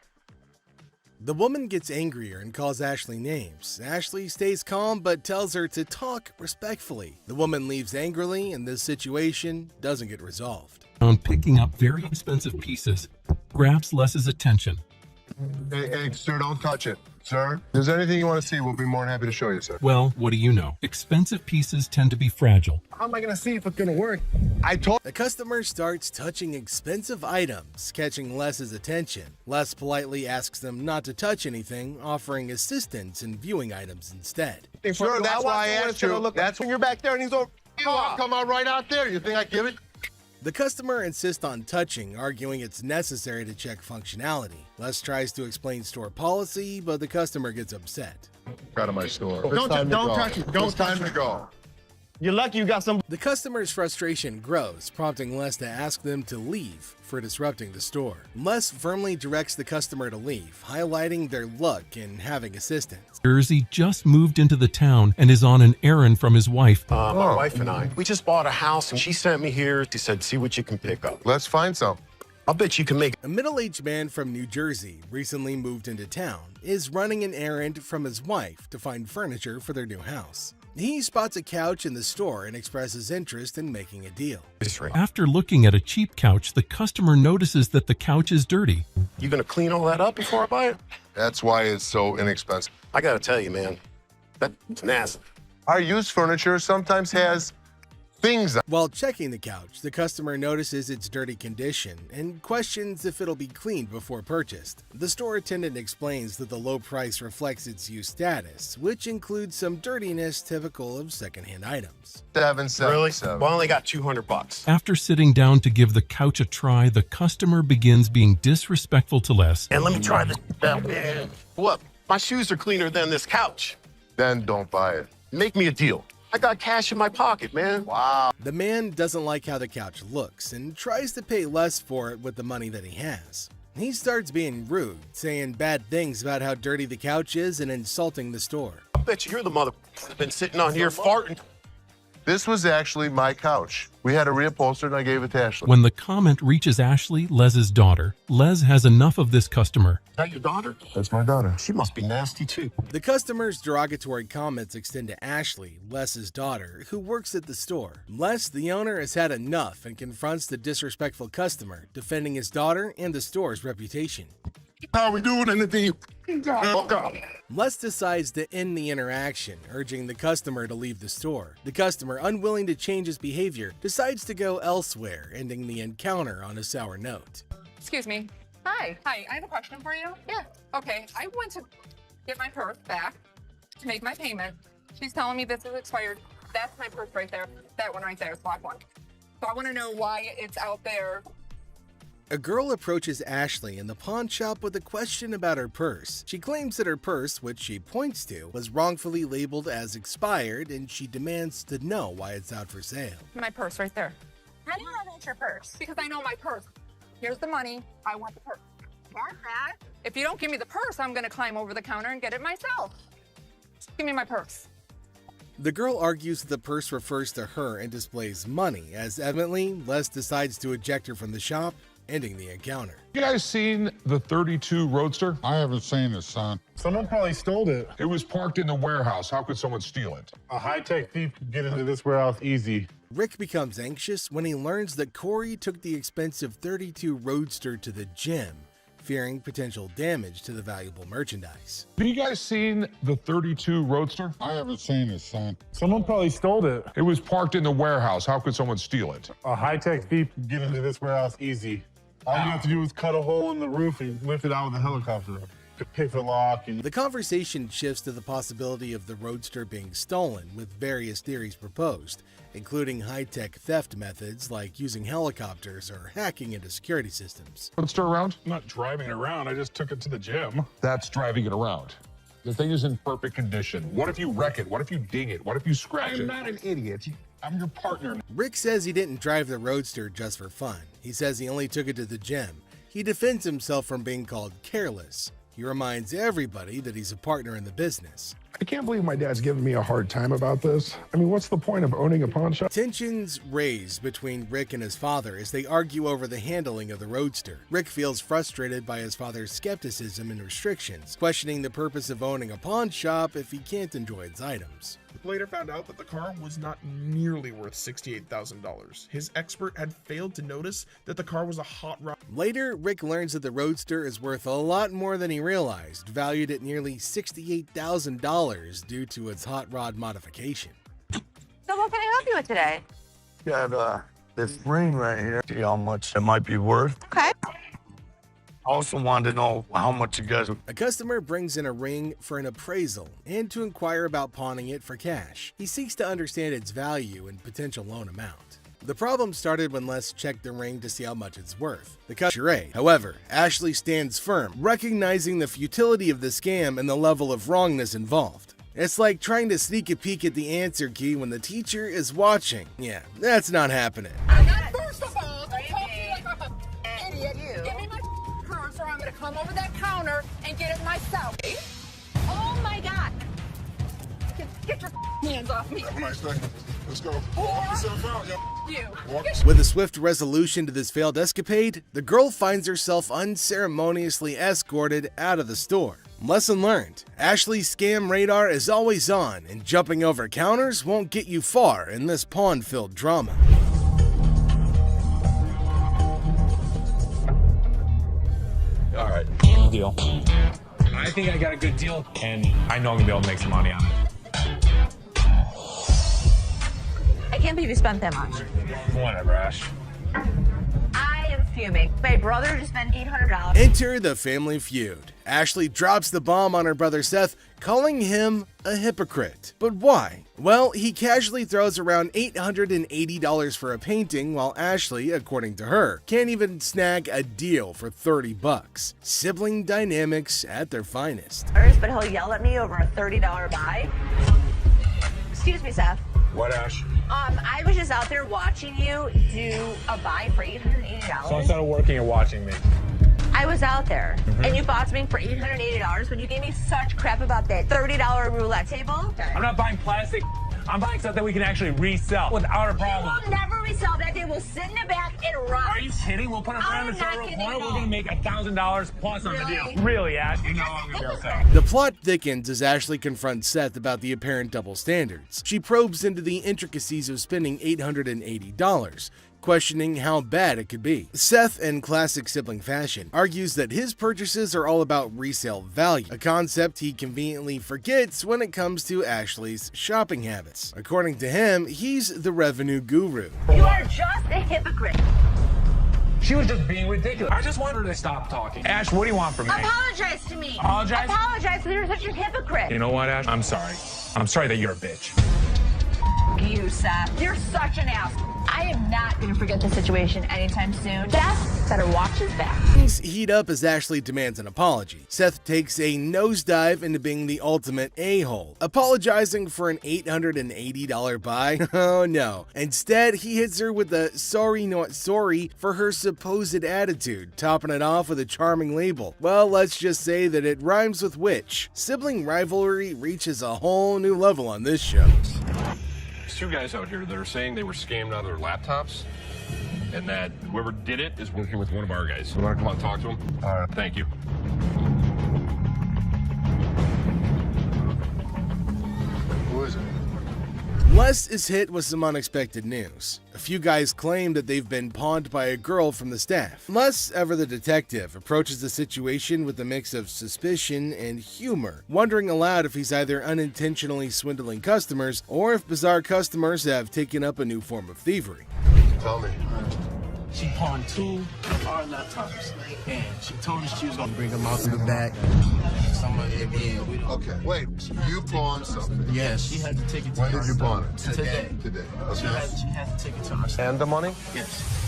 The woman gets angrier and calls Ashley names. Ashley stays calm but tells her to talk respectfully. The woman leaves angrily and this situation doesn't get resolved. On picking up very expensive pieces grabs Les's attention. Hey, sir, don't touch it. Sir, if there's anything you want to see, we'll be more than happy to show you, sir. Well, what do you know? Expensive pieces tend to be fragile. How am I going to see if it's going to work? The customer starts touching expensive items, catching Les's attention. Les politely asks them not to touch anything, offering assistance in viewing items instead. Sure, that's why I asked you. That's when you're back there and he's over. I'll come out right out there. You think I give it? The customer insists on touching, arguing it's necessary to check functionality. Les tries to explain store policy, but the customer gets upset. Out of my store. Don't touch it. Don't touch it. Go. You're lucky you got some. The customer's frustration grows, prompting Les to ask them to leave for disrupting the store. Les firmly directs the customer to leave, highlighting their luck in having assistance. Jersey just moved into the town and is on an errand from his wife. My wife and I, we just bought a house and she sent me here. She said, see what you can pick up. Let's find some. I'll bet you can make it. A middle-aged man from New Jersey, recently moved into town, is running an errand from his wife to find furniture for their new house. He spots a couch in the store and expresses interest in making a deal. After looking at a cheap couch, the customer notices that the couch is dirty. You gonna clean all that up before I buy it? That's why it's so inexpensive. I gotta tell you, man, that's nasty. Our used furniture sometimes has things. While checking the couch, the customer notices its dirty condition and questions if it'll be cleaned before purchased. The store attendant explains that the low price reflects its used status, which includes some dirtiness typical of secondhand items. Really? Well, I only got $200. After sitting down to give the couch a try, the customer begins being disrespectful to Les. And let me try this. What? My shoes are cleaner than this couch. Then don't buy it. Make me a deal. I got cash in my pocket, man. Wow. The man doesn't like how the couch looks and tries to pay less for it with the money that he has. He starts being rude, saying bad things about how dirty the couch is and insulting the store. I bet you're the mother that's been sitting on here farting. This was actually my couch. We had a reupholstered and I gave it to Ashley. When the comment reaches Ashley, Les's daughter, Les has enough of this customer. Is that your daughter? That's my daughter. She must be nasty too. The customer's derogatory comments extend to Ashley, Les's daughter, who works at the store. Les, the owner, has had enough and confronts the disrespectful customer, defending his daughter and the store's reputation. How we doing anything? Les decides to end the interaction, urging the customer to leave the store. The customer, unwilling to change his behavior, decides to go elsewhere, ending the encounter on a sour note. Excuse me. Hi. Hi, I have a question for you. Yeah. Okay, I went to get my purse back to make my payment. She's telling me this is expired. That's my purse right there. That one right there, the black one. So I want to know why it's out there. A girl approaches Ashley in the pawn shop with a question about her purse. She claims that her purse, which she points to, was wrongfully labeled as expired, and she demands to know why it's out for sale. My purse right there. How do you know that's your purse? Because I know my purse. Here's the money. I want the purse. Want that? If you don't give me the purse, I'm going to climb over the counter and get it myself. Give me my purse. The girl argues that the purse refers to her and displays money, as evidently, Les decides to eject her from the shop, ending the encounter. You guys seen the 32 Roadster? I haven't seen it, son. Someone probably stole it. It was parked in the warehouse. How could someone steal it? A high-tech thief could get into this warehouse easy. Rick becomes anxious when he learns that Corey took the expensive 32 Roadster to the gym, fearing potential damage to the valuable merchandise. Have you guys seen the 32 Roadster? I haven't seen it, son. Someone probably stole it. It was parked in the warehouse. How could someone steal it? A high-tech thief could get into this warehouse easy. All you have to do is cut a hole in the roof and lift it out with a helicopter. Pick the lock. The conversation shifts to the possibility of the Roadster being stolen, with various theories proposed, including high-tech theft methods like using helicopters or hacking into security systems. Roadster around? I'm not driving it around. I just took it to the gym. That's driving it around. The thing is in perfect condition. What if you wreck it? What if you ding it? What if you scratch it? I'm not an idiot. I'm your partner. Rick says he didn't drive the Roadster just for fun. He says he only took it to the gym. He defends himself from being called careless. He reminds everybody that he's a partner in the business. I can't believe my dad's giving me a hard time about this. I mean, what's the point of owning a pawn shop? Tensions raise between Rick and his father as they argue over the handling of the Roadster. Rick feels frustrated by his father's skepticism and restrictions, questioning the purpose of owning a pawn shop if he can't enjoy its items. Later found out that the car was not nearly worth $68,000. His expert had failed to notice that the car was a hot rod. Later, Rick learns that the Roadster is worth a lot more than he realized, valued at nearly $68,000 due to its hot rod modification. So what can I help you with today? Got this ring right here. See how much it might be worth. Okay. I also wanted to know how much you guys... A customer brings in a ring for an appraisal and to inquire about pawning it for cash. He seeks to understand its value and potential loan amount. The problem started when Les checked the ring to see how much it's worth. The customer. However, Ashley stands firm, recognizing the futility of the scam and the level of wrongness involved. It's like trying to sneak a peek at the answer key when the teacher is watching. Yeah, that's not happening. First of all, don't talk to me like I'm an idiot. Give me my purse or I'm going to come over that counter and get it myself. Oh my God. Get your hands off me. Have a nice day. Let's go. With a swift resolution to this failed escapade, the girl finds herself unceremoniously escorted out of the store. Lesson learned: Ashley's scam radar is always on, and jumping over counters won't get you far in this pawn-filled drama. All right, deal. I think I got a good deal, and I know I'm gonna be able to make some money on it. I can't believe you spent that much. Whatever, Ash. I am fuming. My brother just spent $800. Enter the family feud. Ashley drops the bomb on her brother Seth, calling him a hypocrite. But why? Well, he casually throws around $880 for a painting, while Ashley, according to her, can't even snag a deal for $30. Sibling dynamics at their finest. But he'll yell at me over a $30 buy. Excuse me, Seth. What, Ash? I was just out there watching you do a buy for $880. So instead of working, you're watching me. I was out there, and you bought something for $880 when you gave me such crap about that $30 roulette table. I'm not buying plastic. I'm buying stuff that we can actually resell without a problem. You will never resell that. They will sit in the back and rot. Are you kidding? We'll put it around the showroom corner. We're gonna make $1,000 plus on the deal. Really, Ash? You know I'm gonna be upset. The plot thickens as Ashley confronts Seth about the apparent double standards. She probes into the intricacies of spending $880, questioning how bad it could be. Seth, in classic sibling fashion, argues that his purchases are all about resale value, a concept he conveniently forgets when it comes to Ashley's shopping habits. According to him, he's the revenue guru. You are just a hypocrite. She was just being ridiculous. I just want her to stop talking. Ash, what do you want from me? Apologize to me. Apologize? Apologize because you're such a hypocrite. You know what, Ash? I'm sorry. I'm sorry that you're a bitch. You, Seth. You're such an ass. I am not going to forget the situation anytime soon. Seth better watch his back. Things heat up as Ashley demands an apology. Seth takes a nosedive into being the ultimate a-hole, apologizing for an $880 buy. Oh no. Instead, he hits her with a sorry not sorry for her supposed attitude, topping it off with a charming label. Well, let's just say that it rhymes with witch. Sibling rivalry reaches a whole new level on this show. There's two guys out here that are saying they were scammed out of their laptops, and that whoever did it is working with one of our guys. You want to come out and talk to him? All right. Thank you. Who is it? Les is hit with some unexpected news. A few guys claim that they've been pawned by a girl from the staff. Les, ever the detective, approaches the situation with a mix of suspicion and humor, wondering aloud if he's either unintentionally swindling customers or if bizarre customers have taken up a new form of thievery. Tell me. She pawned 2 of our laptops, and she told us she was gonna bring them out to the back. Somebody again. Okay, wait. You pawned something? Yes, she had to take it to When did you pawn it? Today. Today. She had to take it to herself. And the money? Yes.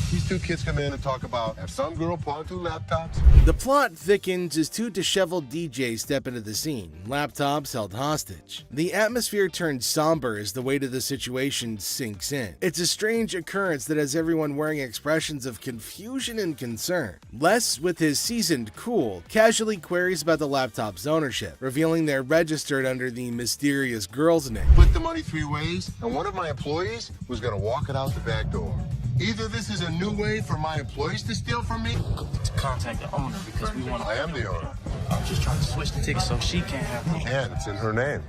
These two kids come in and talk about have some girl pawned 2 laptops. The plot thickens as 2 disheveled DJs step into the scene, laptops held hostage. The atmosphere turns somber as the weight of the situation sinks in. It's a strange occurrence that has everyone wearing expressions of confusion and concern. Les, with his seasoned cool, casually queries about the laptop's ownership, revealing they're registered under the mysterious girl's name. Split the money 3 ways, and one of my employees was gonna walk it out the back door. Either this is a new way for my employees to steal from me, To contact the owner because we want to. I am the owner. I'm just trying to switch the ticket so she can't have them. And it's in her name.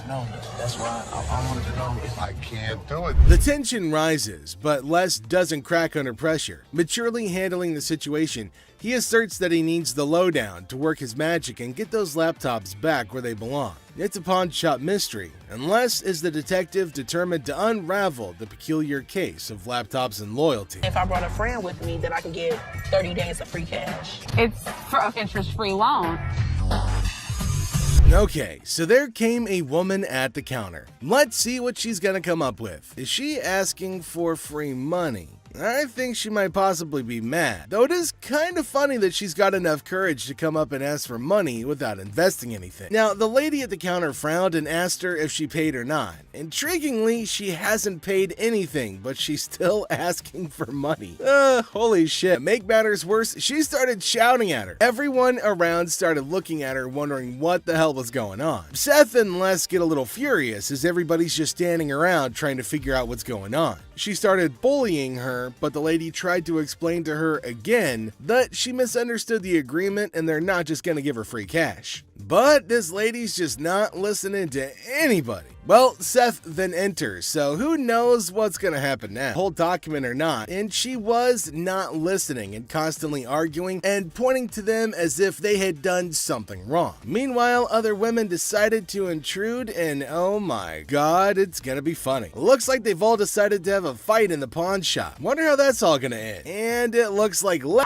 No, that's why I wanted to know if I can't do it. The tension rises, but Les doesn't crack under pressure. Maturely handling the situation, he asserts that he needs the lowdown to work his magic and get those laptops back where they belong. It's a pawn shop mystery, and Les is the detective determined to unravel the peculiar case of laptops and loyalty. If I brought a friend with me, then I could get 30 days of free cash. It's for an interest-free loan. Okay, so there came a woman at the counter. Let's see what she's gonna come up with. Is she asking for free money? I think she might possibly be mad, though it is kind of funny that she's got enough courage to come up and ask for money without investing anything. Now, the lady at the counter frowned and asked her if she paid or not. Intriguingly, she hasn't paid anything, but she's still asking for money. Holy shit. To make matters worse, she started shouting at her. Everyone around started looking at her, wondering what the hell was going on. Seth and Les get a little furious as everybody's just standing around trying to figure out what's going on. She started bullying her, but the lady tried to explain to her again that she misunderstood the agreement and they're not just gonna give her free cash. But this lady's just not listening to anybody. Well, Seth then enters, so who knows what's gonna happen now, whole document or not, and she was not listening and constantly arguing and pointing to them as if they had done something wrong. Meanwhile, other women decided to intrude, and oh my god, it's gonna be funny. Looks like they've all decided to have a fight in the pawn shop. Wonder how that's all gonna end. And it looks like All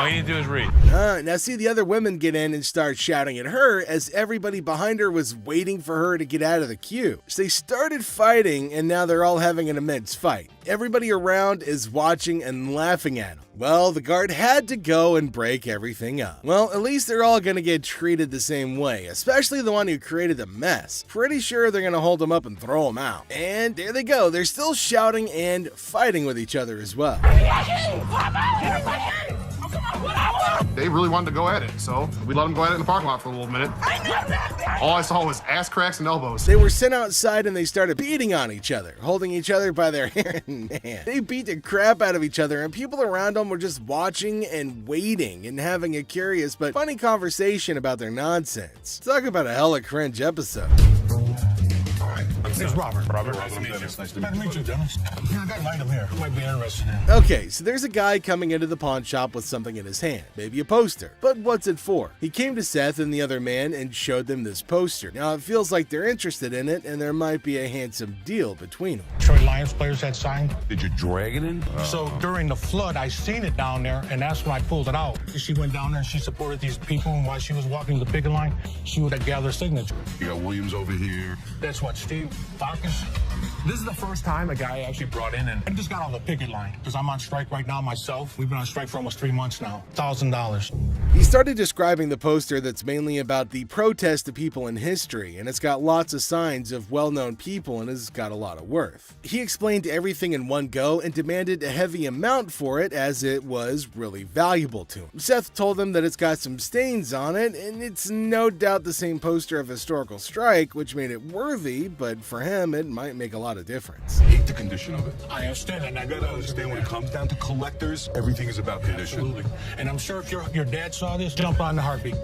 you need to do is read. now see the other women get in and start shouting at her as everybody behind her was waiting for her to get out of the queue. So they started fighting and now they're all having an immense fight. Everybody around is watching and laughing at them. Well, the guard had to go and break everything up. Well, at least they're all gonna get treated the same way, especially the one who created the mess. Pretty sure they're gonna hold him up and throw him out. And there they go, they're still shouting and fighting with each other as well. They really wanted to go at it, so we let them go at it in the parking lot for a little minute. All I saw was ass cracks and elbows. They were sent outside and they started beating on each other, holding each other by their hair. Man, they beat the crap out of each other and people around them were just watching and waiting and having a curious but funny conversation about their nonsense. Talk about a hella cringe episode. It's Robert. Robert, nice to meet you. Nice to meet you, Dennis. Yeah, I got an item here. Might be interested in. Okay, so there's a guy coming into the pawn shop with something in his hand, maybe a poster. But what's it for? He came to Seth and the other man and showed them this poster. Now it feels like they're interested in it and there might be a handsome deal between them. Detroit Lions players had signed. Did you drag it in? So during the flood, I seen it down there, and that's when I pulled it out. She went down there and she supported these people, and while she was walking the picket line, she would have gathered signatures. You got Williams over here. That's what, Steve Farkas? This is the first time a guy actually brought in, and I just got on the picket line because I'm on strike right now myself. We've been on strike for almost 3 months now. $1,000. He started describing the poster that's mainly about the protest of people in history, and it's got lots of signs of well-known people and has got a lot of worth. He explained everything in one go and demanded a heavy amount for it as it was really valuable to him. Seth told him that it's got some stains on it, and it's no doubt the same poster of historical strike, which made it worthy, but for him, it might make a lot of difference. Hate the condition of it. I understand, and I gotta understand When it comes down to collectors, everything is about condition. Absolutely. And I'm sure if your dad saw this, jump on the heartbeat.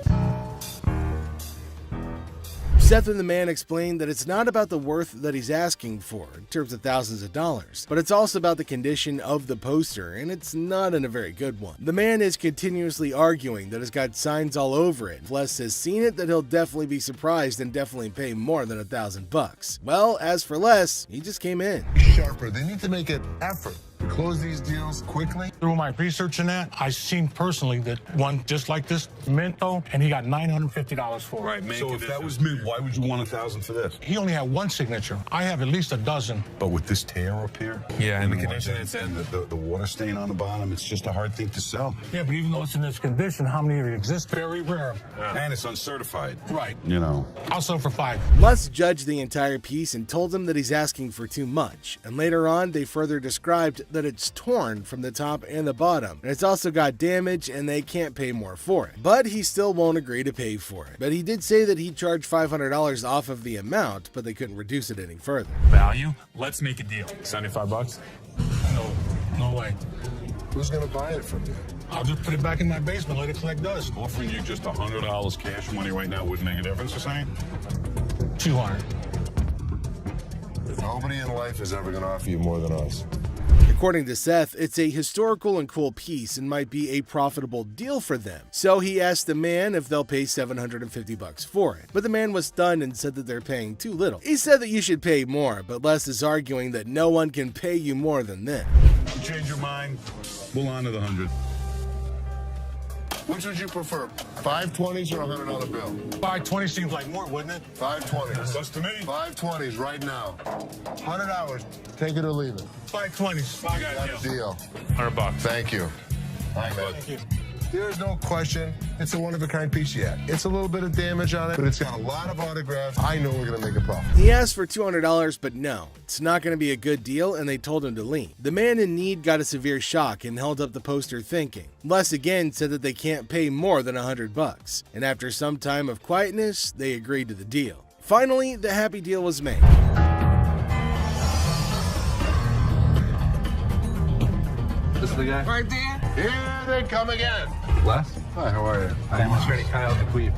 Seth and the man explained that it's not about the worth that he's asking for in terms of thousands of dollars, but it's also about the condition of the poster, and it's not in a very good one. The man is continuously arguing that it's got signs all over it. If Les has seen it, that he'll definitely be surprised and definitely pay more than $1,000. Well, as for Les, he just came in. Sharper. They need to make an effort to close these deals quickly. Through my research in that, I seen personally that one just like this, Minto, and he got $950 for it. Right, man. So if that was me, why would you want $1,000 for this? He only had one signature. I have at least a dozen. But with this tear up here, Yeah, and the and condition it's in, the water stain on the bottom, it's just a hard thing to sell. Yeah, but even though it's in this condition, how many of it exist? Very rare. And it's uncertified. Right. You know. I'll sell for $5. Les judged the entire piece and told him that he's asking for too much, and later on they further described that it's torn from the top and the bottom, and it's also got damage and they can't pay more for it. But he still won't agree to pay for it. But he did say that he charged $500 off of the amount, but they couldn't reduce it any further. Value? Let's make a deal. $75? No way. Who's gonna buy it from you? I'll just put it back in my basement, let it collect dust. Offering you just $100 cash money right now wouldn't make a difference, you're saying? 200. Nobody in life is ever gonna offer you more than us. According to Seth, it's a historical and cool piece and might be a profitable deal for them. So he asked the man if they'll pay $750 for it. But the man was stunned and said that they're paying too little. He said that you should pay more, but Les is arguing that no one can pay you more than this. You change your mind, we'll honor the 100. Which would you prefer, 520s or a $100 bill? 520 seems like more, wouldn't it? 520s. That's to me. 520s right now. 100 hours, take it or leave it. 520s. Got a deal. $100. Thank you. Thank you. There's no question, it's a one-of-a-kind piece yet. It's a little bit of damage on it, but it's got a lot of autographs. I know we're gonna make a profit. He asked for $200, but no, it's not going to be a good deal, and they told him to leave. The man in need got a severe shock and held up the poster thinking. Les again said that they can't pay more than $100, and after some time of quietness, they agreed to the deal. Finally, the happy deal was made. This is the guy? Right there. Here they come again. Les? Hi, how are you? I'm attorney Kyle DeQueef.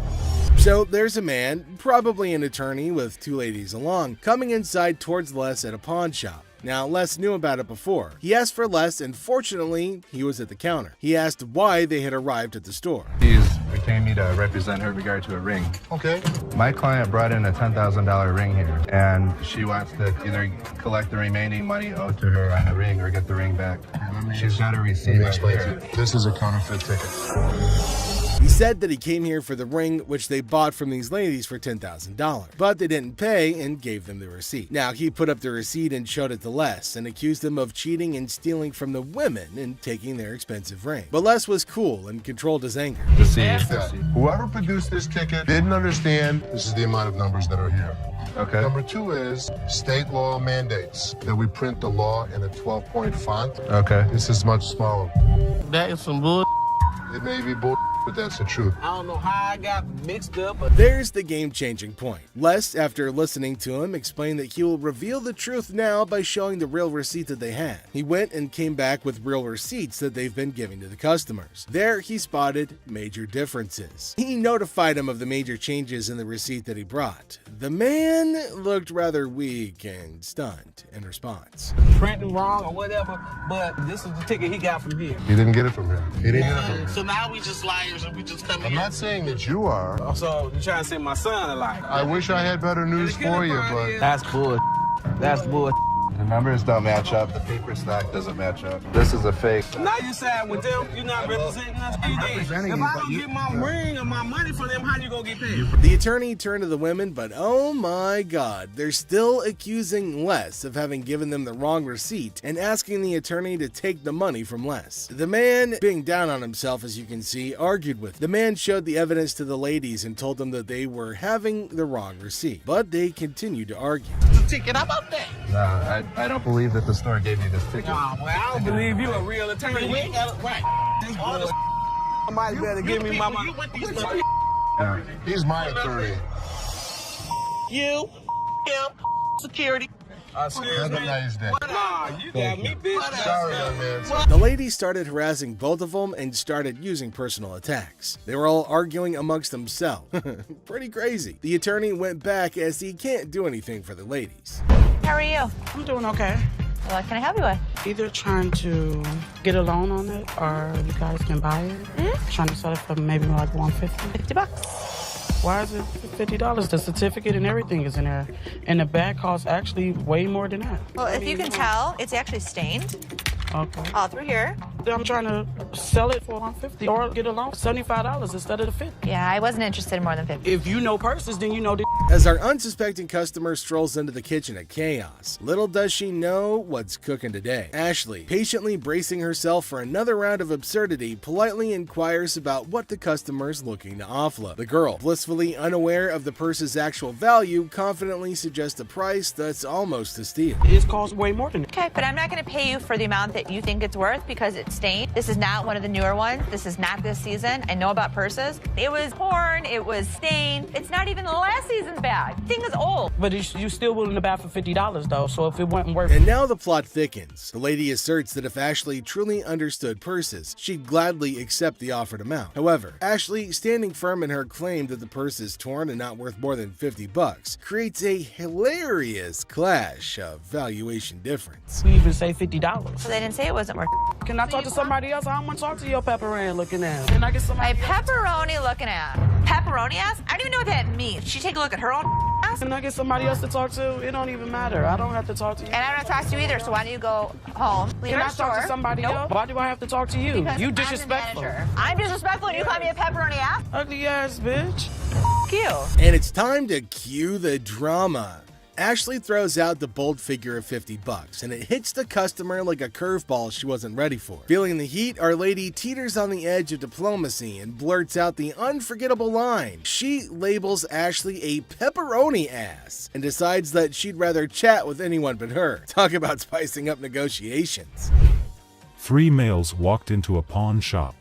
So there's a man, probably an attorney with two ladies along, coming inside towards Les at a pawn shop. Now, Les knew about it before. He asked for Les, and fortunately, he was at the counter. He asked why they had arrived at the store. He's retained me to represent her in regard to a ring. Okay. My client brought in a $10,000 ring here, and she wants to either collect the remaining money owed to her on the ring or get the ring back. She's got a receipt. Let me explain to you. This is a counterfeit ticket. He said that he came here for the ring, which they bought from these ladies for $10,000, but they didn't pay and gave them the receipt. Now, he put up the receipt and showed it to Les and accused him of cheating and stealing from the women and taking their expensive ring. But Les was cool and controlled his anger. Whoever produced this ticket didn't understand this is the amount of numbers that are here. Okay. Number two is state law mandates that we print the law in a 12-point font. Okay. This is much smaller. That is some bull. It may be bull, but that's the truth. I don't know how I got mixed up, but There's the game-changing point. Les, after listening to him, explained that he will reveal the truth now by showing the real receipt that they had. He went and came back with real receipts that they've been giving to the customers. There, he spotted major differences. He notified him of the major changes in the receipt that he brought. The man looked rather weak and stunned in response. printing wrong or whatever, but this is the ticket he got from here. He didn't get it from him. He didn't get it from him. So now we just liars and we just come I'm here. not saying that you are. So you trying to say my son a liar? I wish I had better news for you, but That's bull. That's bull. The numbers don't match up. The paper stock doesn't match up. This is a fake. Now you side with them. You're not representing us. If I don't get my ring or my money from them, how you gonna get paid? The attorney turned to the women, but oh my god, they're still accusing Les of having given them the wrong receipt and asking the attorney to take the money from Les. The man, being down on himself as you can see, argued with them. The man showed the evidence to the ladies and told them that they were having the wrong receipt, but they continued to argue. The ticket, how about that? No, I don't believe that the store gave you this ticket. Nah, well, I don't believe you a real attorney. We ain't got it right. This bull. Somebody better give me my money. Yeah. he's my attorney. You, him, security. Have a nice day. Nah, you got me, bitch. Sorry, young man. The ladies started harassing both of them and started using personal attacks. They were all arguing amongst themselves. Pretty crazy. The attorney went back as he can't do anything for the ladies. How are you? I'm doing okay. What can I help you with? Either trying to get a loan on it or you guys can buy it. Trying to sell it for maybe like $150. $50. Why is it $50? The certificate and everything is in there. And the bag costs actually way more than that. Well, if you can tell, it's actually stained Okay. all through here. I'm trying to sell it for $150 or get a loan for $75 instead of the $50. Yeah, I wasn't interested in more than 50. If you know purses, then you know the As our unsuspecting customer strolls into the kitchen at chaos, little does she know what's cooking today. Ashley, patiently bracing herself for another round of absurdity, politely inquires about what the customer's looking to offload. The girl, blissfully unaware of the purse's actual value, confidently suggests a price that's almost a steal. It costs way more than that. Okay, but I'm not going to pay you for the amount that you think it's worth because it's stained. This is not one of the newer ones. This is not this season. I know about purses. It was torn. It was stained. It's not even the last season's bag. The thing is old. But you still willing to buy for $50 though, so if it wasn't worth And now the plot thickens. The lady asserts that if Ashley truly understood purses, she'd gladly accept the offered amount. However, Ashley, standing firm in her claim that the purse is torn and not worth more than $50, creates a hilarious clash of valuation difference. we even say $50. So they didn't say it wasn't worth it. Can I talk to somebody else? I don't want to talk to your pepperoni looking ass. Can I get somebody My pepperoni looking at. Pepperoni ass? I don't even know what that means. She take a look at her own ass. Can I get somebody else to talk to? It don't even matter. I don't have to talk to you. And I don't talk to you either, so why don't you go home? Leave Can our I store. talk to somebody else? Why do I have to talk to you? Because You I'm the disrespectful. manager. I'm disrespectful and you call me a pepperoni ass? Ugly ass bitch. F you. And it's time to cue the drama. Ashley throws out the bold figure of $50, and it hits the customer like a curveball she wasn't ready for. Feeling the heat, our lady teeters on the edge of diplomacy and blurts out the unforgettable line. She labels Ashley a pepperoni ass and decides that she'd rather chat with anyone but her. Talk about spicing up negotiations. 3 males walked into a pawn shop.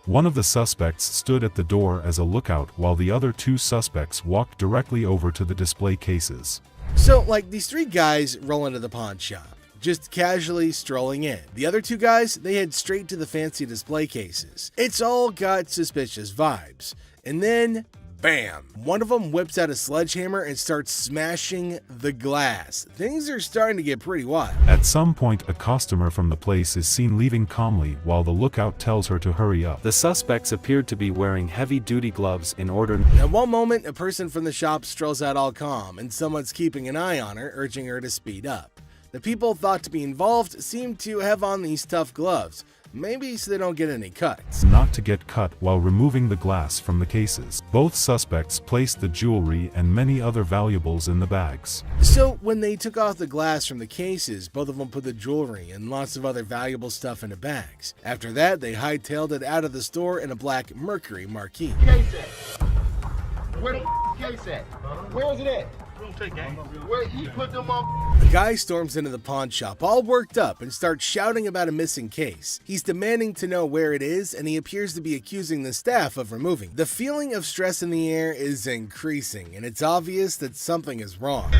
One of the suspects stood at the door as a lookout while the other 2 suspects walked directly over to the display cases. So, like, these 3 guys roll into the pawn shop. just casually strolling in. The other two guys, they head straight to the fancy display cases. It's all got suspicious vibes. And then, bam! One of them whips out a sledgehammer and starts smashing the glass. Things are starting to get pretty wild. At some point, a customer from the place is seen leaving calmly while the lookout tells her to hurry up. The suspects appeared to be wearing heavy-duty gloves in order. At one moment, a person from the shop strolls out all calm, and someone's keeping an eye on her, urging her to speed up. The people thought to be involved seem to have on these tough gloves, maybe so they don't get any cuts. Not to get cut while removing the glass from the cases. Both suspects placed the jewelry and many other valuables in the bags. So when they took off the glass from the cases, both of them put the jewelry and lots of other valuable stuff into bags. After that, they hightailed it out of the store in a black Mercury marquee. Case at? Where the case at? Where is it at? Where you put them on? The guy storms into the pawn shop all worked up and starts shouting about a missing case. He's demanding to know where it is, and he appears to be accusing the staff of removing. The feeling of stress in the air is increasing, and it's obvious that something is wrong.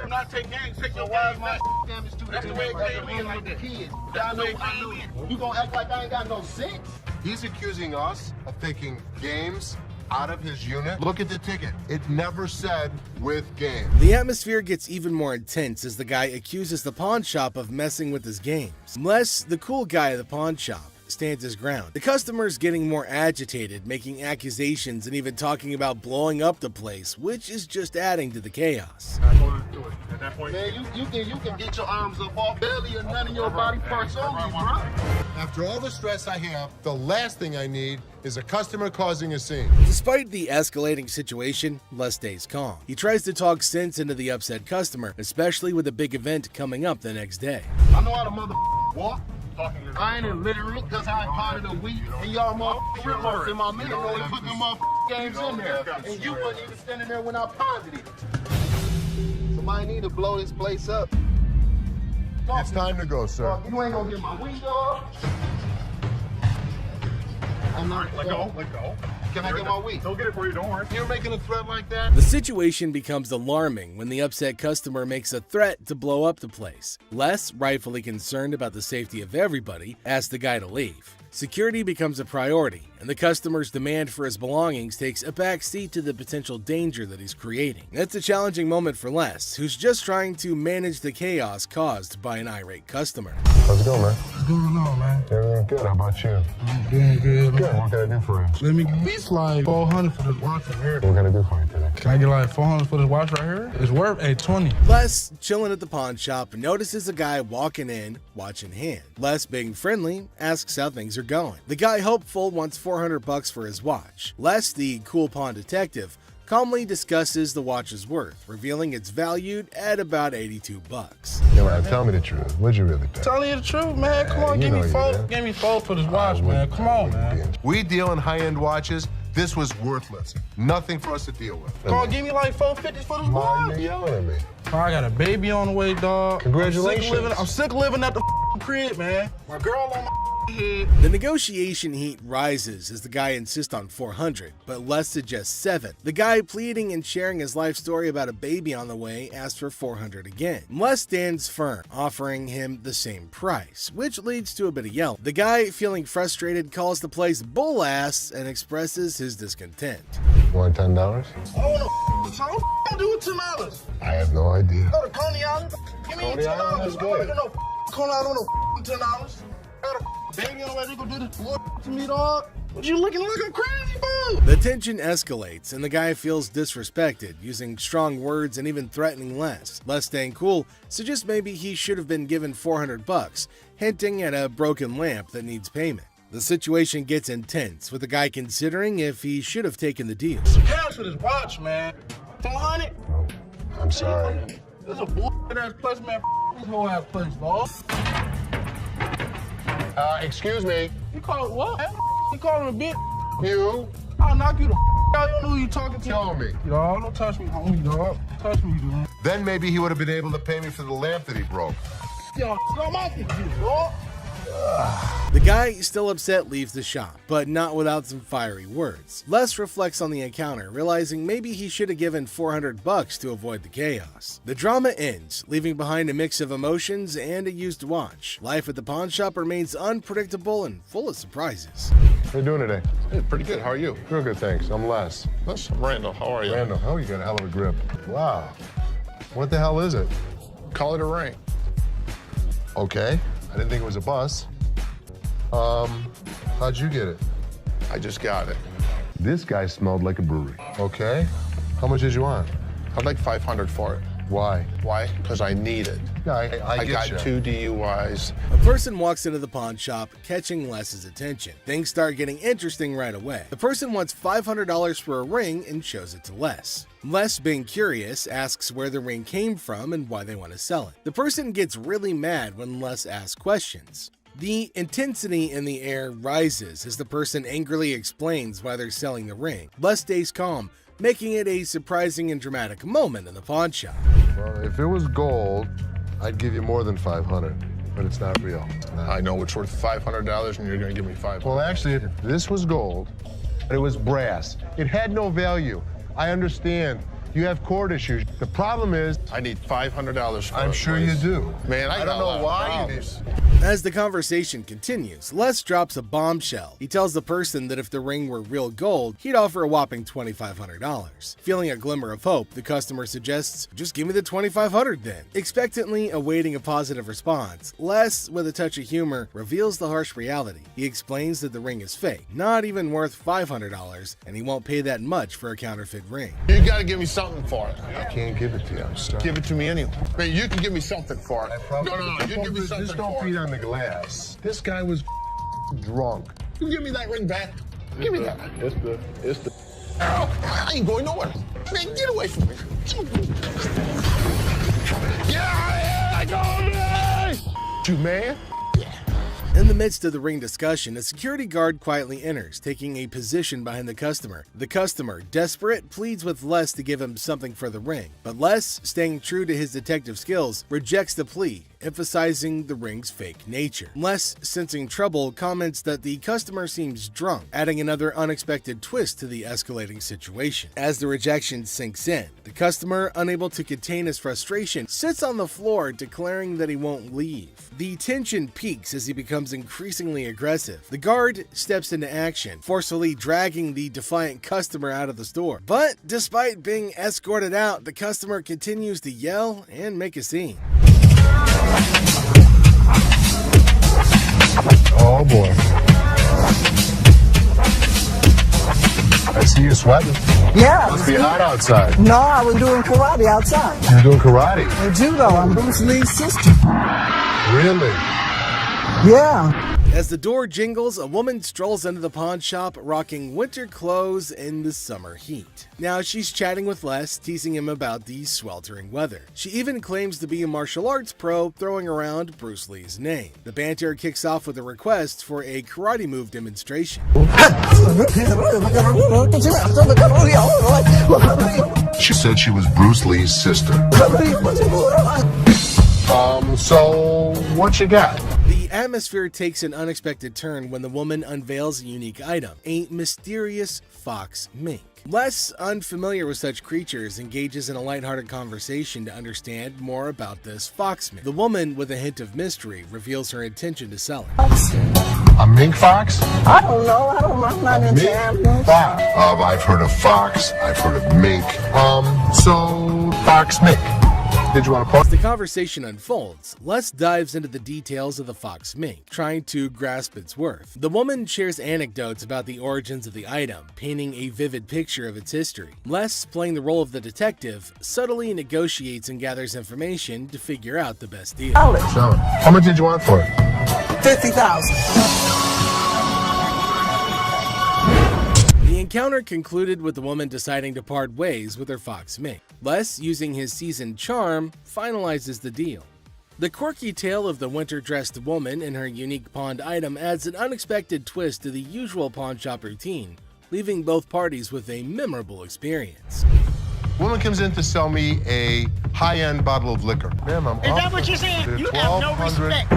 Not take games, take your wives, my damage to that's the way it came in like the kids. I know. You gonna act like I ain't got no sense? He's accusing us of taking games out of his unit. Look at the ticket. It never said with game. The atmosphere gets even more intense as the guy accuses the pawn shop of messing with his games. Les, the cool guy at the pawn shop, stands his ground. The customer's getting more agitated, making accusations and even talking about blowing up the place, which is just adding to the chaos. At that point, man, you can get your arms up off belly and none of your body parts on me, bro. After all the stress I have, the last thing I need is a customer causing a scene. Despite the escalating situation, Les stays calm. He tries to talk sense into the upset customer, especially with a big event coming up the next day. I know how to walk. I ain't in literal because I ain't part of the week. And y'all motherfuckers in my middle and putting them games in there. And you wasn't even standing there when I pawned it. Somebody need to blow this place up. It's time to go, sir. You ain't gonna get my window. I'm not. Let go. Can I get my week? Don't get it for you, don't worry. You're making a threat like that? The situation becomes alarming when the upset customer makes a threat to blow up the place. Les, rightfully concerned about the safety of everybody, asks the guy to leave. Security becomes a priority, and the customer's demand for his belongings takes a back seat to the potential danger that he's creating. That's a challenging moment for Les, who's just trying to manage the chaos caused by an irate customer. How's it going, man? What's going on, man? Everything good. How about you? I'm doing good. Good. What can I do for you? Let me get these like 400 for this watch right here. What can I do for you today? Can I get like 400 for this watch right here? It's worth $820. Les, chilling at the pawn shop, notices a guy walking in, watch in hand. Les, being friendly, asks how things are going. The guy, hopeful, wants $400 for his watch. Les, the cool pawn detective, calmly discusses the watch's worth, revealing it's valued at about $82. Yo, man, tell me the truth. What'd you really pay? Telling you the truth, man. Come on, give me four for this watch, man. Come on, man. We deal in high-end watches. This was worthless. Nothing for us to deal with. Come on, give me like $450 for this watch. You're yelling at me. I got a baby on the way, dog. Congratulations. I'm sick of living at the crib, man. My girl on my head. The negotiation heat rises as the guy insists on $400, but Les suggests $7. The guy, pleading and sharing his life story about a baby on the way, asks for $400 again. Les stands firm, offering him the same price, which leads to a bit of yelling. The guy, feeling frustrated, calls the place bull ass and expresses his discontent. You want $10? I want to do with $10. I have no idea. Go to Coney Island. Give me $10. I want to go to Coney Island on $10. I got a baby on the way. They gonna do this to me, dog. What you looking like a crazy fool? The tension escalates, and the guy feels disrespected, using strong words and even threatening Les. Les, staying cool, suggests maybe he should have been given $400, hinting at a broken lamp that needs payment. The situation gets intense, with the guy considering if he should have taken the deal. Cash for this watch, man. 400? I'm sorry. This is a bullshit ass place, man. This whole ass place, dog. Excuse me. You call it what? You call him a bitch? You? I'll knock you the out. You don't know who you talking to. Tell me. Dog, don't touch me, homie, dog. Touch me, dude. Then maybe he would have been able to pay me for the lamp that he broke. Yo, it's not my thing, dog. The guy, still upset, leaves the shop, but not without some fiery words. Les reflects on the encounter, realizing maybe he should have given $400 to avoid the chaos. The drama ends, leaving behind a mix of emotions and a used watch. Life at the pawn shop remains unpredictable and full of surprises. How you doing today? Hey, pretty good. How are you? Real good, thanks. I'm Les. Les, I'm Randall. How are you? Randall, oh, you got a hell of a grip. Wow. What the hell is it? Call it a ring. Okay. I didn't think it was a bus. How'd you get it? I just got it. This guy smelled like a brewery. Okay. How much did you want? I'd like $500 for it. Why? Why? Because I need it. Yeah, I got get 2 DUIs. A person walks into the pawn shop, catching Les's attention. Things start getting interesting right away. The person wants $500 for a ring and shows it to Les. Les, being curious, asks where the ring came from and why they want to sell it. The person gets really mad when Les asks questions. The intensity in the air rises as the person angrily explains why they're selling the ring. Les stays calm, making it a surprising and dramatic moment in the pawn shop. Well, if it was gold, I'd give you more than $500, but it's not real. I know it's worth $500 and you're gonna give me $500. Well, actually, if this was gold, but it was brass, it had no value. I understand. You have court issues. The problem is, I need $500 for it. I'm sure you do. Man, I don't know why you do. As the conversation continues, Les drops a bombshell. He tells the person that if the ring were real gold, he'd offer a whopping $2,500. Feeling a glimmer of hope, the customer suggests, just give me the $2,500 then. Expectantly awaiting a positive response, Les, with a touch of humor, reveals the harsh reality. He explains that the ring is fake, not even worth $500, and he won't pay that much for a counterfeit ring. You gotta give me something for it. I can't give it to you. I'm sorry. Give it to me anyway. Man, you can give me something for it. No, you give me something Just don't for beat it. on the glass. This guy was drunk. You give me that ring back. Give me that. It's the. I ain't going nowhere. Man, get away from me. Get out of here! I go, You man? In the midst of the ring discussion, a security guard quietly enters, taking a position behind the customer. The customer, desperate, pleads with Les to give him something for the ring, but Les, staying true to his detective skills, rejects the plea, emphasizing the ring's fake nature. Les, sensing trouble, comments that the customer seems drunk, adding another unexpected twist to the escalating situation. As the rejection sinks in, the customer, unable to contain his frustration, sits on the floor, declaring that he won't leave. The tension peaks as he becomes increasingly aggressive. The guard steps into action, forcefully dragging the defiant customer out of the store. But despite being escorted out, the customer continues to yell and make a scene. Oh boy. I see you sweating. Yeah. Must be hot outside. No, I was doing karate outside. You're doing karate? And judo. I'm Bruce Lee's sister. Really? Yeah. As the door jingles, a woman strolls into the pawn shop rocking winter clothes in the summer heat. Now she's chatting with Les, teasing him about the sweltering weather. She even claims to be a martial arts pro, throwing around Bruce Lee's name. The banter kicks off with a request for a karate move demonstration. She said she was Bruce Lee's sister. So what you got? The atmosphere takes an unexpected turn when the woman unveils a unique item, a mysterious fox mink. Les, unfamiliar with such creatures, engages in a lighthearted conversation to understand more about this fox mink. The woman, with a hint of mystery, reveals her intention to sell it. A mink fox? I don't know. I'm not into animals. Fox. I've heard of fox. I've heard of mink. So fox mink. Did you want to pause? As the conversation unfolds, Les dives into the details of the fox mink, trying to grasp its worth. The woman shares anecdotes about the origins of the item, painting a vivid picture of its history. Les, playing the role of the detective, subtly negotiates and gathers information to figure out the best deal. So, how much did you want for it? $50,000. The encounter concluded with the woman deciding to part ways with her fox mink. Les, using his seasoned charm, finalizes the deal. The quirky tale of the winter-dressed woman and her unique pawned item adds an unexpected twist to the usual pawn shop routine, leaving both parties with a memorable experience. Woman comes in to sell me a high-end bottle of liquor. Ma'am, I'm Is that what you're saying? You have no respect.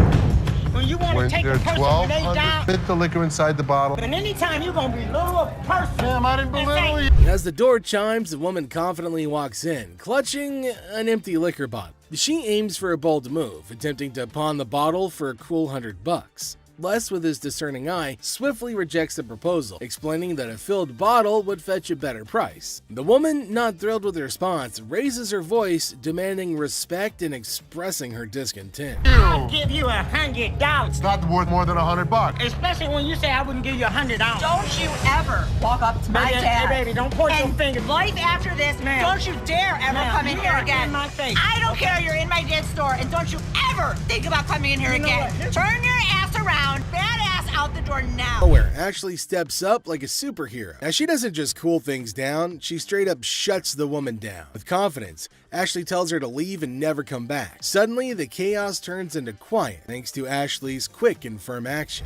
when you want to take a they're person when they 1,200, down. fit the liquor inside the bottle. And anytime you're going to belittle a person. Damn, I didn't belittle you. As the door chimes, the woman confidently walks in, clutching an empty liquor bottle. She aims for a bold move, attempting to pawn the bottle for a cool $100. Les, with his discerning eye, swiftly rejects the proposal, explaining that a filled bottle would fetch a better price. The woman, not thrilled with the response, raises her voice, demanding respect and expressing her discontent. I'll give you $100. It's not worth more than $100. Especially when you say I wouldn't give you $100. Don't you ever walk up to my dad. Hey, baby, don't point your finger. Life after this, don't you dare ever come in here again. In my face. I don't care. You're in my dad's store, and don't you ever think about coming in here again. Turn your ass around. Badass out the door now. Nowhere, Ashley steps up like a superhero. Now, she doesn't just cool things down, she straight up shuts the woman down. With confidence, Ashley tells her to leave and never come back. Suddenly, the chaos turns into quiet thanks to Ashley's quick and firm action.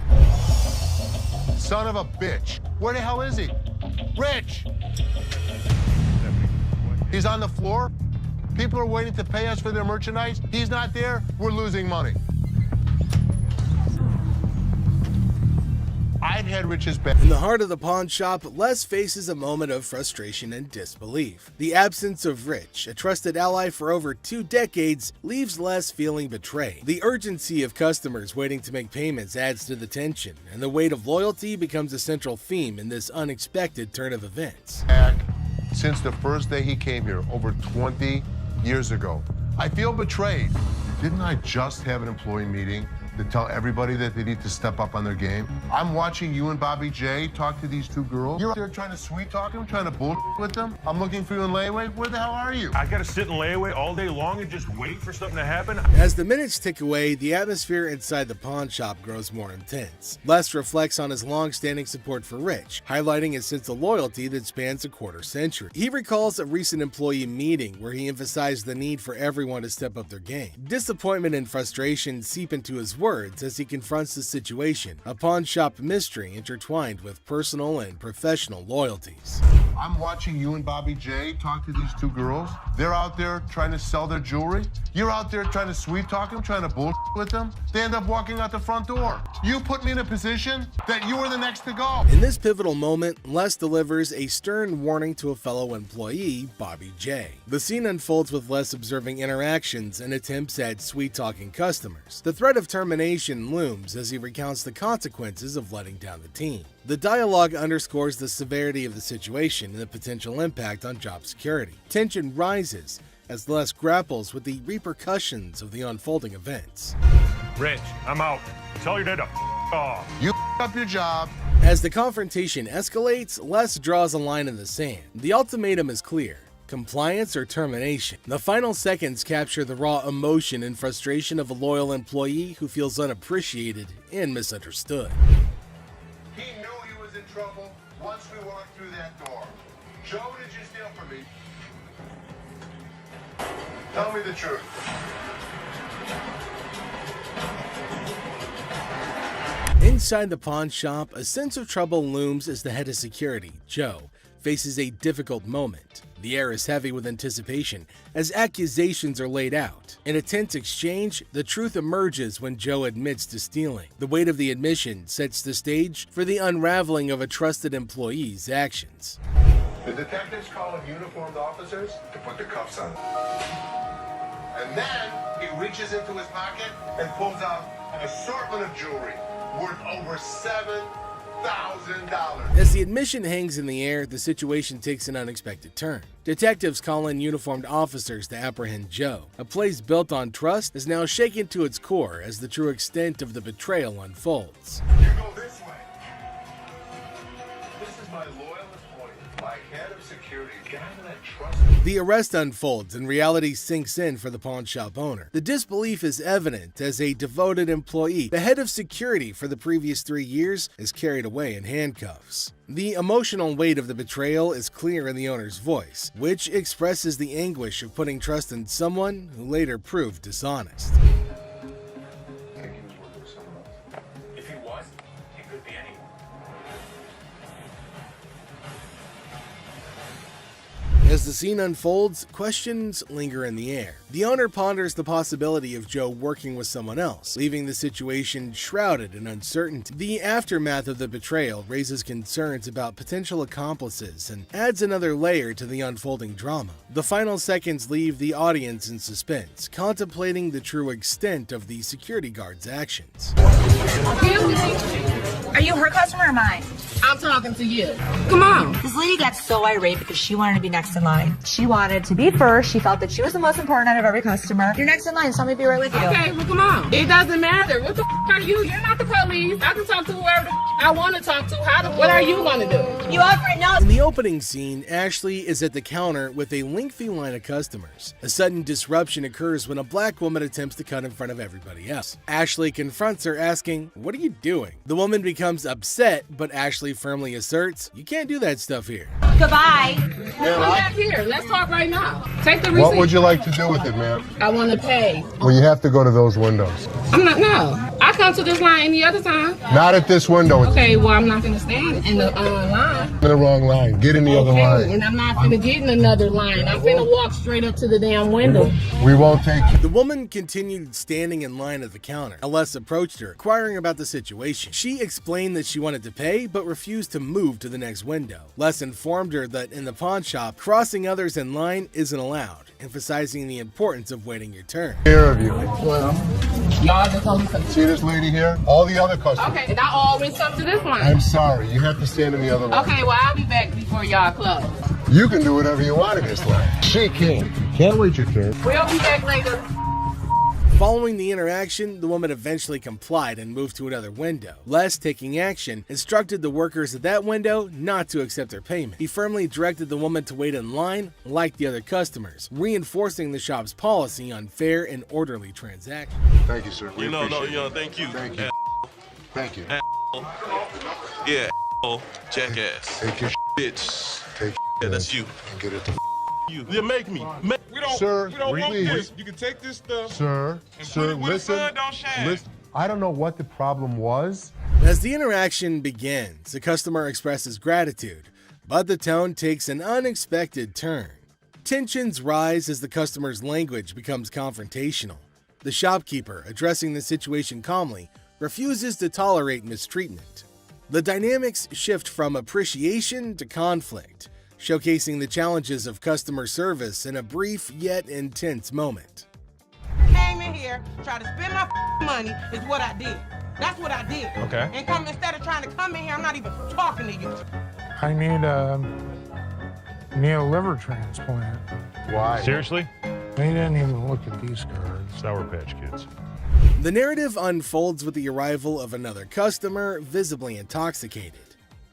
Son of a bitch. Where the hell is he? Rich! He's on the floor. People are waiting to pay us for their merchandise. He's not there. We're losing money. I'd had Rich's back. In the heart of the pawn shop, Les faces a moment of frustration and disbelief. The absence of Rich, a trusted ally for over 2 decades, leaves Les feeling betrayed. The urgency of customers waiting to make payments adds to the tension, and the weight of loyalty becomes a central theme in this unexpected turn of events. Since the first day he came here, over 20 years ago. I feel betrayed. Didn't I just have an employee meeting to tell everybody that they need to step up on their game? I'm watching you and Bobby J talk to these 2 girls. You're out there trying to sweet talk them, trying to bullshit with them. I'm looking for you in layaway. Where the hell are you? I gotta sit in layaway all day long and just wait for something to happen. As the minutes tick away, the atmosphere inside the pawn shop grows more intense. Les reflects on his long-standing support for Rich, highlighting his sense of loyalty that spans a quarter century. He recalls a recent employee meeting where he emphasized the need for everyone to step up their game. Disappointment and frustration seep into his words as he confronts the situation, a pawn shop mystery intertwined with personal and professional loyalties. I'm watching you and Bobby J talk to these 2 girls. They're out there trying to sell their jewelry. You're out there trying to sweet talk them, trying to bullshit with them. They end up walking out the front door. You put me in a position that you were the next to go. In this pivotal moment, Les delivers a stern warning to a fellow employee, Bobby J. The scene unfolds with Les observing interactions and attempts at sweet-talking customers. The threat of termination looms as he recounts the consequences of letting down the team. The dialogue underscores the severity of the situation and the potential impact on job security. Tension rises as Les grapples with the repercussions of the unfolding events. Rich, I'm out. Tell your dad to off. You up your job. As the confrontation escalates, Les draws a line in the sand. The ultimatum is clear: compliance or termination. The final seconds capture the raw emotion and frustration of a loyal employee who feels unappreciated and misunderstood. He knew he was in trouble once we walked through that door. Joe, did you steal from me? Tell me the truth. Inside the pawn shop, a sense of trouble looms as the head of security, Joe, faces a difficult moment. The air is heavy with anticipation as accusations are laid out. In a tense exchange, the truth emerges when Joe admits to stealing. The weight of the admission sets the stage for the unraveling of a trusted employee's actions. The detectives call in uniformed officers to put the cuffs on. And then he reaches into his pocket and pulls out an assortment of jewelry worth over $7,000. As the admission hangs in the air, the situation takes an unexpected turn. Detectives call in uniformed officers to apprehend Joe. A place built on trust is now shaken to its core as the true extent of the betrayal unfolds. You go this way. This is my loyal employee, my head of security, a guy that I trust. The arrest unfolds and reality sinks in for the pawn shop owner. The disbelief is evident as a devoted employee, the head of security for the previous 3 years, is carried away in handcuffs. The emotional weight of the betrayal is clear in the owner's voice, which expresses the anguish of putting trust in someone who later proved dishonest. If he was, he could be anyone. As As the scene unfolds, questions linger in the air. The owner ponders the possibility of Joe working with someone else, leaving the situation shrouded in uncertainty. The aftermath of the betrayal raises concerns about potential accomplices and adds another layer to the unfolding drama. The final seconds leave the audience in suspense, contemplating the true extent of the security guard's actions. Are you her customer or mine? I'm talking to you. Come on. This lady got so irate because she wanted to be next in line. She wanted to be first. She felt that she was the most important out of every customer. You're next in line, so I'm gonna be right with you. Okay, well, come on. It doesn't matter. What the are you? You're not the police. I can talk to whoever I want to talk to. What are you going to do? You already know. In the opening scene, Ashley is at the counter with a lengthy line of customers. A sudden disruption occurs when a black woman attempts to cut in front of everybody else. Ashley confronts her, asking, "What are you doing?" The woman becomes upset, but Ashley firmly asserts, "You can't do that stuff here." Goodbye. Come back here. Let's talk right now. Take the receipt. What would you like to do with it, ma'am? I want to pay. Well, you have to go to those windows. I'm not, no. I come to this line any other time. Not at this window. Okay, well, I'm not going to stand in the line. In the wrong line. Get in the other line. And I'm not going to get in another line. I'm going to walk straight up to the damn window. We won't take you. The woman continued standing in line at the counter. Les approached her, inquiring about the situation. She explained that she wanted to pay, but refused to move to the next window. Les informed her that in the pawn shop, crossing others in line isn't allowed, emphasizing the importance of waiting your turn. Care of you. Well, y'all just told me something. See this lady here? All the other customers. Okay, and I always come to this line. I'm sorry. You have to stand in the other line. Okay, well, I'll be back before y'all close. You can do whatever you want in this line. She can't. Can't wait your turn. We'll be back later. Following the interaction, the woman eventually complied and moved to another window. Les, taking action, instructed the workers at that window not to accept her payment. He firmly directed the woman to wait in line like the other customers, reinforcing the shop's policy on fair and orderly transactions. Thank you, sir. Thank you. Thank you. Thank you. Yeah, jackass. Take your Bitch. Take Yeah, that's you. and get it to You. You make me. We don't, Sir, we don't want please. this. You can take this stuff. Sir, and sir, put it where listen. the sun don't shine. Listen. I don't know what the problem was. As the interaction begins, the customer expresses gratitude, but the tone takes an unexpected turn. Tensions rise as the customer's language becomes confrontational. The shopkeeper, addressing the situation calmly, refuses to tolerate mistreatment. The dynamics shift from appreciation to conflict, showcasing the challenges of customer service in a brief yet intense moment. Came in here, tried to spend my money is what I did. That's what I did. Okay. And come instead of trying to come in here, I'm not even talking to you. I need a liver transplant. Why? Seriously? They didn't even look at these cards. Sour Patch Kids. The narrative unfolds with the arrival of another customer, visibly intoxicated.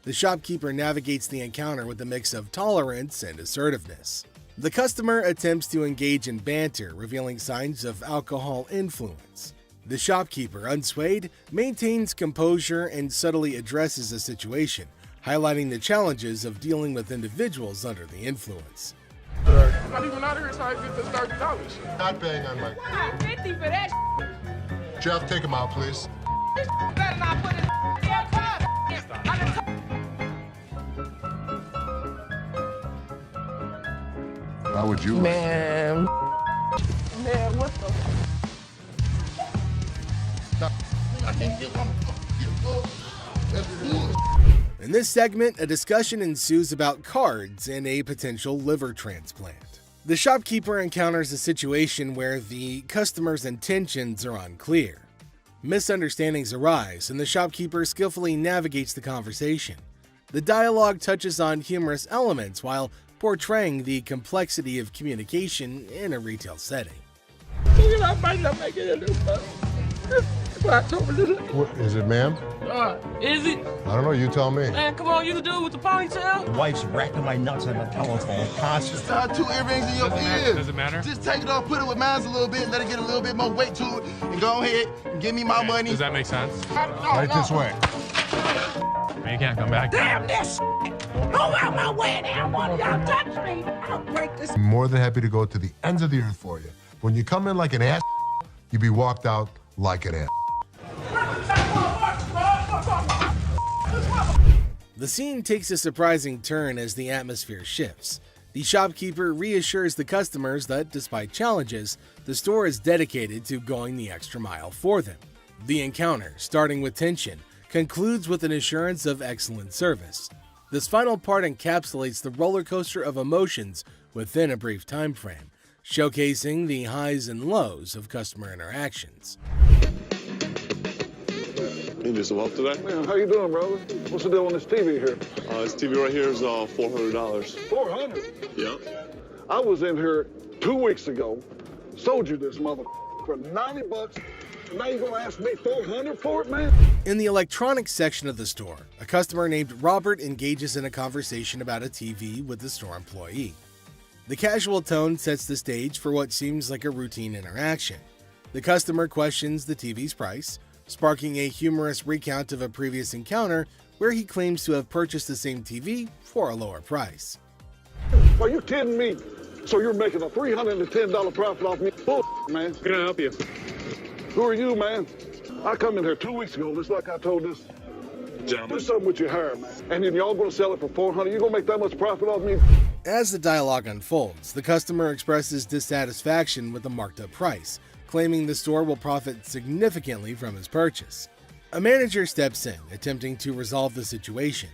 The shopkeeper navigates the encounter with a mix of tolerance and assertiveness. The customer attempts to engage in banter, revealing signs of alcohol influence. The shopkeeper, unswayed, maintains composure and subtly addresses the situation, highlighting the challenges of dealing with individuals under the influence. I'm not even out here trying to get this $30. Not paying on my. Wow, 50 for that. Jeff, take him out, please. Better not put it in your car. How would you? Man, what the? In this segment, a discussion ensues about cards and a potential liver transplant. The shopkeeper encounters a situation where the customer's intentions are unclear. Misunderstandings arise, and the shopkeeper skillfully navigates the conversation. The dialogue touches on humorous elements while portraying the complexity of communication in a retail setting. What, is it, ma'am? Is it? I don't know. You tell me. Man, come on, you the dude with the ponytail? The wife's racking my nuts on the telephone constantly. Two earrings in your ears. Does it matter? Just take it off, put it with mine a little bit, let it get a little bit more weight to it, and go ahead and give me my money. Does that make sense? Right this way. You can't come back. Damn this! Go out my way now! One of y'all touch me! I'll break this. I'm more than happy to go to the ends of the earth for you. When you come in like an ass, you be walked out like an ass. The scene takes a surprising turn as the atmosphere shifts. The shopkeeper reassures the customers that despite challenges, the store is dedicated to going the extra mile for them. The encounter, starting with tension, concludes with an assurance of excellent service. This final part encapsulates the roller coaster of emotions within a brief time frame, showcasing the highs and lows of customer interactions. You need some help today? Man, how you doing, brother? What's the deal on this TV here? This TV right here is $400. $400? Yeah. I was in here 2 weeks ago, sold you this mother for $90. Now you gonna ask me $400 for it, man? In the electronics section of the store, a customer named Robert engages in a conversation about a TV with the store employee. The casual tone sets the stage for what seems like a routine interaction. The customer questions the TV's price, sparking a humorous recount of a previous encounter where he claims to have purchased the same TV for a lower price. Are you kidding me? So you're making a $310 profit off me? Bull, man. Can I help you? Who are you, man? I come in here 2 weeks ago, just like I told this Gentlemen. do something with your hair, man. And then y'all gonna sell it for $400. You gonna make that much profit off me? As the dialogue unfolds, the customer expresses dissatisfaction with the marked up price, claiming the store will profit significantly from his purchase. A manager steps in, attempting to resolve the situation.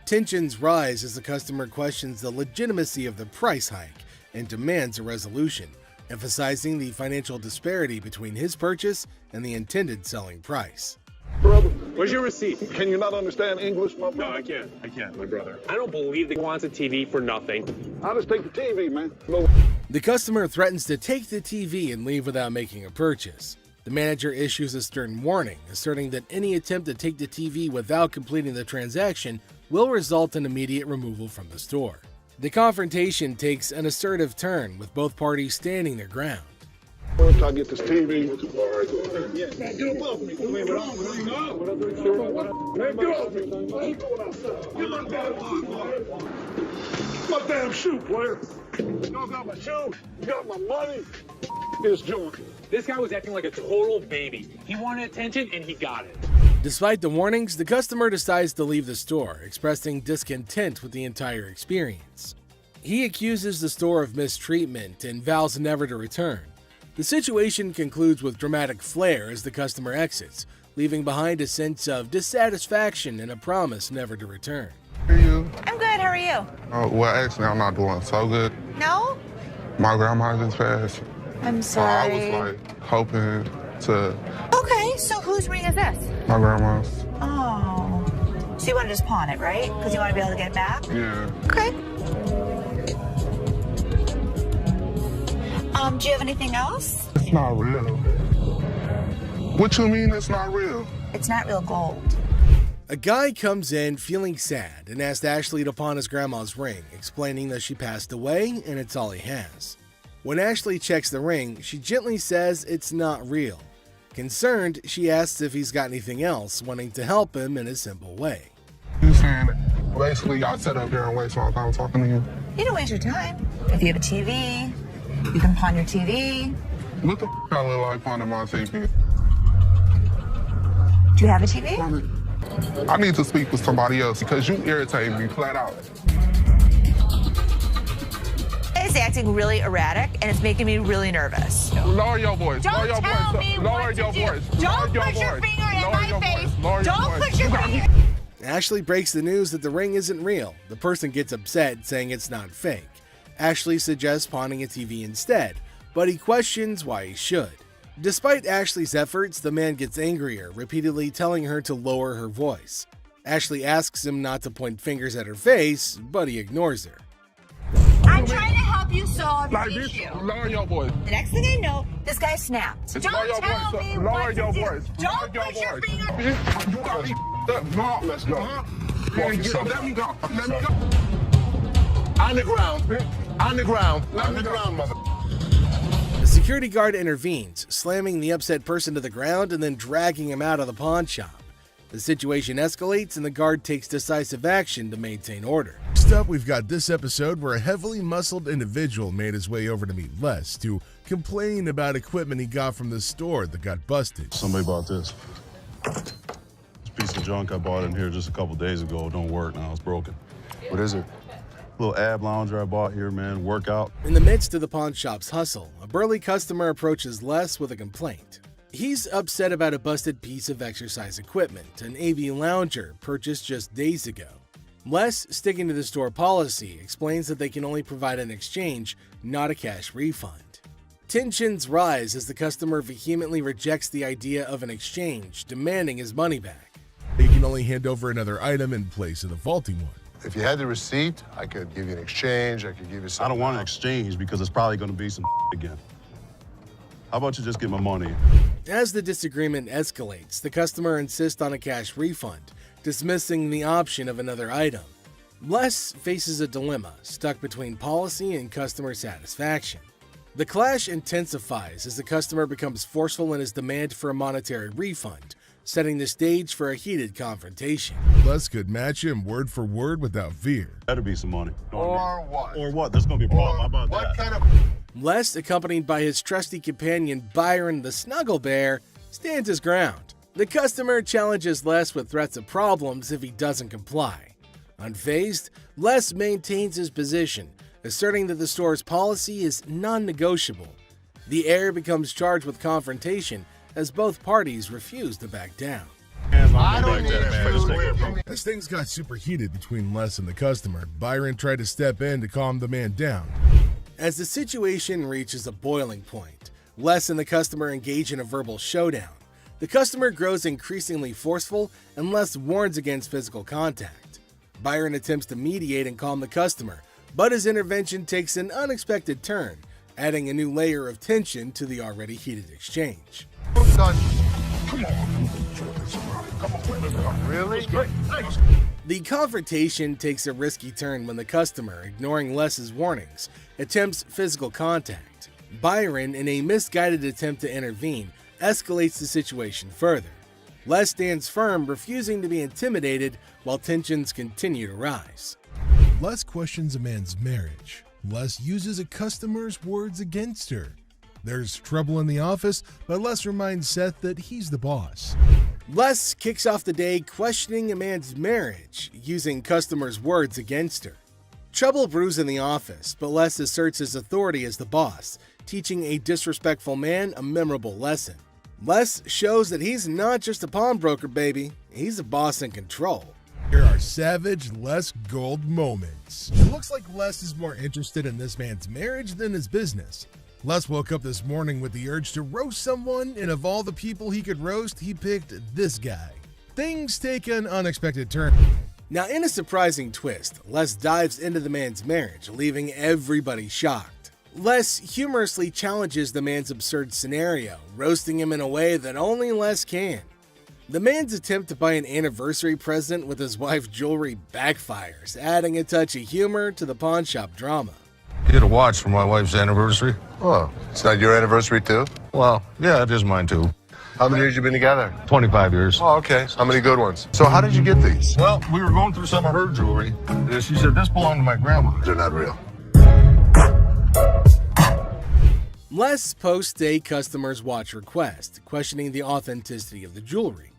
Tensions rise as the customer questions the legitimacy of the price hike and demands a resolution, emphasizing the financial disparity between his purchase and the intended selling price. Brother, Where's your receipt? can you not understand English, my brother? No, I can't, my brother. I don't believe that he wants a TV for nothing. I'll just take the TV, man. No. The customer threatens to take the TV and leave without making a purchase. The manager issues a stern warning, asserting that any attempt to take the TV without completing the transaction will result in immediate removal from the store. The confrontation takes an assertive turn, with both parties standing their ground. Once I get this TV. Man, get above me. Man, get off me. My damn shoe, player. You got my shoe. You got my money. It's joint. This guy was acting like a total baby. He wanted attention and he got it. Despite the warnings, the customer decides to leave the store, expressing discontent with the entire experience. He accuses the store of mistreatment and vows never to return. The situation concludes with dramatic flair as the customer exits, leaving behind a sense of dissatisfaction and a promise never to return. How are you? I'm good. How are you? Well, actually, I'm not doing so good. No? My grandma just passed. I'm So I sorry. was hoping to. Okay, so whose ring is this? My grandma's. Oh. So you want to just pawn it, right? Because you want to be able to get it back? Yeah. Okay. Do you have anything else? It's not real. What you mean it's not real? It's not real gold. A guy comes in feeling sad and asks Ashley to pawn his grandma's ring, explaining that she passed away and it's all he has. When Ashley checks the ring, she gently says it's not real. Concerned, she asks if he's got anything else, wanting to help him in a simple way. You saying basically y'all sit up there and waste my time talking to you? You don't waste your time. If you have a TV, you can pawn your TV. What the I look like pawning my TV? Do you have a TV? I need to speak with somebody else because you irritate me flat out. It's acting really erratic and it's making me really nervous. Lower your voice. Don't Lower your tell voice. me Lower what your to do. voice. Don't Lower put your voice. finger in Lower my your face. voice. Lower Don't your put voice. your finger. Ashley breaks the news that the ring isn't real. The person gets upset, saying it's not fake. Ashley suggests pawning a TV instead, but he questions why he should. Despite Ashley's efforts, the man gets angrier, repeatedly telling her to lower her voice. Ashley asks him not to point fingers at her face, but he ignores her. I'm trying to help you solve Like your this, issue. lower your voice. The next thing I know, this guy snapped. Lower Don't your tell voice. me Lower what your to do. voice. Don't Lower your put your voice. finger. You got me up. No, let's go. Let me go. Let me go. On the ground. On the ground. On the ground, mother. The security guard intervenes, slamming the upset person to the ground and then dragging him out of the pawn shop. The situation escalates and the guard takes decisive action to maintain order. Next up, we've got this episode where a heavily muscled individual made his way over to meet Les to complain about equipment he got from the store that got busted. Somebody bought this. This piece of junk I bought in here just a couple days ago don't work now. It's broken. What is it? Little ab lounger I bought here, man. Workout. In the midst of the pawn shop's hustle, a burly customer approaches Les with a complaint. He's upset about a busted piece of exercise equipment, an AV lounger purchased just days ago. Les, sticking to the store policy, explains that they can only provide an exchange, not a cash refund. Tensions rise as the customer vehemently rejects the idea of an exchange, demanding his money back. He can only hand over another item in place of the faulty one. If you had the receipt, I could give you an exchange. I could give you something. I don't want an exchange because it's probably going to be some again. How about you just get my money? As the disagreement escalates, the customer insists on a cash refund, dismissing the option of another item. Les faces a dilemma, stuck between policy and customer satisfaction. The clash intensifies as the customer becomes forceful in his demand for a monetary refund, setting the stage for a heated confrontation. Les could match him word for word without fear. Better be some money. Or what? Or what? There's going to be a problem. How about What that? kind of... Les, accompanied by his trusty companion Byron the Snuggle Bear, stands his ground. The customer challenges Les with threats of problems if he doesn't comply. Unfazed, Les maintains his position, asserting that the store's policy is non-negotiable. The heir becomes charged with confrontation as both parties refuse to back down. I don't need food. As things got super heated between Les and the customer, Byron tried to step in to calm the man down. As the situation reaches a boiling point, Les and the customer engage in a verbal showdown. The customer grows increasingly forceful and Les warns against physical contact. Byron attempts to mediate and calm the customer, but his intervention takes an unexpected turn, adding a new layer of tension to the already heated exchange. Come on. Really? The confrontation takes a risky turn when the customer, ignoring Les's warnings, attempts physical contact. Byron, in a misguided attempt to intervene, escalates the situation further. Les stands firm, refusing to be intimidated while tensions continue to rise. Les questions a man's marriage. Les uses a customer's words against her. There's trouble in the office, but Les reminds Seth that he's the boss. Les kicks off the day questioning a man's marriage, using customers' words against her. Trouble brews in the office, but Les asserts his authority as the boss, teaching a disrespectful man a memorable lesson. Les shows that he's not just a pawnbroker, baby. He's a boss in control. Here are savage Les Gold moments. It looks like Les is more interested in this man's marriage than his business. Les woke up this morning with the urge to roast someone, and of all the people he could roast, he picked this guy. Things take an unexpected turn. Now, in a surprising twist, Les dives into the man's marriage, leaving everybody shocked. Les humorously challenges the man's absurd scenario, roasting him in a way that only Les can. The man's attempt to buy an anniversary present with his wife's jewelry backfires, adding a touch of humor to the pawn shop drama. Get a watch for my wife's anniversary. Oh, it's not your anniversary too? Well, yeah, it is mine too. How many years you been together? 25 years. Oh, okay. How many good ones? So how did you get these? Well, we were going through some of her jewelry. And she said, this belonged to my grandma. They're not real. Les posts a customer's watch request, questioning the authenticity of the jewelry.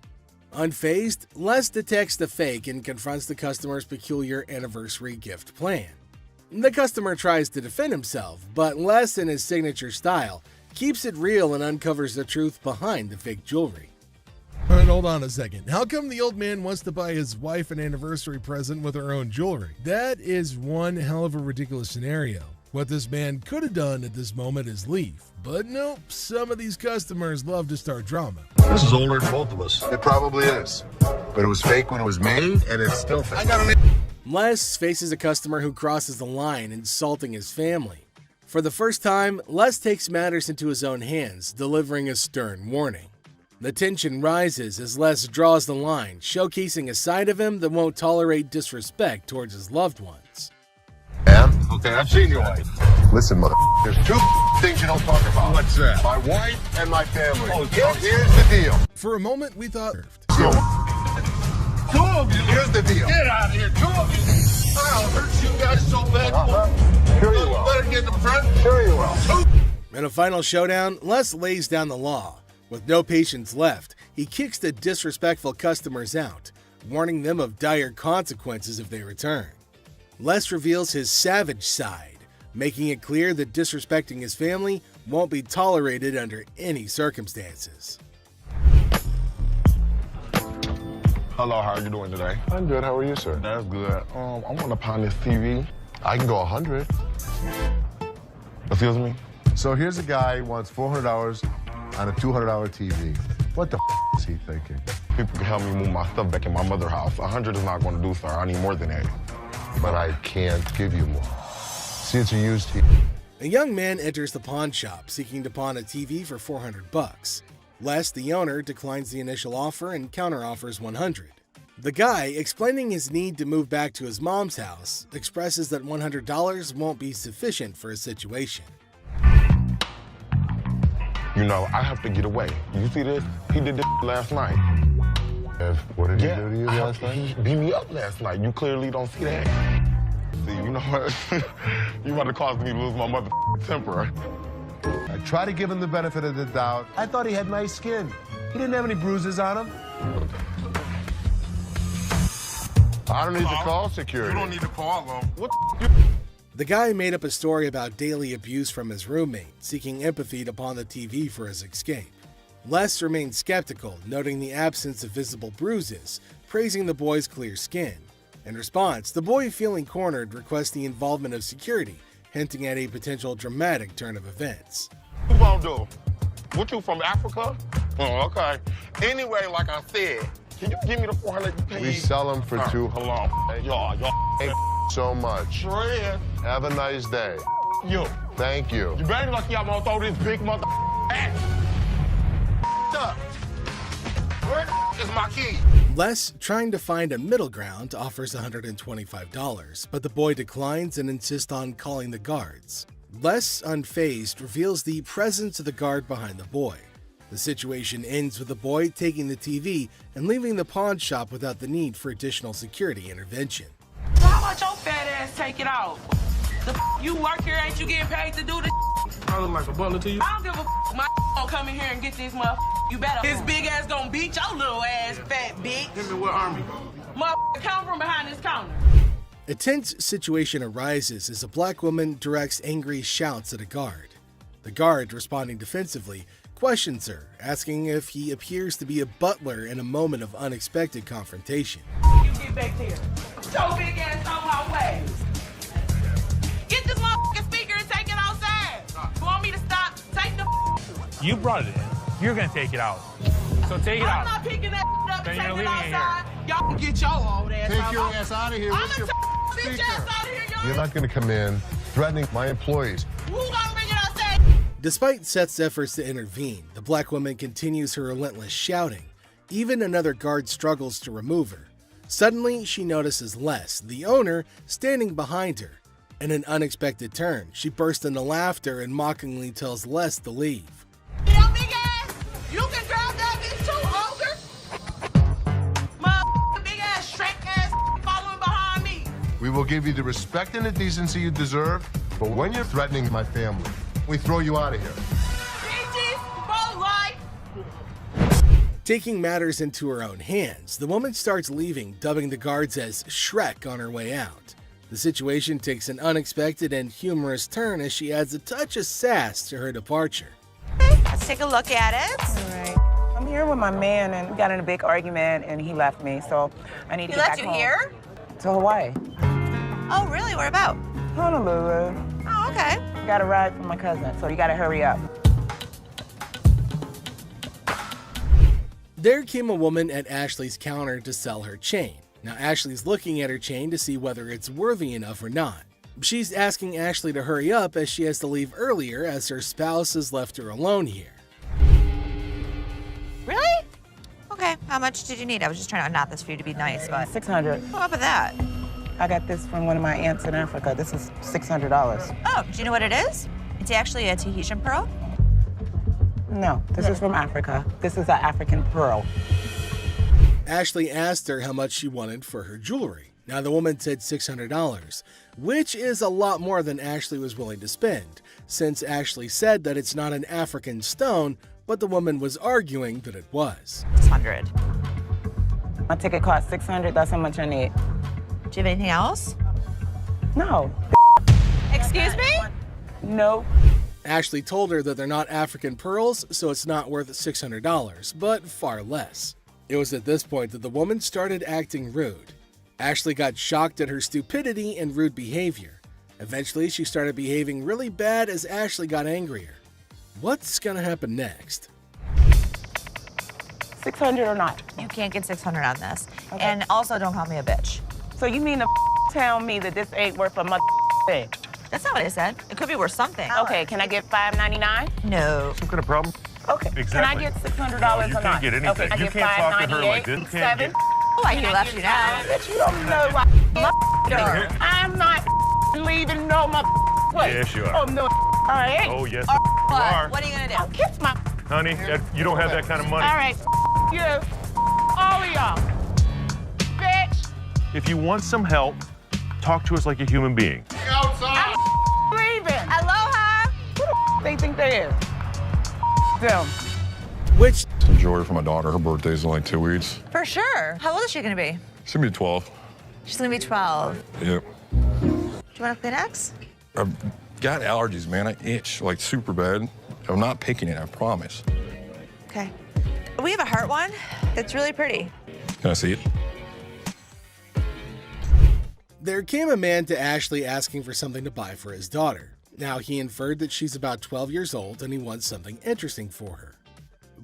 Unfazed, Les detects the fake and confronts the customer's peculiar anniversary gift plan. The customer tries to defend himself, but Les, in his signature style, keeps it real and uncovers the truth behind the fake jewelry. But hold on a second. How come the old man wants to buy his wife an anniversary present with her own jewelry? That is one hell of a ridiculous scenario. What this man could have done at this moment is leave. But nope, some of these customers love to start drama. This is older than both of us. It probably is. But it was fake when it was made, and it's still fake. Les faces a customer who crosses the line, insulting his family. For the first time, Les takes matters into his own hands, delivering a stern warning. The tension rises as Les draws the line, showcasing a side of him that won't tolerate disrespect towards his loved ones. Yeah? Okay, I've seen your wife. Listen, mother, there's two things you don't talk about. What's that? My wife and my family. Oh, Now, here's the deal. For a moment, we thought... Two of you. Here's the deal. Get out of here, two of you. I'll hurt you guys so bad. Sure you will. Better get in the front. Sure you will. In a final showdown, Les lays down the law. With no patience left, he kicks the disrespectful customers out, warning them of dire consequences if they return. Les reveals his savage side, making it clear that disrespecting his family won't be tolerated under any circumstances. Hello, how are you doing today? I'm good. How are you, sir? That's good. I want to pawn this TV. I can go 100. Excuse me? So here's a guy who wants $400 on a $200 TV. What the is he thinking? People can help me move my stuff back in my mother's house. 100 is not going to do, sir. I need more than that. But I can't give you more. See, it's a used TV. A young man enters the pawn shop seeking to pawn a TV for $400. Les, the owner, declines the initial offer and counteroffers $100. The guy, explaining his need to move back to his mom's house, expresses that $100 won't be sufficient for his situation. You know, I have to get away. You see this? He did this last night. What did he do to you last night? He beat me up last night. You clearly don't see that. See, you know what? You about to cause me to lose my mother temper. I try to give him the benefit of the doubt. I thought he had nice skin. He didn't have any bruises on him. I don't need to call security. You don't need to call them. What The guy made up a story about daily abuse from his roommate, seeking empathy to pawn the TV for his escape. Les remained skeptical, noting the absence of visible bruises, praising the boy's clear skin. In response, the boy, feeling cornered, requests the involvement of security, hinting at a potential dramatic turn of events. you gonna do? What, you from Africa? Oh, okay. Anyway, like I said, can you give me the 400 you paid? We sell them for $200. Hold on. Y'all. Thank so much. Fred. Have a nice day. You. Thank you. You better lucky I'm gonna throw this big mother at up. Where is my key? Les, trying to find a middle ground, offers $125, but the boy declines and insists on calling the guards. Les, unfazed, reveals the presence of the guard behind the boy. The situation ends with the boy taking the TV and leaving the pawn shop without the need for additional security intervention. So how much your fat ass take it out? The you work here, ain't you getting paid to do this? I look like a butler to you? I don't give a my gonna come in here and get this motherfucker. You better. His big ass gonna beat your little ass, fat bitch. Him in what army? Motherfucker, come from behind this counter. A tense situation arises as a black woman directs angry shouts at a guard. The guard, responding defensively, questions her, asking if he appears to be a butler in a moment of unexpected confrontation. You get back here. Your big ass on my way. Get this motherfucking speaker and take it outside. You want me to stop? Take the You brought it in. You're gonna take it out. So take it out. I'm not picking that up Then and you're taking it leaving it outside. Y'all can get your old ass Take out. your ass out of here. I'm What's gonna your take bitch ass out of here, y'all. You're not going to come in threatening my employees. Who gonna bring it outside? Despite Seth's efforts to intervene, the black woman continues her relentless shouting. Even another guard struggles to remove her. Suddenly, she notices Les, the owner, standing behind her. In an unexpected turn, she bursts into laughter and mockingly tells Les to leave. Yo, big ass, you can grab that bitch too, ogre. Motherfucking big ass, Shrek ass following behind me. We will give you the respect and the decency you deserve, but when you're threatening my family, we throw you out of here. Bitches, both life. Taking matters into her own hands, the woman starts leaving, dubbing the guards as Shrek on her way out. The situation takes an unexpected and humorous turn as she adds a touch of sass to her departure. Let's take a look at it. All right. I'm here with my man, and we got in a big argument, and he left me, so I need to He get left back you home. here? To Hawaii. Oh, really? Where about? Honolulu. Oh, okay. Got a ride from my cousin, so you gotta hurry up. There came a woman at Ashley's counter to sell her chain. Now Ashley's looking at her chain to see whether it's worthy enough or not. She's asking Ashley to hurry up as she has to leave earlier as her spouse has left her alone here. Really? Okay. How much did you need? I was just trying to knot this for you to be nice, but $600. what about that? I got this from one of my aunts in Africa. This is $600. Oh, do you know what it is? It's actually a Tahitian pearl. No, this is from Africa. This is an African pearl. Ashley asked her how much she wanted for her jewelry. Now the woman said $600, which is a lot more than Ashley was willing to spend, since Ashley said that it's not an African stone, but the woman was arguing that it was. 600. My ticket cost $600. That's how much I need. Do you have anything else? No. Excuse me? No. Ashley told her that they're not African pearls, so it's not worth $600, but far less. It was at this point that the woman started acting rude. Ashley got shocked at her stupidity and rude behavior. Eventually, she started behaving really bad as Ashley got angrier. What's gonna happen next? 600 or not? You can't get 600 on this. Okay. And also, don't call me a bitch. So you mean to tell me that this ain't worth a mother thing? That's not what I said. It could be worth something. Okay, can I get $5.99? No. Some kind of problem? Okay. Exactly. Can I get $600 you or not? can't get anything. Okay, can I You get can't talk to her like this. You can't get... Oh, I can left you now. Bitch, you don't know what I'm not leaving no place. Yes, you are. Oh, no. All right. Oh, yes, What? you are. What are you gonna do? I'll kiss my... Honey, you don't have that kind of money. All right. You. All of y'all. Bitch. If you want some help, talk to us like a human being. I'm leaving. Aloha. Who the they think they is? Them. Which... It's a joy for my daughter. Her birthday's in like 2 weeks. For sure. How old is she gonna be? She's gonna be 12. She's gonna be 12. Yep. Do you want a Kleenex? I've got allergies, man. I itch like super bad. I'm not picking it, I promise. Okay. We have a heart one that's really pretty. Can I see it? There came a man to Ashley asking for something to buy for his daughter. Now, he inferred that she's about 12 years old and he wants something interesting for her.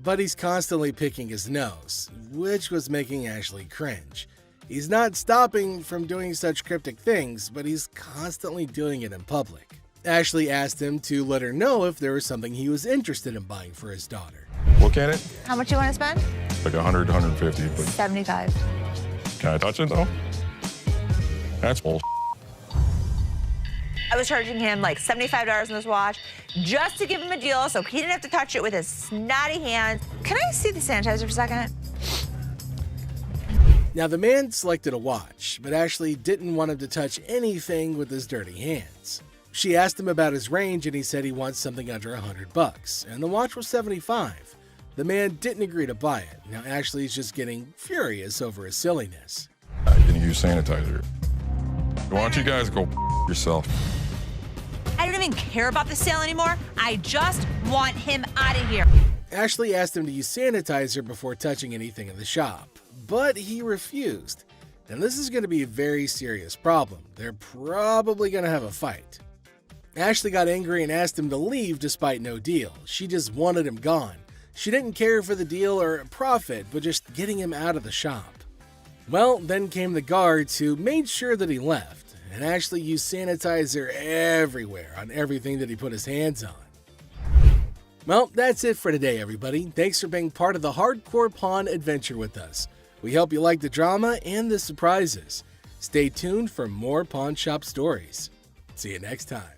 But he's constantly picking his nose, which was making Ashley cringe. He's not stopping from doing such cryptic things, but he's constantly doing it in public. Ashley asked him to let her know if there was something he was interested in buying for his daughter. Look at it. How much you want to spend? Like 100, 150, but 75. can I touch it though? That's bull. I was charging him like $75 on this watch just to give him a deal so he didn't have to touch it with his snotty hands. Can I see the sanitizer for a second? Now, the man selected a watch, but Ashley didn't want him to touch anything with his dirty hands. She asked him about his range and he said he wants something under $100, and the watch was $75. The man didn't agree to buy it. Now, Ashley's just getting furious over his silliness. I can use sanitizer. Why don't you guys go yourself? I don't even care about the sale anymore. I just want him out of here. Ashley asked him to use sanitizer before touching anything in the shop, but he refused. And this is going to be a very serious problem. They're probably going to have a fight. Ashley got angry and asked him to leave despite no deal. She just wanted him gone. She didn't care for the deal or profit, but just getting him out of the shop. Well, then came the guards who made sure that he left, and Ashley used sanitizer everywhere on everything that he put his hands on. Well, that's it for today, everybody. Thanks for being part of the Hardcore Pawn adventure with us. We hope you like the drama and the surprises. Stay tuned for more pawn shop stories. See you next time.